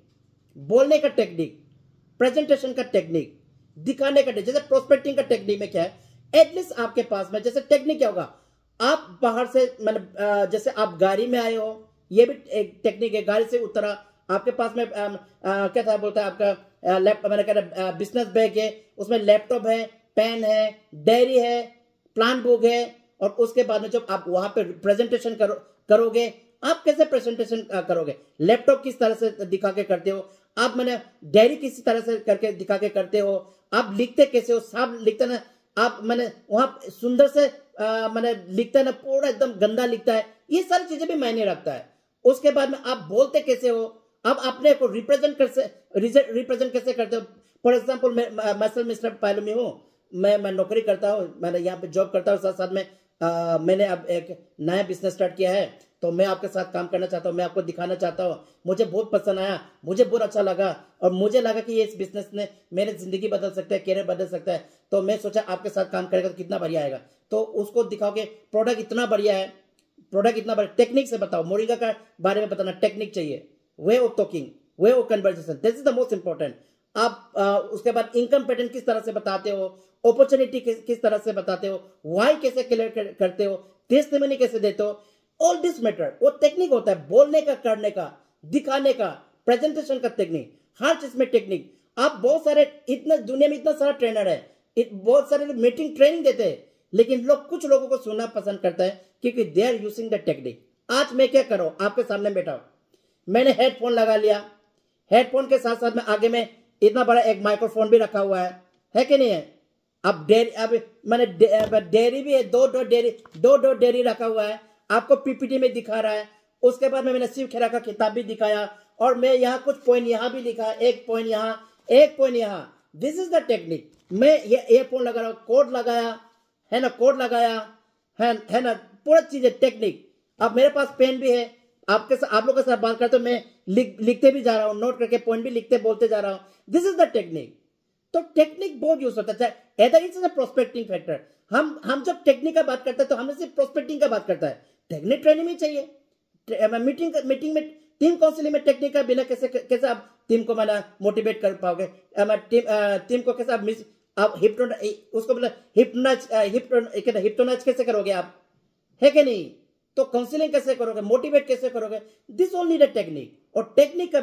बोलने का टेक्निक, प्रेजेंटेशन का टेक्निक, दिखाने का टेक्निक। जैसे प्रोस्पेक्टिंग का टेक्निक में क्या है, एटलीस्ट आपके पास में जैसे टेक्निक क्या होगा, आप बाहर से मतलब जैसे आप गाड़ी में आए हो, ये भी एक टेक्निक है। गाड़ी से उतरा, आपके पास में क्या था बोलता है आपका लैपटॉप, मैंने कहा बिजनेस बैग है, उसमें लैपटॉप है, पेन है, डायरी है, प्लान बुक है। और उसके बाद में जब आप वहां पे प्रेजेंटेशन करोगे, आप कैसे प्रेजेंटेशन करोगे? लैपटॉप किस तरह से दिखा के करते हो आप, मैंने डायरी किसी तरह से करके दिखा के करते हो, आप लिखते कैसे हो, साफ लिखते ना आप, मैंने वहां सुंदर से मैंने लिखता है ना, पूरा एकदम गंदा लिखता है, ये सारी चीजें भी मायने रखता है। उसके बाद में आप बोलते कैसे हो, आप अपने को रिप्रेजेंट कैसे करते हो। फॉर एग्जाम्पल मैं मिस्टर पायलमी हूँ, मैं नौकरी करता हूँ, मैंने यहाँ पे जॉब करता हूँ, साथ साथ में मैंने अब एक नया बिजनेस स्टार्ट किया है, तो मैं आपके साथ काम करना चाहता हूँ, मैं आपको दिखाना चाहता हूँ। मुझे बहुत पसंद आया, मुझे बहुत अच्छा लगा और मुझे लगा कि ये इस बिजनेस ने मेरी जिंदगी बदल सकता है, कैरियर बदल सकता है। तो मैं सोचा आपके साथ काम करेगा तो कितना बढ़िया आएगा। तो उसको दिखाओ कि प्रोडक्ट इतना बढ़िया है, प्रोडक्ट इतना बढ़िया, टेक्निक से बताओ। मोरिंगा का बारे में बताना, टेक्निक चाहिए, way of talking, way of conversation, this is the most important. आप उसके बाद इनकम पैटर्न किस तरह से बताते हो, अपॉर्चुनिटी किस तरह से बताते हो, वाई कैसे क्लियर करते हो, टेस्टिमनी कैसे देते हो, ऑल दिस मैटर। वो टेक्निक होता है, बोलने का, करने का, दिखाने का, प्रेजेंटेशन का टेक्निक, हर चीज में टेक्निक। आप बहुत सारे, इतना दुनिया में इतना सारा ट्रेनर है, बहुत सारे मीटिंग ट्रेनिंग देते हैं, लेकिन कुछ लोगों को सुनना पसंद करता है क्योंकि they are using the technique. आज मैं क्या कर रहा हूं, आपके सामने बैठा हूं, मैंने हेडफोन लगा लिया, हेडफोन के साथ साथ में आगे में इतना बड़ा एक माइक्रोफोन भी रखा हुआ है कि नहीं है। अब मैंने डेयरी भी है, दो डेयरी रखा हुआ है, आपको पीपीटी में दिखा रहा है। उसके बाद में मैंने शिव खेरा का किताब भी दिखाया, और मैं यहाँ कुछ पॉइंट यहाँ भी लिखा, एक पॉइंट यहाँ, एक पॉइंट यहाँ। This is the technique. मैं ये एयरफोन लगा रहा हूँ, कोड लगाया है ना, कोड लगाया है ना, पूरा चीजें टेक्निक। अब मेरे पास पेन भी है, आप लोग के साथ बात करते तो मैं लिखते भी जा रहा हूँ, नोट करके पॉइंट भी लिखते बोलते जा रहा हूँ। This is the technique. तो टेक्निक बहुत यूज होता है। It is a prospecting factor. हम जब टेक्निक का बात करते हैं तो हमें सिर्फ प्रोस्पेक्टिंग का बात करता है, टेक्निक ट्रेनिंग में चाहिए। मीटिंग में टीम काउंसिलिंग में टेक्निक का बिना कैसे आप टीम को माना मोटिवेट कर पाओगे, टीम को कैसे आप हिप्नोटाइज कैसे करोगे आप, है कि नहीं। तो काउंसलिंग कैसे करोगे, मोटिवेट कैसे करोगे, this all need a technique. और टेक्निक का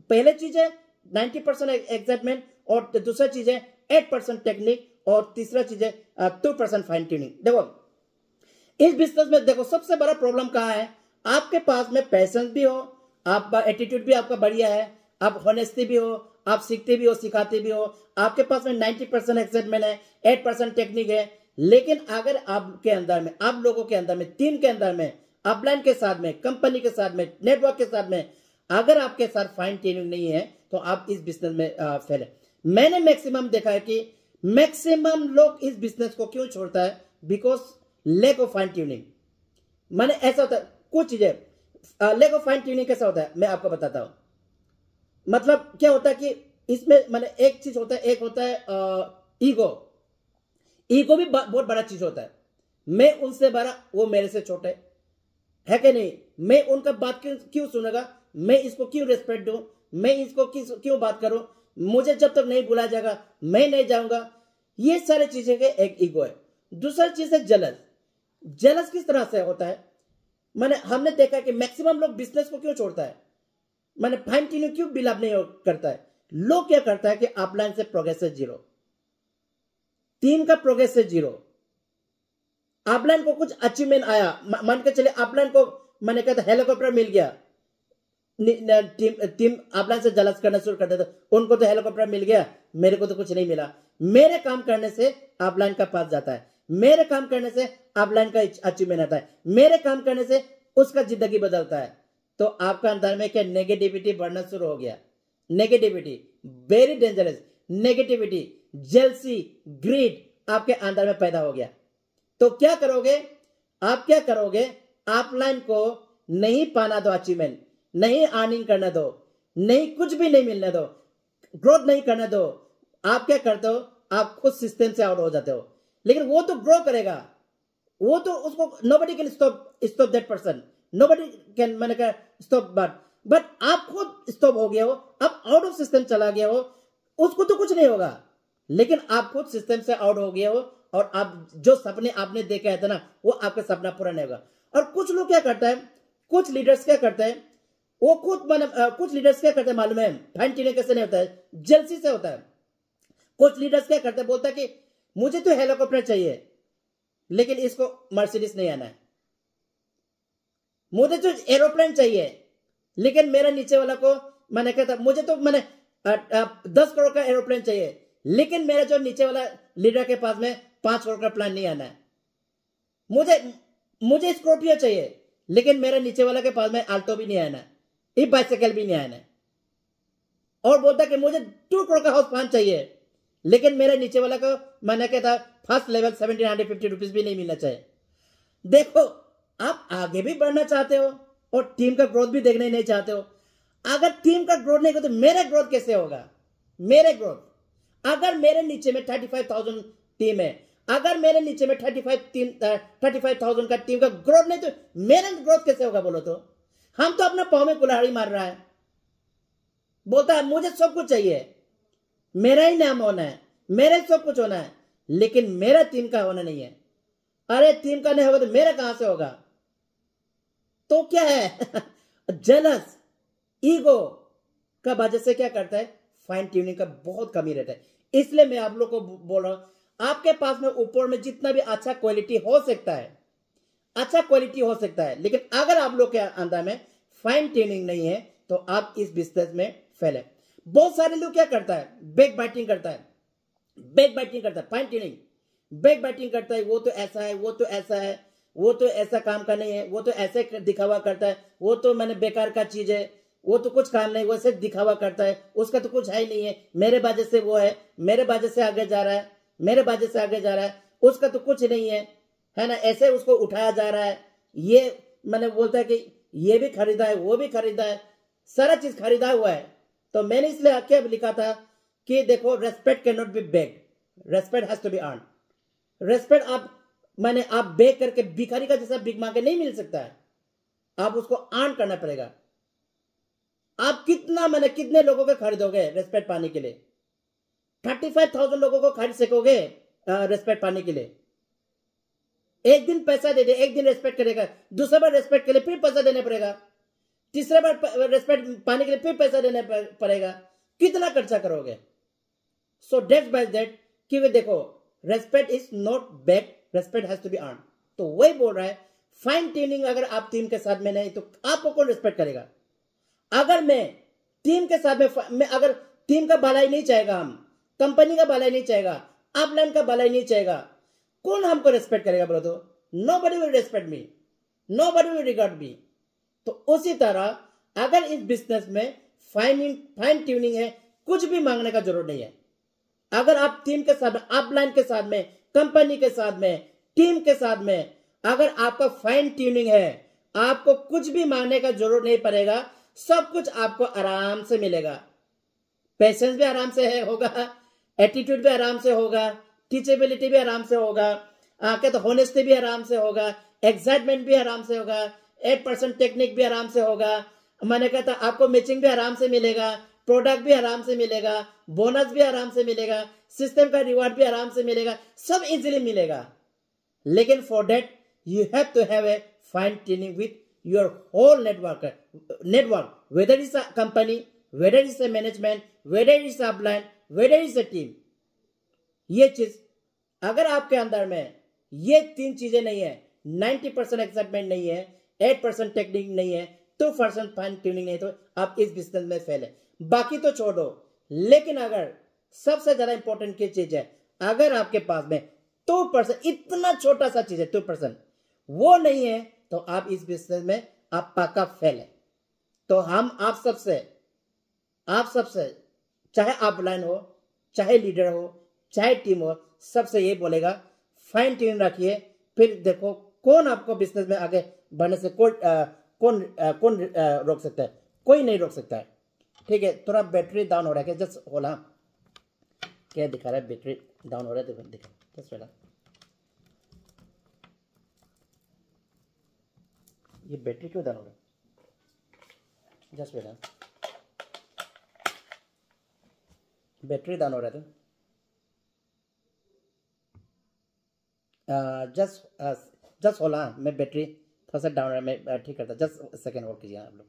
पहले चीज है 90% एक्साइटमेंट, और दूसरा चीज है 8% टेक्निक, और तीसरा चीज है 2% फाइन ट्यूनिंग। देखो इस बिजनेस में देखो सबसे बड़ा प्रॉब्लम कहाँ है, आपके पास में पैशन भी हो, आपका एटीट्यूड भी आपका बढ़िया है, आप होनेस्टी भी हो, आप सीखते भी हो सिखाते भी हो, आपके पास में 90% एक्साइटमेंट है, 8% टेक्निक है। लेकिन अगर आपके अंदर में, आप लोगों के अंदर में, टीम के अंदर में, अपलाइन के साथ में, कंपनी के साथ में, नेटवर्क के साथ में, अगर आपके साथ फाइन ट्यूनिंग नहीं है तो आप इस बिजनेस में फेल है। मैंने मैक्सिमम देखा है कि मैक्सिमम लोग इस बिजनेस को क्यों छोड़ता है, because lack of fine tuning. मैंने ऐसा होता है कुछ चीजें, लैक ऑफ फाइन ट्यूनिंग कैसा होता है मैं आपको बताता हूं। मतलब क्या होता है कि इसमें मैंने एक चीज होता है, एक होता है ईगो। ईगो भी बहुत बड़ा चीज होता है। मैं उनसे बड़ा, वो मेरे से छोटे, है कि नहीं। मैं उनका बात क्यों सुनेगा, मैं इसको क्यों रेस्पेक्ट दूं, मैं इसको क्यों बात करूं, मुझे जब तक नहीं बुलाया जाएगा मैं नहीं जाऊंगा। ये सारी चीजें के एक ईगो है। दूसरा चीज है जलस। जलस किस तरह से होता है, हमने देखा कि मैक्सिमम लोग बिजनेस को क्यों छोड़ता है, फाइन ट्यूनिंग क्यों बिलीव नहीं करता है। लोग क्या करता है कि अपलाइन से प्रोग्रेस से 0, टीम का प्रोग्रेस से 0, अपलाइन को कुछ अचीवमेंट आया, मान के चले अपलाइन को मैंने कहता हेलीकॉप्टर मिल गया, टीम अपलाइन से जलस करना शुरू कर देता, उनको तो हेलीकॉप्टर मिल गया, मेरे को तो कुछ नहीं मिला। मेरे काम करने से अपलाइन का पास जाता है, मेरे काम करने से अपलाइन का अचीवमेंट आता है, मेरे काम करने से उसका जिंदगी बदलता है। तो आपका अंदर में क्या नेगेटिविटी बढ़ना शुरू हो गया। Negativity very dangerous. Negativity, jealousy, greed आपके अंदर में पैदा हो गया। तो क्या करोगे आप, क्या करोगे, अपलाइन को नहीं पाना दो, अचीवमेंट नहीं अर्निंग करना दो, नहीं कुछ भी नहीं मिलने दो, ग्रोथ नहीं करने दो। आप क्या करते हो, आप खुद सिस्टम से आउट हो जाते हो। लेकिन वो तो ग्रो करेगा, वो तो उसको nobody can stop that person, nobody can मैंने कहा stop, but आप खुद स्टॉप हो गए हो, आप आउट ऑफ सिस्टम चला गया हो, उसको तो कुछ नहीं होगा। लेकिन आप खुद सिस्टम से आउट हो गए हो, और आप जो सपने आपने देखा था ना, वो आपका सपना पूरा नहीं होगा। और कुछ लोग क्या करता है, कुछ लीडर्स क्या करते हैं, वो खुद कुछ लीडर्स क्या करते हैं मालूम है, फाइन ट्यूनिंग कैसे नहीं होता है, जेलसी से होता है। कुछ लीडर्स क्या करते हैं, बोलता है कि मुझे तो हेलीकॉप्टर चाहिए लेकिन इसको मर्सिडीज नहीं आना है, मुझे तो एरोप्लेन चाहिए लेकिन मेरा नीचे वाला को मैंने कहता, मुझे तो 10 करोड़ का एरोप्लेन चाहिए लेकिन मेरा जो नीचे वाला लीडर के पास में 5 करोड़ का प्लान नहीं आना है। मुझे स्कॉर्पियो चाहिए लेकिन मेरे नीचे वाला के पास में आल्टो भी नहीं आना है, ई बाइसाइकिल भी नहीं आना है। और बोलता कि मुझे 2 करोड़ का हाउस प्लान चाहिए लेकिन मेरे नीचे वाला को मैंने कहता फर्स्ट लेवल 1750 रुपीज भी नहीं मिलना चाहिए। देखो आप आगे भी बढ़ना चाहते हो और टीम का ग्रोथ भी देखना ही नहीं चाहते हो। अगर टीम का ग्रोथ नहीं होगा तो मेरा ग्रोथ कैसे होगा। मेरे ग्रोथ, अगर मेरे नीचे में 35,000 टीम है, अगर मेरे नीचे में 35,000 का टीम का ग्रोथ नहीं तो मेरा ग्रोथ कैसे होगा बोलो तो। हम तो अपना पाँव में कुल्हाड़ी मार रहा है, बोलता है मुझे सब कुछ चाहिए, मेरा ही नाम होना है, मेरा ही सब कुछ होना है, लेकिन मेरा टीम का होना नहीं है। अरे टीम का नहीं होगा तो मेरा कहां से होगा। तो क्या है जेलस, ईगो का वजह से क्या करता है, फाइन ट्यूनिंग का बहुत कमी रहता है। इसलिए मैं आप लोग को बोल रहा हूं, आपके पास में ऊपर में जितना भी अच्छा क्वालिटी हो सकता है, अच्छा क्वालिटी हो सकता है, लेकिन अगर आप लोग के अंदर में फाइन ट्यूनिंग नहीं है तो आप इस बिजनेस में फेल है। बहुत सारे लोग क्या करता है, बैक बाइटिंग करता है, बैक बाइटिंग करता है, फाइन ट्यूनिंग बैक बाइटिंग करता है, वो तो ऐसा है, वो तो ऐसा है, वो तो ऐसा काम का नहीं है, वो तो ऐसे दिखावा करता है, वो तो मैंने बेकार का चीज है, वो तो कुछ काम नहीं, वो सिर्फ दिखावा करता है, उसका तो कुछ है ही नहीं है, मेरे वजह से वो है, मेरे वजह से आगे जा रहा है, मेरे वजह से आगे जा रहा है, उसका तो कुछ नहीं है ना, ऐसे उसको उठाया जा रहा है। ये मैंने बोलता है कि ये भी खरीदा है, वो भी खरीदा है, सारा चीज खरीदा हुआ है। तो मैंने इसलिए क्या लिखा था कि देखो, respect can not be begged, respect has to be earn. Respect आप बेग करके भिखारी का जैसा बिग मांगे नहीं मिल सकता है, आप उसको अर्न करना पड़ेगा। आप कितने लोगों को खरीदोगे रेस्पेक्ट पाने के लिए? 35,000 लोगों को खरीद सकोगे रेस्पेक्ट पाने के लिए? एक दिन पैसा दे दे, एक दिन रेस्पेक्ट करेगा, दूसरा बार रेस्पेक्ट के लिए फिर पैसा देना पड़ेगा, तीसरा बार रेस्पेक्ट पाने के लिए फिर पैसा देना पड़ेगा, कितना खर्चा करोगे? सो डेट्स बाय दैट कि वे देखो, respect is not back, respect has to be earn. तो वही बोल रहा है, फाइन ट्यूनिंग अगर आप टीम के साथ में नहीं तो आपको कौन रेस्पेक्ट करेगा? अगर मैं टीम के साथ में अगर टीम का भलाई नहीं चाहेगा, हम कंपनी का भलाई नहीं चाहेगा, अपलाइन का भलाई नहीं चाहेगा, कौन हमको रेस्पेक्ट करेगा बोलो तो? Nobody will respect me, nobody will regard me. तो उसी तरह अगर इस बिजनेस में फाइन ट्यूनिंग है, कुछ भी मांगने का जरूरत नहीं है। अगर आप टीम के साथ में, अपलाइन के साथ में, कंपनी के साथ में, टीम के साथ में अगर आपका फाइन ट्यूनिंग है, आपको कुछ भी मांगने का जरूरत नहीं पड़ेगा, सब कुछ आपको आराम से मिलेगा। पेशेंस भी आराम से होगा, एटीट्यूड भी आराम से होगा, टीचेबिलिटी भी आराम से होगा, क्या तो होनेस्टी भी आराम से होगा, एक्साइटमेंट भी आराम से होगा, 8% टेक्निक भी आराम से होगा, मैंने कहता आपको मैचिंग भी आराम से मिलेगा, प्रोडक्ट भी आराम से मिलेगा, बोनस भी आराम से मिलेगा, सिस्टम का रिवार्ड भी आराम से मिलेगा, सब इजीली मिलेगा। लेकिन for that you have to have a fine tuning with your whole network, whether is a company, whether is a management, whether is upline, whether is a team. ये चीज अगर आपके अंदर में ये तीन चीजें नहीं है, 90% एक्साइटमेंट नहीं है, 8% टेक्निक नहीं है, 2% फाइन ट्यूनिंग नहीं, तो आप इस बिजनेस में फेल है। बाकी तो छोड़ो, लेकिन अगर सबसे ज्यादा इंपॉर्टेंट की चीज है, अगर आपके पास में 2%, इतना छोटा सा चीज है 2%, वो नहीं है तो आप इस बिजनेस में आप पक्का फेल है। तो हम आप सबसे चाहे अपलाइन हो, चाहे लीडर हो, चाहे टीम हो, सबसे ये बोलेगा फाइन ट्यून रखिए, फिर देखो कौन आपको बिजनेस में आगे बढ़ने से कौन रोक सकता है? कोई नहीं रोक सकता है। ठीक है, थोड़ा बैटरी डाउन हो रहा है, जस्ट होला क्या दिखा रहा है, बैटरी डाउन हो रहा है, देखो जस्ट वाला, ये बैटरी क्यों डाउन हो रहा है? जस्ट वाला बैटरी डाउन हो रहा था, जस्ट होला, मैं बैटरी थोड़ा सा डाउन है, मैं ठीक करता, जस्ट सेकेंड होल्ड कीजिए आप लोग।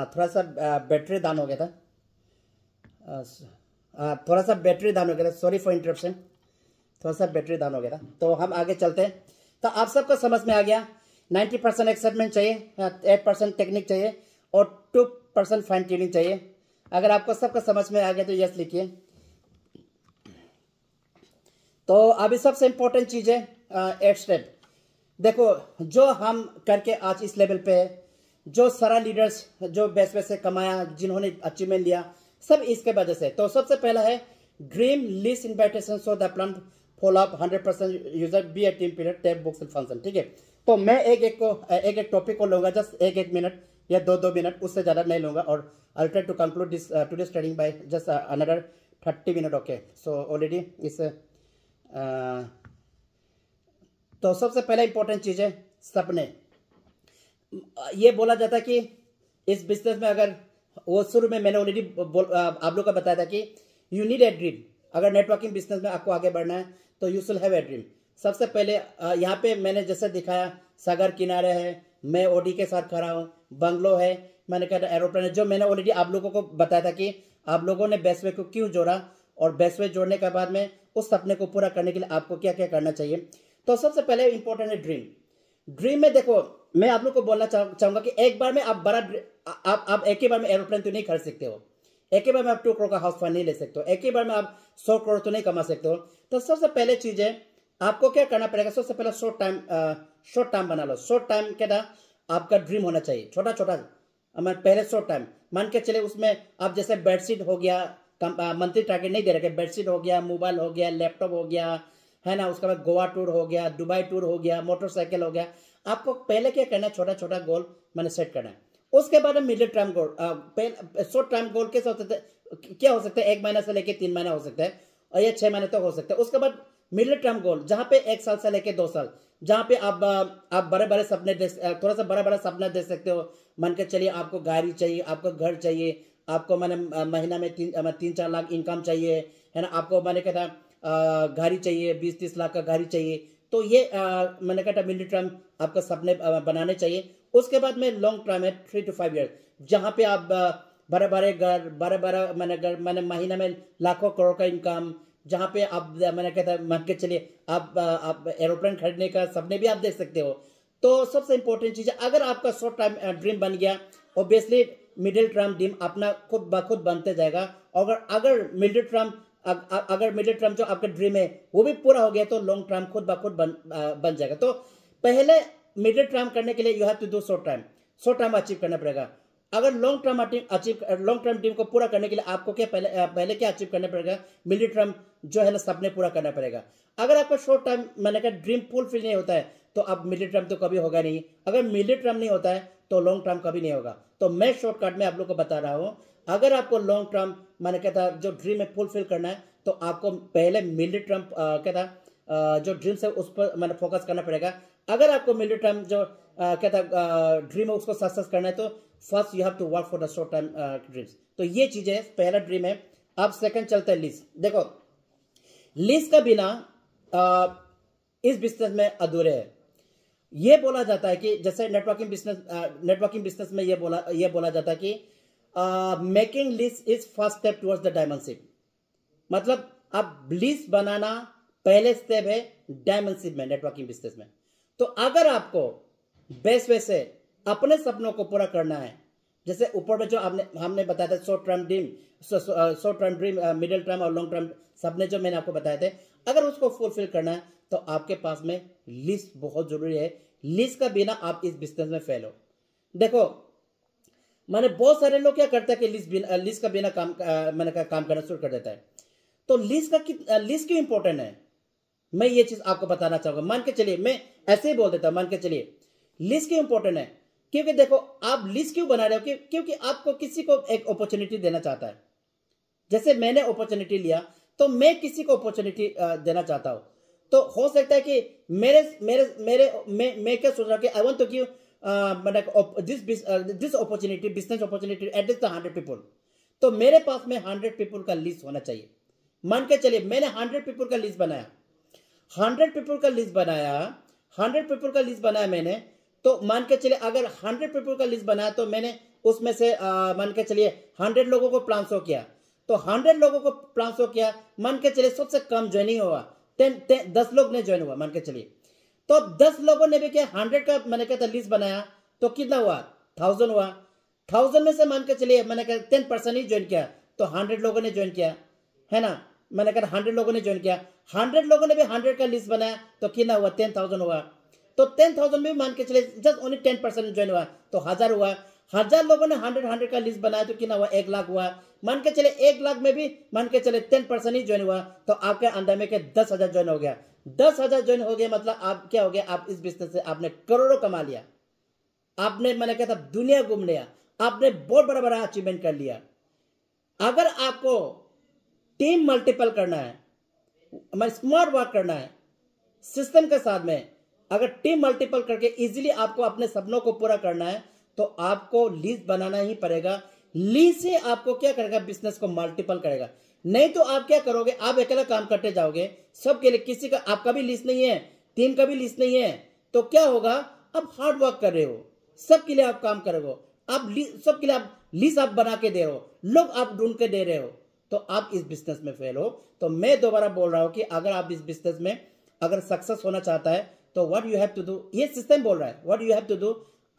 थोड़ा सा बैटरी डाउन हो गया था, थोड़ा सा बैटरी डाउन हो गया था, सॉरी फॉर इंटरप्शन, थोड़ा सा बैटरी डाउन हो गया था। तो हम आगे चलते हैं। तो आप सबको समझ में आ गया, 90% एक्साइटमेंट चाहिए, 8% टेक्निक चाहिए और 2% फाइन ट्यूनिंग चाहिए। अगर आपको सबका समझ में आ गया तो यस लिखिए। तो अभी सबसे इंपॉर्टेंट चीज है 8 स्टेप। देखो, जो हम करके आज इस लेवल पे है, जो सारा लीडर्स जो बेस्ट से कमाया, जिन्होंने अचीवमेंट लिया, सब इसके वजह से। तो सबसे पहला है dream list invitation so the plan follow up 100% user be a team period tab books and function. ठीक है, तो मैं एक टॉपिक को लूंगा, जस्ट एक मिनट या दो मिनट, उससे ज़्यादा नहीं लूंगा, और I try to conclude this today studying by just another 30 minute. Okay, so already इस तो सबसे पहला इंपॉर्टेंट चीज़ है सपने। ये बोला जाता है कि इस बिजनेस में, अगर वो शुरू में मैंने ऑलरेडी आप लोग को बताया था कि यू नीड ए ड्रीम। अगर नेटवर्किंग बिजनेस में आपको आगे बढ़ना है तो you should have a dream. सबसे पहले यहाँ पे मैंने जैसे दिखाया, सागर किनारे है, मैं ओडी के साथ खड़ा हूँ, बंगलो है, मैंने कहा एरोप्लेन है, जो मैंने ऑलरेडी आप लोगों को बताया था कि आप लोगों ने बेस्ट वे को क्यों जोड़ा और बेस्ट वे जोड़ने के बाद में उस सपने को पूरा करने के लिए आपको क्या क्या करना चाहिए। तो सबसे पहले इंपॉर्टेंट है ड्रीम में देखो, मैं आप लोग को बोलना चाहूंगा कि एक बार में आप बड़ा आप एक ही बार में एरोप्लेन तो नहीं खरीद सकते हो, एक ही बार में आप 2 करोड़ का हाउस फंड नहीं ले सकते हो, एक ही बार में आप 100 करोड़ तो नहीं कमा सकते हो। तो सबसे पहले चीज है आपको क्या करना पड़ेगा, सबसे पहले शॉर्ट टाइम बना लो। शॉर्ट टाइम के ना आपका ड्रीम होना चाहिए, छोटा छोटा। पहले शॉर्ट टाइम मान के चले, उसमें आप जैसे बेडशीट हो गया, मंथली टारगेट नहीं दे रखे, बेडशीट हो गया, मोबाइल हो गया, लैपटॉप हो गया, है ना, उसके बाद गोवा टूर हो गया, दुबई टूर हो गया, मोटरसाइकिल हो गया। आपको पहले क्या करना है, छोटा छोटा गोल मैंने सेट करना है। उसके बाद middle term goal, short term goal कैसे हो सकते हैं, क्या हो सकता है, 1 महीना से लेके 3 महीना हो सकता है, और ये 6 महीने तक हो सकता है। उसके बाद मिडिल टर्म गोल, जहां पे 1 साल से लेके 2 साल, जहां पे आप बड़े बड़े सपने थोड़ा सा बड़ा बड़ा सपना दे सकते हो। मान के चलिए आपको गाड़ी चाहिए, आपको घर चाहिए, आपको मैंने महीना में 3-4 लाख इनकम चाहिए, है ना, आपको मैंने कहता गाड़ी चाहिए, 20-30 लाख का गाड़ी चाहिए। तो ये मैंने कहता मिडिल टर्म आपका सपने बनाने चाहिए। उसके बाद में लॉन्ग टर्म है 3 to 5 ईयर, जहां पे आप बड़े बड़े घर, बड़े बड़े मैंने महीना में लाखों करोड़ का इनकम, जहां पे आप मैंने कहता मान के चलिए आप एरोप्लेन खरीदने का सपने भी आप देख सकते हो। तो सबसे इंपॉर्टेंट चीज है, अगर आपका शॉर्ट टाइम ड्रीम बन गया, ऑब्वियसली मिडिल टर्म ड्रीम अपना खुद ब खुद बनते जाएगा। और अगर मिडिल टर्म जो आपका ड्रीम है वो भी पूरा हो गया, तो लॉन्ग टर्म खुद ब खुद बन जाएगा। तो पहले मिडिल टर्म करने के लिए you have to do short term achieve करना पड़ेगा। अगर लॉन्ग टर्म ड्रीम को पूरा करने के लिए आपको क्या पहले क्या अचीव करना पड़ेगा, मिडिल टर्म जो है ना सपने पूरा करना पड़ेगा। अगर आपका शॉर्ट टर्म मैंने कहा ड्रीम फुलफिल नहीं होता है, तो अब मिडिल टर्म तो कभी होगा नहीं। अगर मिडिल टर्म नहीं होता है तो लॉन्ग टर्म कभी नहीं होगा। तो मैं शॉर्टकट में आप लोग को बता रहा हूं, अगर आपको लॉन्ग टर्म मैंने कहता जो ड्रीम है फुलफिल करना है, तो आपको पहले मिडिल टर्म कहता जो ड्रीम्स है उस पर मैंने फोकस करना पड़ेगा। अगर आपको मिडिल टर्म जो कहता ड्रीम है उसको सक्सेस करना है, तो first you have to work for the short term dreams. तो ये चीज है, पहला ड्रीम है। अब सेकंड चलता है लीज। देखो लीज का बिना इस बिजनेस में अधूरे है। ये बोला जाता है कि जैसे नेटवर्किंग बिजनेस में ये बोला जाता है कि making leads is first step towards the diamondship. मतलब अब लीज बनाना पहले स्टेप है डायमंडशिप में, नेटवर्किंग बिजनेस में। तो अगर आपको बेस्ट वे से अपने सपनों को पूरा करना है, जैसे ऊपर में जो हमने बताया था short term dream, middle term और लॉन्ग टर्म सपने जो मैंने आपको बताए थे, अगर उसको फुलफिल करना है तो आपके पास में लिस्ट बहुत जरूरी है। लिस्ट का बिना आप इस बिजनेस में फेल हो। देखो मैंने बहुत सारे लोग क्या करते हैं कि लिस्ट का बिना काम करना शुरू कर देता है। तो लिस्ट क्यों इंपॉर्टेंट है, मैं ये चीज आपको बताना चाहूंगा। मान के चलिए मैं ऐसे ही बोल देता हूं, मान के चलिए लिस्ट क्यों इंपॉर्टेंट है, क्योंकि देखो आप लिस्ट क्यों बना रहे हो, क्योंकि आपको किसी को एक अपॉर्चुनिटी देना चाहता है। जैसे मैंने अपॉर्चुनिटी लिया, तो मैं किसी को अपॉर्चुनिटी देना चाहता हूं। तो हो सकता है कि मैं क्या सोच रहा हूं कि I want to give this opportunity, business opportunity at least 100 people. तो मेरे पास में 100 पीपल का लिस्ट होना चाहिए। मान के चलिए मैंने 100 पीपल का लिस्ट बनाया, 100 पीपल का लिस्ट बनाया मैंने। तो मान के चलिए अगर 100 पीपल का लिस्ट बनाया, तो मैंने उसमें से मान के चलिए 100 लोगों को प्लान शो किया। तो 100 लोगों को प्लान शो किया, मान के चलिए सबसे कम ज्वाइनिंग हुआ, 10 लोग ने ज्वाइन हुआ मान के चलिए। तो 10 लोगों ने भी क्या 100 का मैंने कहता लिस्ट बनाया, तो कितना हुआ 1000 हुआ। 1000 में से मान के चलिए मैंने कहा 10% ही ज्वाइन किया, तो 100 लोगों ने ज्वाइन किया, है ना। मैंने कहा 100 लोगों ने ज्वाइन किया, 100 लोगों ने भी 100 का लिस्ट बनाया, तो कितना हुआ 10,000 हुआ। तो 10,000 में मान के चले जस्ट ओनली 10% ज्वाइन हुआ, तो 1000 हुआ। 1000 लोगों ने 100 का लिस्ट बनाया, तो कितना हुआ 1 लाख हुआ। मान के चले 1 लाख में भी मान के चले 10% ही ज्वाइन हुआ, तो आपके अंदर में 10,000 ज्वाइन हो गया। 10,000 ज्वाइन हो गया, मतलब आप क्या हो गया, आप इस बिजनेस से आपने करोड़ों कमा लिया। आपने मैंने कहता दुनिया घूम लिया, आपने बहुत बड़ा बड़ा अचीवमेंट कर लिया। अगर आपको टीम मल्टीपल करना है, स्मार्ट वर्क करना है सिस्टम के साथ में, अगर टीम मल्टीपल करके इजीली आपको अपने सपनों को पूरा करना है, तो आपको लीज बनाना ही पड़ेगा। लीज से आपको क्या करेगा, बिजनेस को मल्टीपल करेगा। नहीं तो आप क्या करोगे, आप अकेला काम करते जाओगे सबके लिए, आपका भी लिस्ट नहीं है, टीम का भी लिस्ट नहीं है, तो क्या होगा, आप हार्ड वर्क कर रहे हो, सबके लिए आप काम कर रहे हो, आप सबके लिए आप लिस्ट आप बना के दे रहे हो, लोग आप ढूंढ के दे रहे हो, तो आप इस बिजनेस में फेल हो। तो मैं दोबारा बोल रहा हूं कि अगर आप इस बिजनेस में अगर सक्सेस होना चाहता है तो what you have to do, ये सिस्टम बोल रहा है, what you have to do,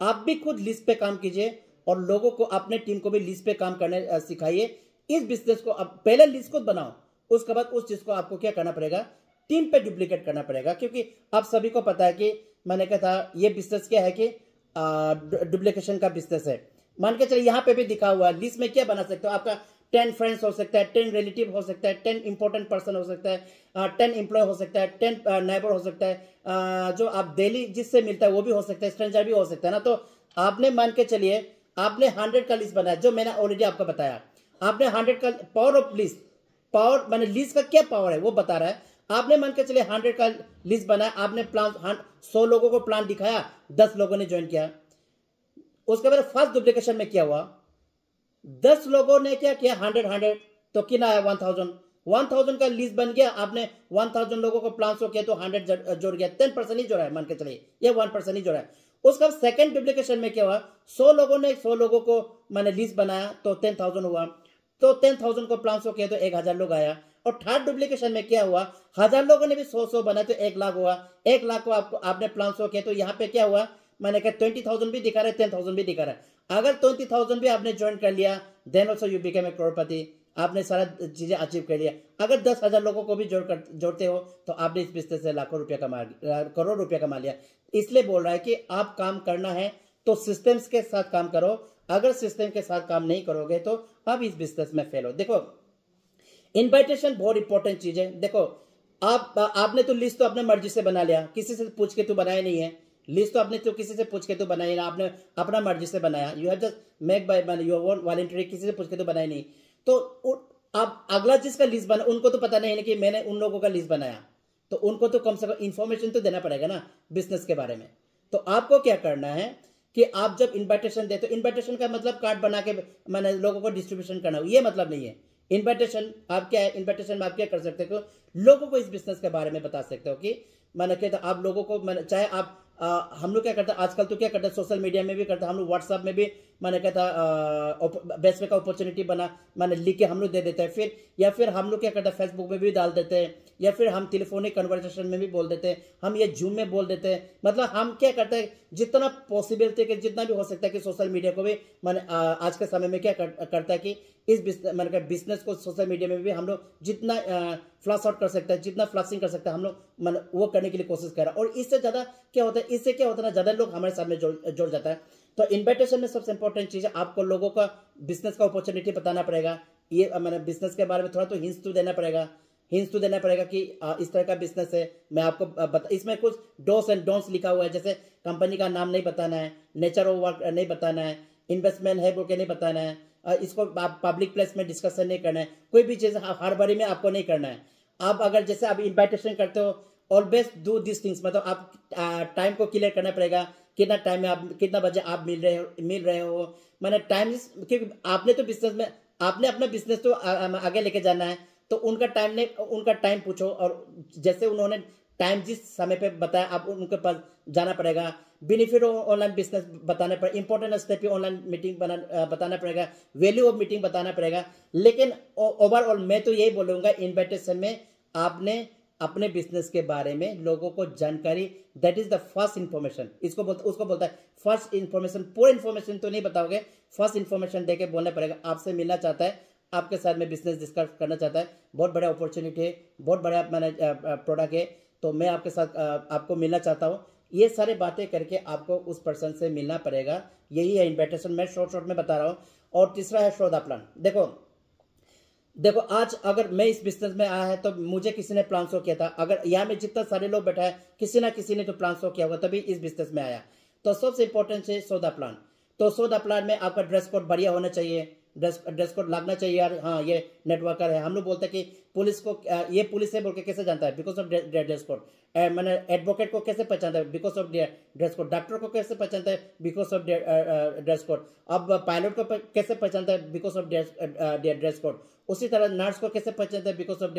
आप भी खुद लिस्ट पे काम कीजिए और लोगों को, अपने टीम को भी लिस्ट पे काम करने सिखाइए। इस बिजनेस को आप पहले लिस्ट खुद बनाओ, उसके बाद उस चीज को आपको क्या करना पड़ेगा, टीम पे डुप्लीकेट करना पड़ेगा। क्योंकि आप सभी को पता है कि मैंने कहा था ये बिजनेस क्या है कि डुप्लीकेशन का बिजनेस है। मान के चलिए यहाँ पे भी दिखा हुआ है, लिस्ट में क्या बना सकते हो, आपका 10 फ्रेंड्स हो सकता है, 10 रिलेटिव हो सकता है, 10 इंपॉर्टेंट पर्सन हो सकता है, 10 एम्प्लॉय हो सकता है, 10 नेबर हो सकता है, जो आप डेली जिससे मिलता है वो भी हो सकता है, स्ट्रेंजर भी हो सकता है ना। तो आपने मान के चलिए आपने 100 का लिस्ट बनाया, जो मैंने ऑलरेडी आपको बताया, आपने 100 का पावर ऑफ लिस्ट, पावर मैंने लिस्ट का क्या पावर है वो बता रहा है। आपने मान के चलिए 100 का लिस्ट बनाया, आपने प्लान 100 लोगों को प्लान दिखाया, 10 लोगों ने ज्वाइन किया। उसके बाद फर्स्ट डुप्लीकेशन में क्या हुआ, 10 लोगों ने क्या किया, 100 तो कितना आया 1000 का लिस्ट बन गया। आपने 1000 लोगों को प्लान किया तो 100 जोड़ गया, 10% ही जोड़ा है, मान के चलिए ये 1% ही जोड़ा है। उसका सेकंड डुप्लीकेशन में क्या हुआ, 100 लोगों ने 100 लोगों को मैंने लिस्ट बनाया तो 10,000 हुआ, तो 10,000 को प्लान किया तो 1000 लोग आया। और थर्ड डुप्लीकेशन में क्या हुआ, 1000 लोगों ने भी 100 बनाया तो 1 लाख हुआ, 1 लाख को आपने प्लान किया तो यहाँ पे क्या हुआ, मैंने कहा 20,000 भी दिखा रहा है, 10,000 भी दिखा रहा है। अगर 20,000 भी आपने ज्वाइन कर लिया then also you became a crorepati, आपने सारा चीजें अचीव कर लिया। अगर 10,000 लोगों को भी जोड़ते हो तो आपने इस बिजनेस से लाखों रुपया करोड़ रुपया कमा लिया। इसलिए बोल रहा है कि आप काम करना है तो सिस्टम्स के साथ काम करो, अगर सिस्टम के साथ काम नहीं करोगे तो आप इस बिजनेस में फेल हो। देखो इन्विटेशन बहुत इंपॉर्टेंट चीज है। देखो आपने तो लिस्ट तो अपने मर्जी से बना लिया, किसी से पूछ के तो बनाया नहीं है, लिस्ट तो आपने तो किसी से पूछ के तो बनाई ना, आपने अपना मर्जी से बनाया, you have just make by your own voluntary, किसी से पूछ के तो बनाई नहीं। तो आप अगला जिसका लिस्ट बना उनको तो पता नहीं है कि मैंने उन लोगों का लिस्ट बनाया, तो उनको तो कम से कम इंफॉर्मेशन तो देना पड़ेगा ना बिजनेस के बारे में। तो आपको क्या करना है कि आप जब इन्विटेशन दे, तो इन्विटेशन का मतलब कार्ड बना के मैंने लोगों को डिस्ट्रीब्यूशन करना, ये मतलब नहीं है। इन्विटेशन आप क्या है, इन्विटेशन में आप क्या कर सकते हो, लोगों को इस बिजनेस के बारे में बता सकते हो कि मैंने कहता आप लोगों को, मैंने चाहे आप हम लोग क्या करते हैं आजकल, तो क्या करते हैं सोशल मीडिया में भी करते हैं हम लोग, व्हाट्सएप में भी मैंने कहता बेस्ट वे का अपॉर्चुनिटी बना मैंने लिख के हम लोग दे देते हैं, फिर या फिर हम लोग क्या करते हैं फेसबुक में भी डाल देते हैं, या फिर हम टेलीफोनिक कन्वर्सेशन में भी बोल देते हैं, हम ये जूम में बोल देते हैं। मतलब हम क्या करते हैं जितना पॉसिबिलिटी कि जितना भी हो सकता है कि सोशल मीडिया को भी मैंने आज के समय में क्या करता है कि इस बिजनेस को सोशल मीडिया में भी हम लोग जितना फ्लैश आउट कर सकते हैं, जितना फ्लैशिंग कर सकते हैं हम लोग वो करने के लिए कोशिश कर रहे हैं। और इससे ज्यादा क्या होता है, इससे क्या होता है ना, ज्यादा लोग हमारे साथ में जुड़ जाता है। तो इन्विटेशन में सबसे इंपॉर्टेंट चीज है आपको लोगों का बिजनेस का अपॉर्चुनिटी बताना पड़ेगा, ये मैंने बिजनेस के बारे में थोड़ा तो हिंट्स तो देना पड़ेगा, कि इस तरह का बिजनेस है। मैं आपको इसमें कुछ डोस एंड डोंट्स लिखा हुआ है, जैसे कंपनी का नाम नहीं बताना है, नेचर ऑफ वर्क नहीं बताना है, इन्वेस्टमेंट है बोल के नहीं बताना है, इसको आप पब्लिक प्लेस में डिस्कशन नहीं करना है, कोई भी चीज हर बारी में आपको नहीं करना है। आप अगर जैसे आप इन्विटेशन करते हो ऑलवेज डू दिस थिंग्स, मतलब आप टाइम को क्लियर करना पड़ेगा, कितना टाइम में आप कितना बजे आप मिल रहे हो मैंने टाइम, क्योंकि आपने तो बिजनेस में आपने अपना बिजनेस तो आगे लेके जाना है, तो उनका टाइम पूछो, और जैसे उन्होंने टाइम जिस समय पे बताया आप उनके पास जाना पड़ेगा। बेनिफिट ऑनलाइन बिजनेस बताना पड़ेगा, इंपॉर्टेंट स्टेप ऑनलाइन मीटिंग बताना पड़ेगा, वैल्यू ऑफ मीटिंग बताना पड़ेगा। लेकिन ओवरऑल मैं तो यही बोलूंगा इन्विटेशन में आपने अपने बिजनेस के बारे में लोगों को जानकारी, that is the first information, उसको बोलता है फर्स्ट इंफॉर्मेशन। पूरा इंफॉर्मेशन तो नहीं बताओगे, फर्स्ट इंफॉर्मेशन देके बोलना पड़ेगा। आपसे मिलना चाहता है, आपके साथ में बिजनेस डिस्कस करना चाहता है, बहुत बड़ा अपॉर्चुनिटी है, बहुत बड़ा मैंने प्रोडक्ट है, तो मैं आपके साथ आपको मिलना चाहता हूँ। ये सारे बातें करके आपको उस पर्सन से मिलना पड़ेगा, यही है इन्विटेशन। मैं शॉर्ट में बता रहा हूँ। और तीसरा है शो द प्लान। देखो आज अगर मैं इस बिजनेस में आया है तो मुझे किसी ने प्लान शो किया था, अगर यहाँ में जितना सारे लोग बैठा है किसी ना किसी ने तो प्लान शो किया होगा तभी इस बिजनेस में आया। तो सबसे इंपॉर्टेंट है शो द प्लान। तो शो द प्लान में आपका ड्रेस कोड बढ़िया होना चाहिए, ड्रेस कोड लगना चाहिए यार, हाँ ये नेटवर्कर है। हम लोग बोलते हैं कि पुलिस को ये पुलिस है बोल के कैसे जानता है, बिकॉज ऑफ ड्रेस कोड। मैंने एडवोकेट को कैसे पहचानता है, because of dress code. Doctor को कैसे पहचानता है, बिकॉज ऑफ ड्रेस कोड। अब पायलट को कैसे पहचानता है, बिकॉज ऑफ ड्रेस कोड। उसी तरह नर्स को कैसे पहचानते हैं, बिकॉज ऑफ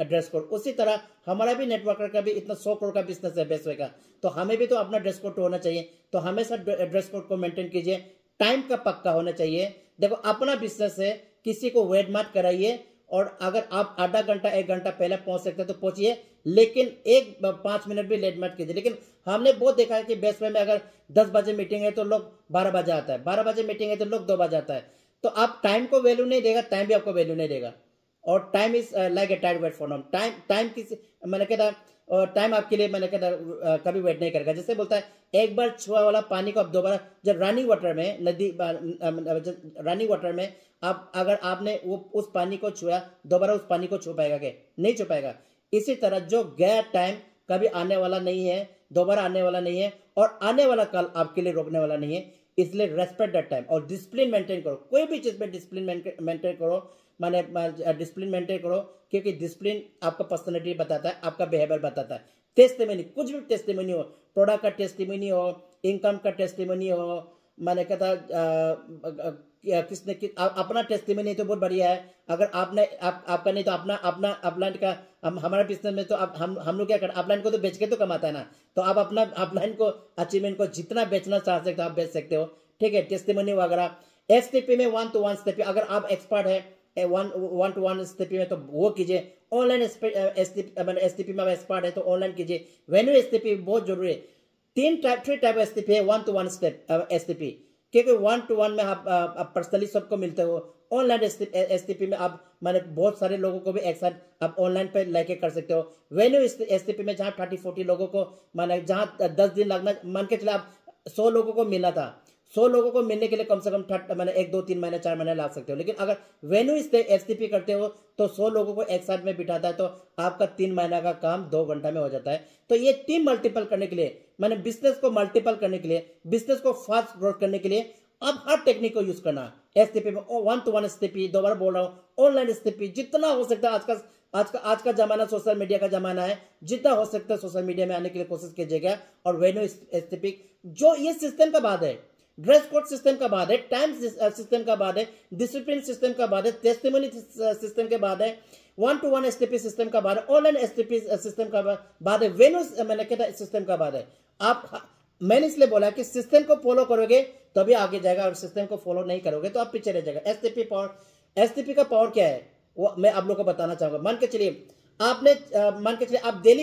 ड्रेस कोड। उसी तरह हमारा भी नेटवर्कर का भी इतना 100 करोड़ का बिजनेस है बेसवे का, तो हमें भी तो अपना ड्रेस कोड होना चाहिए। तो हमेशा ड्रेस कोड को मेंटेन कीजिए, टाइम का पक्का होना चाहिए। देखो अपना बिजनेस है, किसी को वेट मत कराइए, और अगर आप आधा घंटा 1 घंटा पहले पहुंच सकते हैं तो पहुंचिए, लेकिन 5 मिनट भी लेट मत कीजिए। लेकिन हमने बहुत देखा है कि बेस्ट वे में अगर 10 बजे मीटिंग है तो लोग 12 बजे आता है, 12 बजे मीटिंग है तो लोग 2 बजे आता है। तो आप टाइम को वैल्यू नहीं देगा, टाइम भी आपको वैल्यू नहीं देगा। और time is like a tide wait for none. Time किसी मैंने कहता, और टाइम आपके लिए मैंने कहता कभी वेट नहीं करेगा। जैसे बोलता है एक बार छुआ वाला पानी को आप दोबारा, जब रनिंग वाटर में नदी रनिंग वाटर में आप अगर आपने वो उस पानी को छुआ, दोबारा उस पानी को छू पाएगा क्या? नहीं छू पाएगा। इसी तरह जो गया टाइम कभी आने वाला नहीं है, दोबारा आने वाला नहीं है, और आने वाला कल आपके लिए रोकने वाला नहीं है। इसलिए रेस्पेक्ट दैट टाइम और डिसिप्लिन मेंटेन करो। कोई भी चीज में डिसिप्लिन मेंटेन करो, माने डिसिप्लिन मेंटेन करो, क्योंकि डिसिप्लिन आपका पर्सनैलिटी बताता है, आपका बिहेवियर बताता है। टेस्टिमनी, कुछ भी टेस्टिमनी हो, प्रोडक्ट का टेस्टिमनी हो, इनकम का टेस्टिमनी हो, मैंने कहता किसने अपना टेस्टिमनी तो बहुत बढ़िया है। अगर आपने आपका नहीं तो अपना अपना अपलाइन का, हमारा बिजनेस में तो हम लोग क्या करते हैं, अपलाइन को तो बेच के तो कमाता है ना, तो आप अपना अपलाइन को अचीवमेंट को जितना बेचना चाह सकते हो आप बेच सकते हो, ठीक है। टेस्टिमनी वगैरह एसटीपी में 1-to-1 स्टेपी, अगर आप एक्सपर्ट है 1-to-1 स्टेपी में तो वो कीजिए। ऑनलाइन एसटीपी में आप एक्सपर्ट है तो ऑनलाइन कीजिए। वेन्यू एसटीपी बहुत जरूरी है। 3 टाइप एसटीपी है 1-to-1 स्टेप एसटीपी, क्योंकि 1-to-1 में आप पर्सनली सबको मिलते हो। ऑनलाइन एसटीपी में आप माने बहुत सारे लोगों को भी एक साथ आप ऑनलाइन पे लेके कर सकते हो। वेन्यू एसटीपी में जहाँ 30-40 लोगों को माने जहाँ 10 दिन लगना, मान के चले आप 100 लोगों को मिलना था, 100 लोगों को मिलने के लिए कम से कम 1, 2, 3 महीने 4 महीने लग सकते हो। लेकिन अगर वेन्यू एसटीपी करते हो तो 100 लोगों को एक साथ में बिठाता है, तो आपका 3 महीना का काम 2 घंटा में हो जाता है। तो ये टीम मल्टीपल करने के लिए, मैंने बिजनेस को मल्टीपल करने के लिए, बिजनेस को फास्ट ग्रोथ करने के लिए आप हर टेक्निक को यूज करना। एसटीपी में 1-to-1 एसटीपी, दोबारा बोल रहा हूं ऑनलाइन एसटीपी, जितना हो सकता है। आज का जमाना सोशल मीडिया का जमाना है, जितना हो सकता है सोशल मीडिया में आने के लिए कोशिश कीजिएगा। और वेन्यू एसटीपी जो ये सिस्टम का बाद है, ड्रेस कोड सिस्टम का बाद है, टाइम सिस्टम का बाद है, डिसिप्लिन सिस्टम का बाद है, टेस्टिमनी सिस्टम के बाद है, 1-to-1 एसटीपी सिस्टम का बाद है, ऑनलाइन एसटीपी सिस्टम का बाद है, वेन्यू मैंने कहता सिस्टम का बाद है। मैंने इसलिए बोला कि सिस्टम को फॉलो करोगे तभी आगे जाएगा, और सिस्टम को फॉलो नहीं करोगे तो आप पीछे रह जाएगा। एसटीपी का पावर क्या है वो मैं आप लोग को बताना चाहूंगा। मान के चलिए आप डेली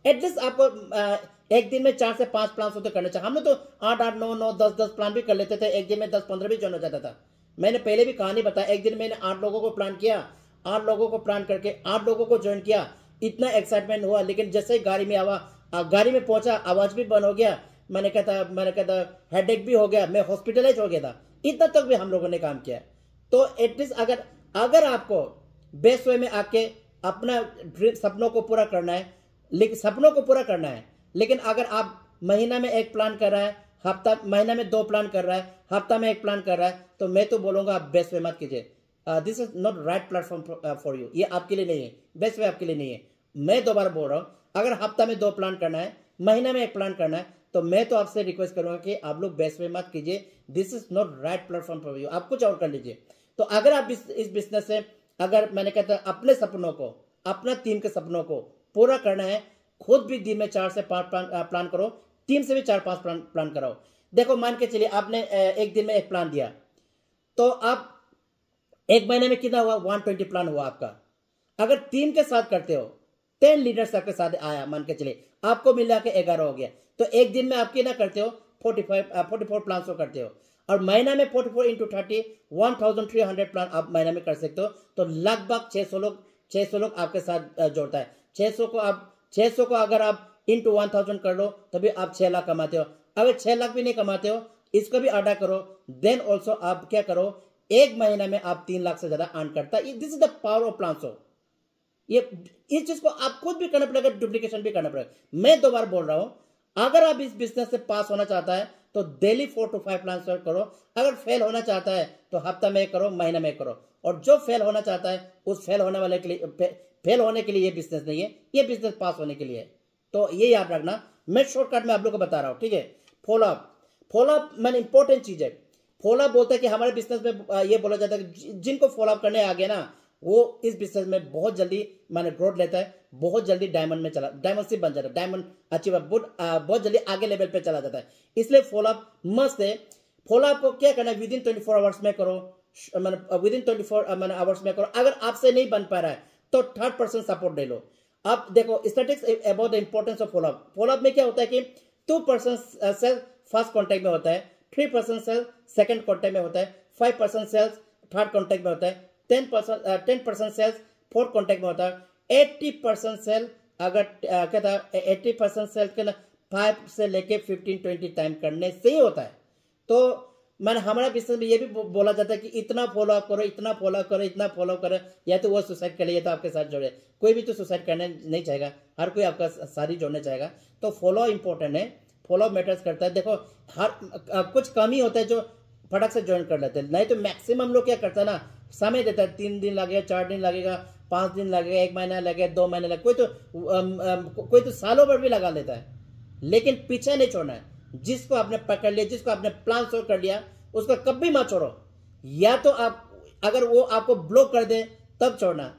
एटलीस्ट आपको एक दिन में 4 से 5 प्लान तो करना चाहिए। हम लोग तो 8, 9, 10 प्लान भी कर लेते थे, एक दिन में 10-15 भी ज्वाइन हो जाता था। मैंने पहले भी कहानी बताया, एक दिन मैंने 8 लोगों को प्लान किया, 8 लोगों को प्लान करके 8 लोगों को ज्वाइन किया। इतना एक्साइटमेंट हुआ, लेकिन जैसे ही गाड़ी में पहुंचा आवाज भी बंद हो गया, मैंने कहता हेडेक भी हो गया, मैं हॉस्पिटलाइज हो गया था। इतना तक भी हम लोगों ने काम किया। तो एटलीस्ट अगर आपको बेस्ट वे में आके अपना सपनों को पूरा करना है, लेकिन अगर आप महीना में 1 प्लान कर रहा है, महीना में 2 प्लान कर रहा है, हफ्ता में 1 प्लान कर रहा है, तो मैं तो बोलूंगा आप बेस्ट वे मत कीजिए। This is not right platform for you. ये आपके लिए नहीं है, बेस्ट वे आपके लिए नहीं है। मैं दोबारा बोल रहा हूं, अगर हफ्ता में 2 प्लान करना है, महीना में 1 प्लान करना है, तो मैं तो आपसे रिक्वेस्ट करूंगा कि आप लोग बेस्ट वे मत कीजिए। This is not right platform for you. आप कुछ और कर लीजिए। तो अगर आप इस बिजनेस से अगर मैंने कहता अपने सपनों को, अपना टीम के सपनों को पूरा करना है, खुद भी दिन में 4 से 5 प्लान करो, टीम से भी 4-5 प्लान कराओ। देखो मान के चलिए आपने एक दिन में 1 प्लान दिया, तो आप 1 महीने में कितना हुआ? 120 प्लान हुआ आपका। अगर टीम के साथ करते हो, 10 लीडर्स आपके साथ आया, मान के चलिए आपको मिला के 11 हो गया, तो एक दिन में आप कितना करते हो? 44 प्लान करते हो। और महीना में 44 into 30 1300 प्लान आप महीना में कर सकते हो। तो लगभग 600 लोग आपके साथ जोड़ता है। 600 को अगर आप इंटू 1000 कर लो तभी आप 6 लाख कमाते हो। अगर 6 लाख भी नहीं कमाते हो, इसको भी आधा करो, देन ऑल्सो आप क्या करो, 1 महीना में आप 3 लाख से ज्यादा अर्न करता है। This is the power of plan. ये इस चीज को आप खुद भी करना पड़ेगा, डुप्लीकेशन भी करना पड़ेगा। मैं दोबारा बोल रहा हूं, अगर आप इस बिजनेस से पास होना चाहता है तो डेली 4 to 5 प्लान करो। अगर फेल होना चाहता है तो हफ्ता में करो, महीना में करो। और जो फेल होना चाहता है उस फेल होने के लिए ये बिजनेस नहीं है, ये बिजनेस पास होने के लिए है। तो ये याद रखना, मैं शॉर्टकट में आप लोग को बता रहा हूं, ठीक है। फॉलोअप मैंने इंपॉर्टेंट चीज है। फॉलोअप बोलता है कि हमारे बिजनेस में ये बोला जाता है कि जिनको फॉलोअप करने आ गया ना, वो इस बिजनेस में बहुत जल्दी मैंने ग्रोथ लेता है, बहुत जल्दी डायमंड से बन जाता है, डायमंड अचीवर बहुत जल्दी आगे लेवल पे चला जाता है। इसलिए फॉलोअप मस्त है। फॉलोअप को क्या करना है, विद इन 24 आवर्स में करो, मैंने विद इन 24 आवर्स में करो। अगर आपसे नहीं बन पा रहा है तो थर्ड पर्सन सपोर्ट ले लो। आप देखो statistics about the importance of follow up. Follow up में क्या होता है कि 2% सेल फर्स्ट कॉन्टेक्ट में होता है, 3% सेल सेकंड कॉन्टेक्ट में होता है, 5% सेल्स थर्ड कॉन्टेक्ट में होता है, 10% सेल्स फोर्थ कॉन्टेक्ट में होता है, 80% सेल अगर कहता है 80% सेल के ना 5 से लेके 15-20 टाइम करने से ही होता है। तो मैंने हमारा बिजनेस में ये भी बोला जाता है कि इतना फॉलो करो, इतना फॉलो करो, इतना फॉलो करो, या तो वो सुसाइड कर ले या तो आपके साथ जोड़े। कोई भी तो सुसाइड करना नहीं चाहेगा, हर कोई आपका सारी जोड़ना चाहेगा। तो फॉलो इंपॉर्टेंट है, फॉलो मैटर्स करता है। देखो हर कुछ कम ही होता है जो फटक से ज्वाइन कर लेते हैं, नहीं तो मैक्सिमम लोग क्या करता है ना, समय देता है, 3 दिन लगेगा, 4 दिन लगेगा, 5 दिन लगेगा, 1 महीना लगेगा, 2 महीने लगेगा, कोई तो सालों भर भी लगा लेता है। लेकिन पीछे नहीं छोड़ना है। जिसको आपने पकड़ लिया, जिसको आपने प्लान सोल्व कर लिया, उसको कभी मत छोड़ो। या तो आप अगर वो आपको ब्लॉक कर दे तब छोड़ना,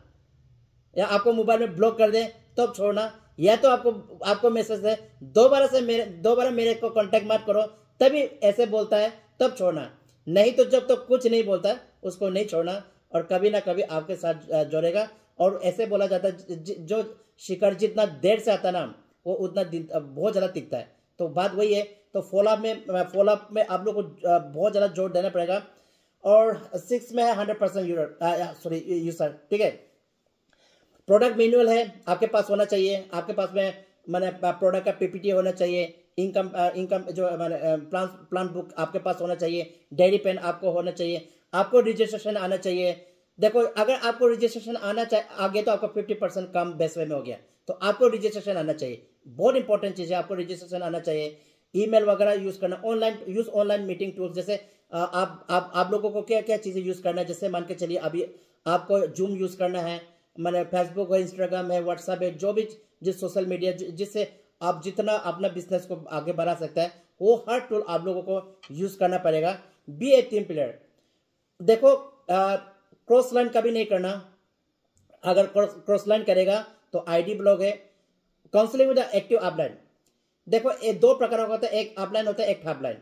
या आपको मोबाइल में ब्लॉक कर दे तब छोड़ना, या तो आपको मैसेज है दोबारा मेरे को कांटेक्ट मत करो, तभी ऐसे बोलता है तब छोड़ना। नहीं तो जब तक कुछ नहीं बोलता उसको नहीं छोड़ना, और कभी ना कभी आपके साथ जुड़ेगा। और ऐसे बोला जाता है जो शिकार जितना देर से आता ना वो उतना दिन बहुत ज्यादा टिकता है। तो बात वही है। तो फॉलोअप में आप लोग को बहुत ज्यादा जोर देना पड़ेगा। और 6 में है 100% यूजर, ठीक है। प्रोडक्ट मैनुअल है आपके पास होना चाहिए, आपके पास में मैंने प्रोडक्ट का पीपीटी होना चाहिए, इनकम जो प्लान बुक आपके पास होना चाहिए, डायरी पेन आपको होना चाहिए, आपको रजिस्ट्रेशन आना चाहिए। देखो अगर आपको रजिस्ट्रेशन आगे तो आपका 50% कम बेस वे में हो गया, तो आपको रजिस्ट्रेशन आना चाहिए, बहुत इंपॉर्टेंट चीज है, आपको रजिस्ट्रेशन आना चाहिए। ईमेल वगैरह यूज करना, ऑनलाइन मीटिंग टूल्स, जैसे आप लोगों को क्या क्या चीजें यूज करना है। जैसे मान के चलिए अभी आपको जूम यूज करना है, मैंने फेसबुक है, इंस्टाग्राम है, व्हाट्सएप है, जो भी जिस सोशल मीडिया जिससे आप जितना अपना बिजनेस को आगे बढ़ा सकता है, वो हर टूल आप लोगों को यूज करना पड़ेगा। B a team player. देखो क्रॉस लाइन कभी नहीं करना। अगर क्रॉस लाइन करेगा तो आईडी ब्लॉक है। Counselling with active upline. देखो ये 2 प्रकार का होता है, एक अपलाइन होता है, एक ठाप लाइन।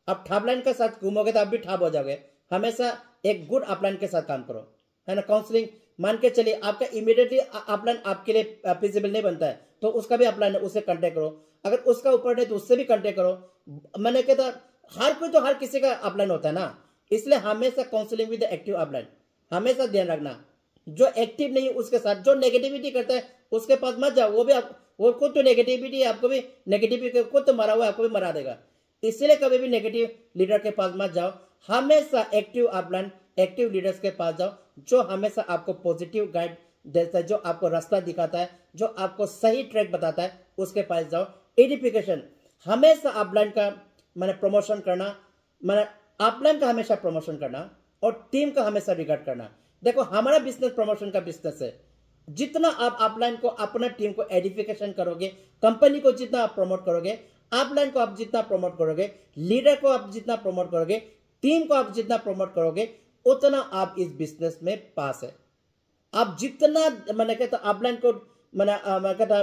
अब ठाप लाइन के साथ घूमोगे तो आप भी ठाप हो जाओगे। हमेशा एक गुड अपलाइन के साथ काम करो, है ना। काउंसलिंग मान के चलिए आपका इमीडिएटली अपलाइन आपके लिए फिजिबल नहीं बनता है, तो उसका भी अपलाइन है, उससे कांटेक्ट करो। अगर उसका ऊपर नहीं तो उससे भी कांटेक्ट करो। मैंने कहता हर कोई तो हर किसी का अपलाइन होता है ना, इसलिए हमेशा काउंसलिंग विद एक्टिव अपलाइन हमेशा ध्यान रखना। जो एक्टिव नहीं है उसके साथ, जो नेगेटिविटी करता है उसके पास मत जाओ। वो खुद तो नेगेटिविटी, आपको भी नेगेटिविटी खुद तो मरा हुआ है, आपको भी मरा देगा। इसलिए कभी भी नेगेटिव लीडर के पास मत जाओ, हमेशा एक्टिव अपलाइन एक्टिव लीडर्स के पास जाओ, जो हमेशा आपको पॉजिटिव गाइड देता है, जो आपको रास्ता दिखाता है, जो आपको सही ट्रैक बताता है, उसके पास जाओ। एडिफिकेशन, हमेशा अपलाइन का मैंने प्रमोशन करना, मैंने अपलाइन का हमेशा प्रमोशन करना, और टीम का हमेशा रिगार्ड करना। देखो हमारा बिजनेस प्रमोशन का बिजनेस है। जितना आप अपलाइन को, अपना टीम को एडिफिकेशन करोगे, कंपनी को जितना आप प्रमोट करोगे, अपलाइन को आप जितना प्रमोट करोगे, लीडर को आप जितना प्रमोट करोगे, टीम को आप जितना प्रमोट करोगे, उतना आप इस बिजनेस में पास है। आप जितना मैंने कहता अपलाइन को मैं कहता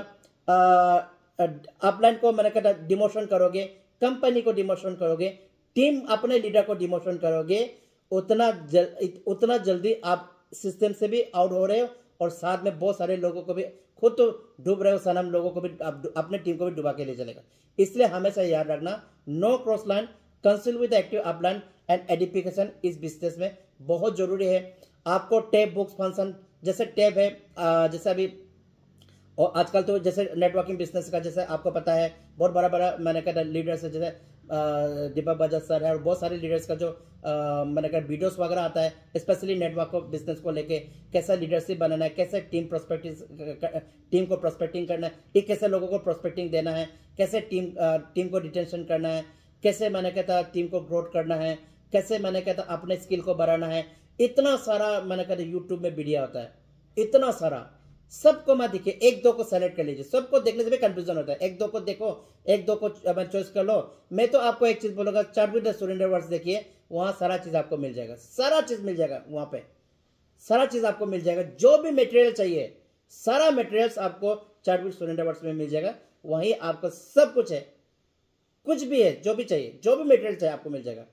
अपलाइन को मैंने कहता डिमोशन करोगे, कंपनी को डिमोशन करोगे, टीम अपने लीडर को डिमोशन करोगे, उतना जल्दी आप सिस्टम से भी आउट हो रहे हो, और साथ में बहुत सारे लोगों को भी, खुद तो डूब रहे हो, सनम लोगों को भी अपने टीम को भी डुबा के ले चलेगा। इसलिए हमेशा याद रखना, no cross line, consult with active upline and edification इस बिजनेस में बहुत जरूरी है। आपको टैब बुक्स फंक्शन, जैसे टैब है, जैसे अभी और आजकल तो जैसे नेटवर्किंग बिजनेस का, जैसे आपको पता है बहुत बड़ा मैंने कहा लीडर्स है, जैसे दीपक बजाज सर है, और बहुत सारे लीडर्स का जो मैंने कहा वीडियोस वगैरह आता है, स्पेशली नेटवर्क बिजनेस को लेके, कैसा लीडरशिप बनाना है, कैसे टीम को प्रोस्पेक्टिंग करना है, कैसे लोगों को प्रोस्पेक्टिंग देना है, कैसे टीम को रिटेंशन करना है, कैसे मैंने कहता टीम को ग्रोथ करना है, कैसे मैंने कहता अपने स्किल को बढ़ाना है। इतना सारा मैंने कहता यूट्यूब में वीडियो आता है, इतना सारा। सबको मत देखिए, 1-2 को सेलेक्ट कर लीजिए। सबको देखने से भी कंफ्यूजन होता है। 1-2 को देखो, 1-2 को चॉइस कर लो। मैं तो आपको एक चीज बोलूंगा, chart with the Surendra words देखिए, वहां सारा चीज आपको मिल जाएगा, सारा चीज मिल जाएगा वहां पे। सारा चीज़ आपको मिल जाएगा। जो भी मटेरियल चाहिए सारा मटेरियल्स आपको चार्टबीट स्टूडेंट अवार्ड्स में मिल जाएगा। वहीं आपका सब कुछ है, कुछ भी है, जो भी चाहिए, जो भी मटेरियल चाहिए आपको मिल जाएगा।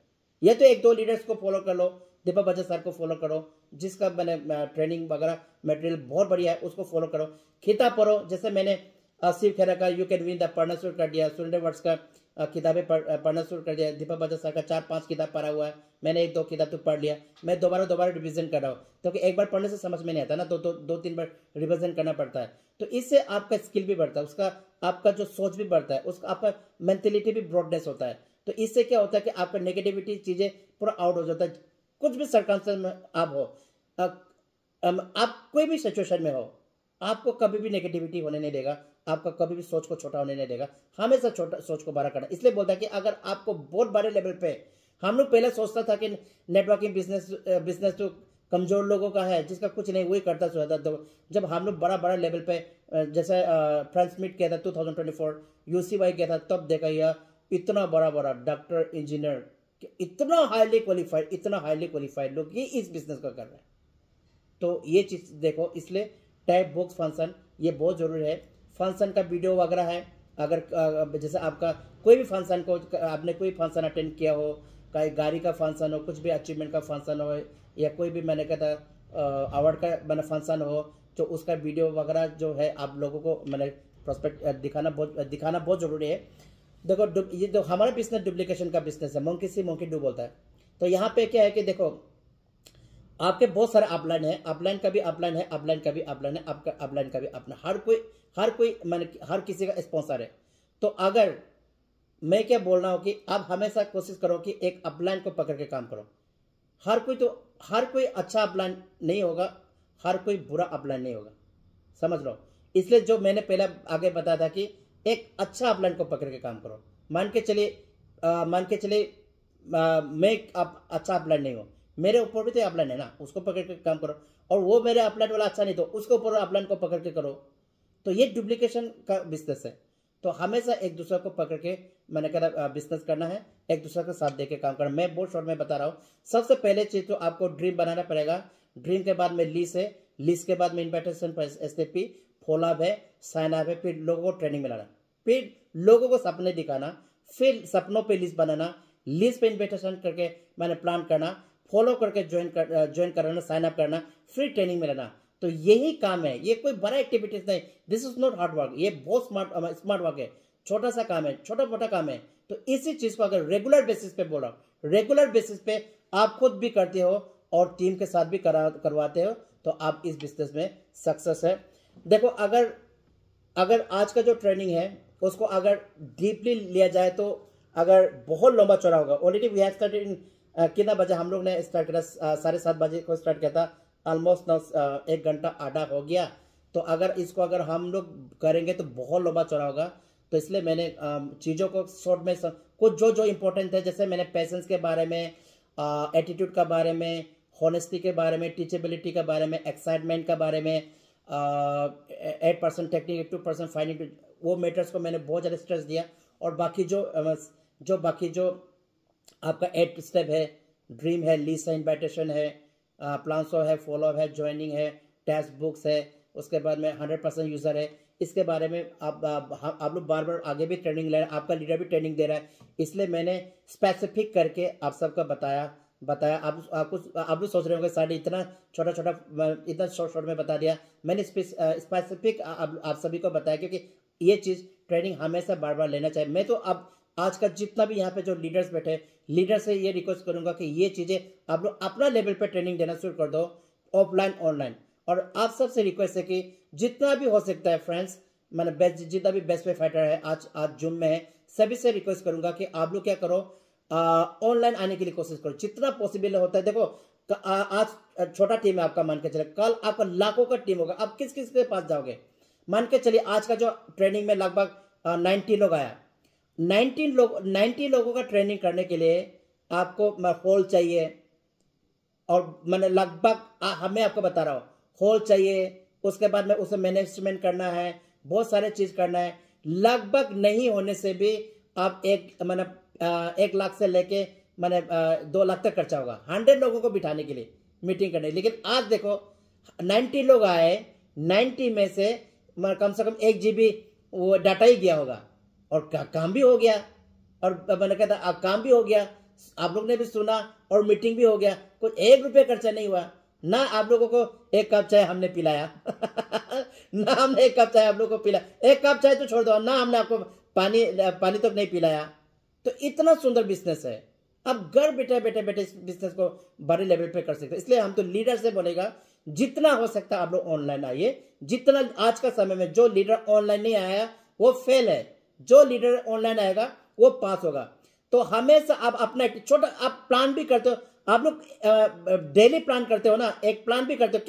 ये तो एक दो लीडर्स को फॉलो कर लो, दीपक बजाज सर को फॉलो करो, जिसका मैंने ट्रेनिंग वगैरह मटेरियल बहुत बढ़िया है, उसको फॉलो करो। किताब पढ़ो, जैसे मैंने शिव खेरा का यू कैन विन द पढ़ना शुरू कर दिया, स्टूडेंट अवार्ड्स का किताबें पढ़ना शुरू कर दिया। दीपक बजाज सर का 4-5 किताब पढ़ा हुआ है, मैंने 1-2 किताब तो पढ़ लिया। मैं दोबारा रिवीजन कर रहा हूँ, क्योंकि एक बार पढ़ने से समझ में नहीं आता ना, तो 2-3 बार रिवीजन करना पड़ता है। तो इससे आपका स्किल भी बढ़ता है, उसका आपका जो सोच भी बढ़ता है, उसका आपका मेंटेलिटी भी ब्रॉडनेस होता है। तो इससे क्या होता है कि आपका नेगेटिविटी चीज़ें पूरा आउट हो जाता है। कुछ भी सर्कमस्टेंस में आप हो, आप कोई भी सिचुएशन में हो, आपको कभी भी नेगेटिविटी होने नहीं देगा, आपका कभी भी सोच को छोटा होने नहीं देगा, हमेशा छोटा सोच को बड़ा करना। इसलिए बोलता है कि अगर आपको बहुत बड़े लेवल पे, हम लोग पहले सोचता था कि नेटवर्किंग बिजनेस तो कमजोर लोगों का है, जिसका कुछ नहीं वही करता सोचता। तो जब हम लोग बड़ा लेवल पे, जैसे फ्रेंड्स मीट किया था 2024, UCY किया था, तब देखा यह इतना बड़ा डॉक्टर, इंजीनियर, इतना हाईली क्वालिफाइड लोग ये इस बिजनेस को कर रहे हैं। तो ये चीज़ देखो, इसलिए टैब बुक्स फंक्शन ये बहुत ज़रूरी है। फंक्शन का वीडियो वगैरह है, अगर जैसे आपका कोई भी फंक्शन को, आपने कोई फंक्शन अटेंड किया हो, कहीं गाड़ी का फंक्शन हो, कुछ भी अचीवमेंट का फंक्शन हो, या कोई भी मैंने कहता अवार्ड का मैंने फंक्शन हो, तो उसका वीडियो वगैरह जो है आप लोगों को मैंने प्रोस्पेक्ट दिखाना बहुत ज़रूरी है। देखो ये तो हमारा बिजनेस डुप्लीकेशन का बिजनेस है, मंकी सी मंकी डू बोलता है। तो यहाँ पे क्या है कि देखो आपके बहुत सारे अपलाइन है, अपलाइन का भी अपलाइन है, अपलाइन का भी अपलाइन है, आपका अपलाइन का भी अपना, हर कोई मैंने हर किसी का स्पॉन्सर है। तो अगर मैं क्या बोल रहा हूँ कि आप हमेशा कोशिश करो कि एक अपलाइन को पकड़ के काम करो। हर कोई अच्छा अपलाइन नहीं होगा, हर कोई बुरा अपलाइन नहीं होगा, समझ लो। इसलिए जो मैंने पहले आगे बताया था कि एक अच्छा अपलाइन को पकड़ के काम करो। मान के चलिए मैं अच्छा अपलाइन नहीं हूँ, मेरे ऊपर भी तो अपलाइन है ना, उसको पकड़ के काम करो। और वो मेरे अपलाइन वाला अच्छा नहीं, तो उसके ऊपर अपलाइन को पकड़ के करो। तो ये डुप्लीकेशन का बिजनेस है। तो हमेशा एक दूसरे को पकड़ के मैंने कहा बिजनेस करना है, एक दूसरे के साथ देके काम करना। मैं बहुत शॉर्ट में बता रहा हूँ। सबसे पहले चीज तो आपको ड्रीम बनाना पड़ेगा, ड्रीम के बाद में लीज है, लीज के बाद में इन्विटेशन पर STP, फॉलोअप है, साइन अप है, फिर लोगों को ट्रेनिंग में लाना, फिर लोगों को सपने दिखाना, फिर सपनों पे लिस्ट बनाना, लिस्ट पे इन्विटेशन करके मैंने प्लान करना, फॉलो करके ज्वाइन कराना, साइन अप करना, फिर ट्रेनिंग में लेना। तो यही काम है, ये कोई बड़ा एक्टिविटीज नहीं, this is not hard work, ये बहुत स्मार्ट वर्क है, छोटा सा काम है, छोटा मोटा काम है। तो इसी चीज को अगर रेगुलर बेसिस पे बोल रहा हूँ, रेगुलर बेसिस पे आप खुद भी करते हो और टीम के साथ भी करवाते हो, तो आप इस बिजनेस में सक्सेस है। देखो अगर आज का जो ट्रेनिंग है उसको अगर डीपली लिया जाए तो अगर बहुत लंबा चौड़ा होगा। Already we have started in कितना बजे हम लोग ने स्टार्ट करा, 7:30 बजे को स्टार्ट किया था, ऑलमोस्ट 1 घंटा आधा हो गया। तो अगर हम लोग करेंगे तो बहुत लंबा चौड़ा होगा। तो इसलिए मैंने चीज़ों को शॉर्ट में कुछ जो इंपॉर्टेंट है, जैसे मैंने पैसेंस के बारे में, एटीट्यूड के बारे में, हॉनेस्टी के बारे में, टीचेबिलिटी के बारे में, एक्साइटमेंट के बारे में, 8% टेक्निक, 2% फाइनिंग, वो मैटर्स को मैंने बहुत ज़्यादा स्ट्रेस दिया। और बाकी जो आपका 8 स्टेप है, ड्रीम है, लीज है, इन्विटेशन है, प्लान्सो है, फॉलोअप है, ज्वाइनिंग है, टेस्ट बुक्स है, उसके बाद में 100% यूज़र है। इसके बारे में आप लोग बार बार आगे भी ट्रेनिंग ले रहे हैं, आपका लीडर भी ट्रेनिंग दे रहा है, इसलिए मैंने स्पेसिफिक करके आप सबका बताया। आप लोग सोच रहे होंगे सर इतना शॉर्ट में बता दिया। मैंने स्पेसिफिक आप सभी को बताया, क्योंकि ये चीज़ ट्रेनिंग हमेशा बार बार लेना चाहिए। मैं तो अब आज का जितना भी यहाँ पे जो लीडर्स बैठे, लीडर से ये रिक्वेस्ट करूंगा कि ये चीज़ें आप लोग अपना लेवल पे ट्रेनिंग देना शुरू कर दो, ऑफलाइन ऑनलाइन। और आप सबसे रिक्वेस्ट है कि जितना भी हो सकता है फ्रेंड्स, मैंने जितना भी बेस्ट वे फाइटर है आज जूम में है, सभी से रिक्वेस्ट करूंगा कि आप लोग क्या करो, ऑनलाइन आने के लिए कोशिश करो जितना पॉसिबल होता है। देखो आज छोटा टीम है आपका, मान के चले कल आपका लाखों का टीम होगा, आप किस किस के पास जाओगे? मान के चलिए आज का जो ट्रेनिंग में लगभग 90 लोग आया, 90 लोगों का ट्रेनिंग करने के लिए आपको हॉल चाहिए, और मैंने लगभग मैं आपको बता रहा हूँ हॉल चाहिए, उसके बाद में उसे मैनेजमेंट करना है, बहुत सारे चीज करना है। लगभग नहीं होने से भी आप 1 लाख से लेके 2 लाख तक खर्चा होगा 100 लोगों को बिठाने के लिए। मीटिंग करने। लेकिन आज देखो 90 लोग आए, 90 में से कम 1 GB वो डाटा ही गया होगा, और काम भी हो गया, और मैंने कहता अब काम भी हो गया, आप लोग ने भी सुना और मीटिंग भी हो गया, कुछ 1 रुपये खर्चा नहीं हुआ ना। आप लोगों को 1 कप चाय हमने पिलाया ना हमने 1 कप चाय आप लोगों को पिलाया, 1 कप चाय तो छोड़ दो ना, हमने आपको पानी तक नहीं पिलाया। तो इतना सुंदर बिजनेस है, अब घर बैठे बैठे बैठे इस बिजनेस को बड़े लेवल पे कर सकते हैं। इसलिए हम तो लीडर से बोलेगा जितना हो सकता है आप लोग ऑनलाइन आइए। जितना आज का समय में जो लीडर ऑनलाइन नहीं आया वो फेल है, जो लीडर ऑनलाइन आएगा वो पास होगा। तो हमेशा आप अपना छोटा आप प्लान भी करते हो, आप लोग डेली प्लान करते हो ना, एक प्लान भी करते हो,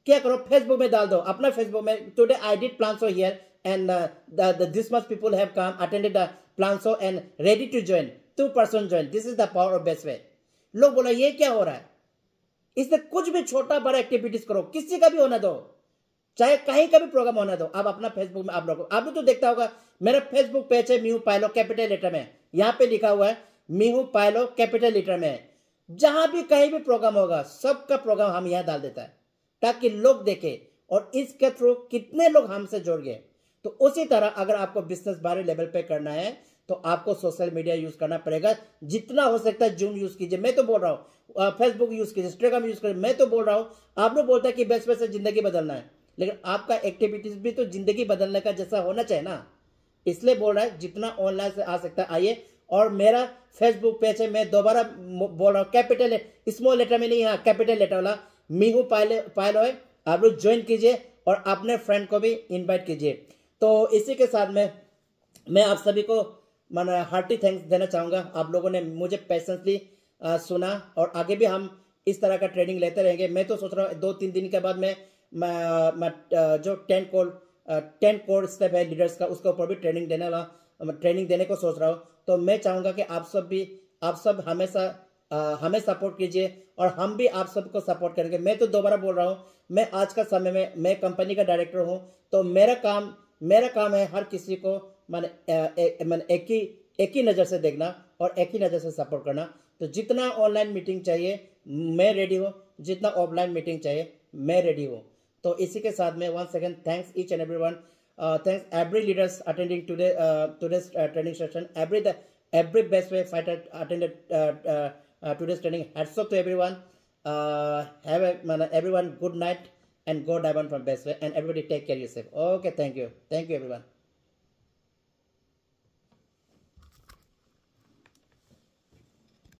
क्या करो फेसबुक में डाल दो अपना, फेसबुक में today I did plan so here and this much people have come attended the plan so and ready to join, 2% join, this is the power of best way. लोग बोला ये क्या हो रहा है, इससे कुछ भी छोटा बड़ा एक्टिविटीज करो, किसी का भी होना दो, चाहे कहीं का भी प्रोग्राम होना दो। आप अपना फेसबुक में आप लोग तो देखता होगा, मेरा फेसबुक पेज है मीहू पायलो कैपिटल लेटर में, यहाँ पे लिखा हुआ है मीहू पायलो कैपिटल लेटर में। जहां भी कहीं भी प्रोग्राम होगा सबका प्रोग्राम हम यहाँ डाल देता है ताकि लोग देखे और इसके थ्रू कितने लोग हमसे जुड़ गए। तो उसी तरह अगर आपको बिजनेस बड़े लेवल पे करना है तो आपको सोशल मीडिया यूज करना पड़ेगा, जितना हो सकता है जूम यूज कीजिए, मैं तो बोल रहा हूँ फेसबुक यूज कीजिए, इंस्टाग्राम यूज कीजिए, मैं तो बोल रहा हूँ। आप लोग बोलते हैं कि बेस्ट से जिंदगी बदलना है, लेकिन आपका एक्टिविटीज भी तो जिंदगी बदलने का जैसा होना चाहिए ना, इसलिए बोल रहा है जितना ऑनलाइन से आ सकता है आइए। और मेरा फेसबुक पेज है, मैं दोबारा बोल रहा हूँ कैपिटल स्मॉल लेटर में नहीं, यहाँ कैपिटल लेटर वाला मीहू पायलो है, आप लोग ज्वाइन कीजिए और अपने फ्रेंड को भी इनवाइट कीजिए। तो इसी के साथ में मैं आप सभी को मैं हार्टी थैंक्स देना चाहूँगा, आप लोगों ने मुझे पेशेंसली सुना और आगे भी हम इस तरह का ट्रेनिंग लेते रहेंगे। मैं तो सोच रहा हूँ 2-3 दिन के बाद मैं जो 10 कोर स्टेप है लीडर्स का, उसके ऊपर भी ट्रेनिंग देने को सोच रहा हूँ। तो मैं चाहूँगा कि आप सब हमेशा हमें सपोर्ट कीजिए और हम भी आप सबको सपोर्ट करेंगे। मैं तो दोबारा बोल रहा हूँ, मैं आज का समय में मैं कंपनी का डायरेक्टर हूँ, तो मेरा काम है हर किसी को एक ही नज़र से देखना और एक ही नज़र से सपोर्ट करना। तो जितना ऑनलाइन मीटिंग चाहिए मैं रेडी हूँ, जितना ऑफलाइन मीटिंग चाहिए मैं रेडी हूँ। तो इसी के साथ में once again thanks each and everyone, thanks every leaders attending today's training session, every best way fighter attended today's training. Hats off to everyone. Everyone good night and go diamond from best way, and everybody take care of yourself. Okay, thank you everyone.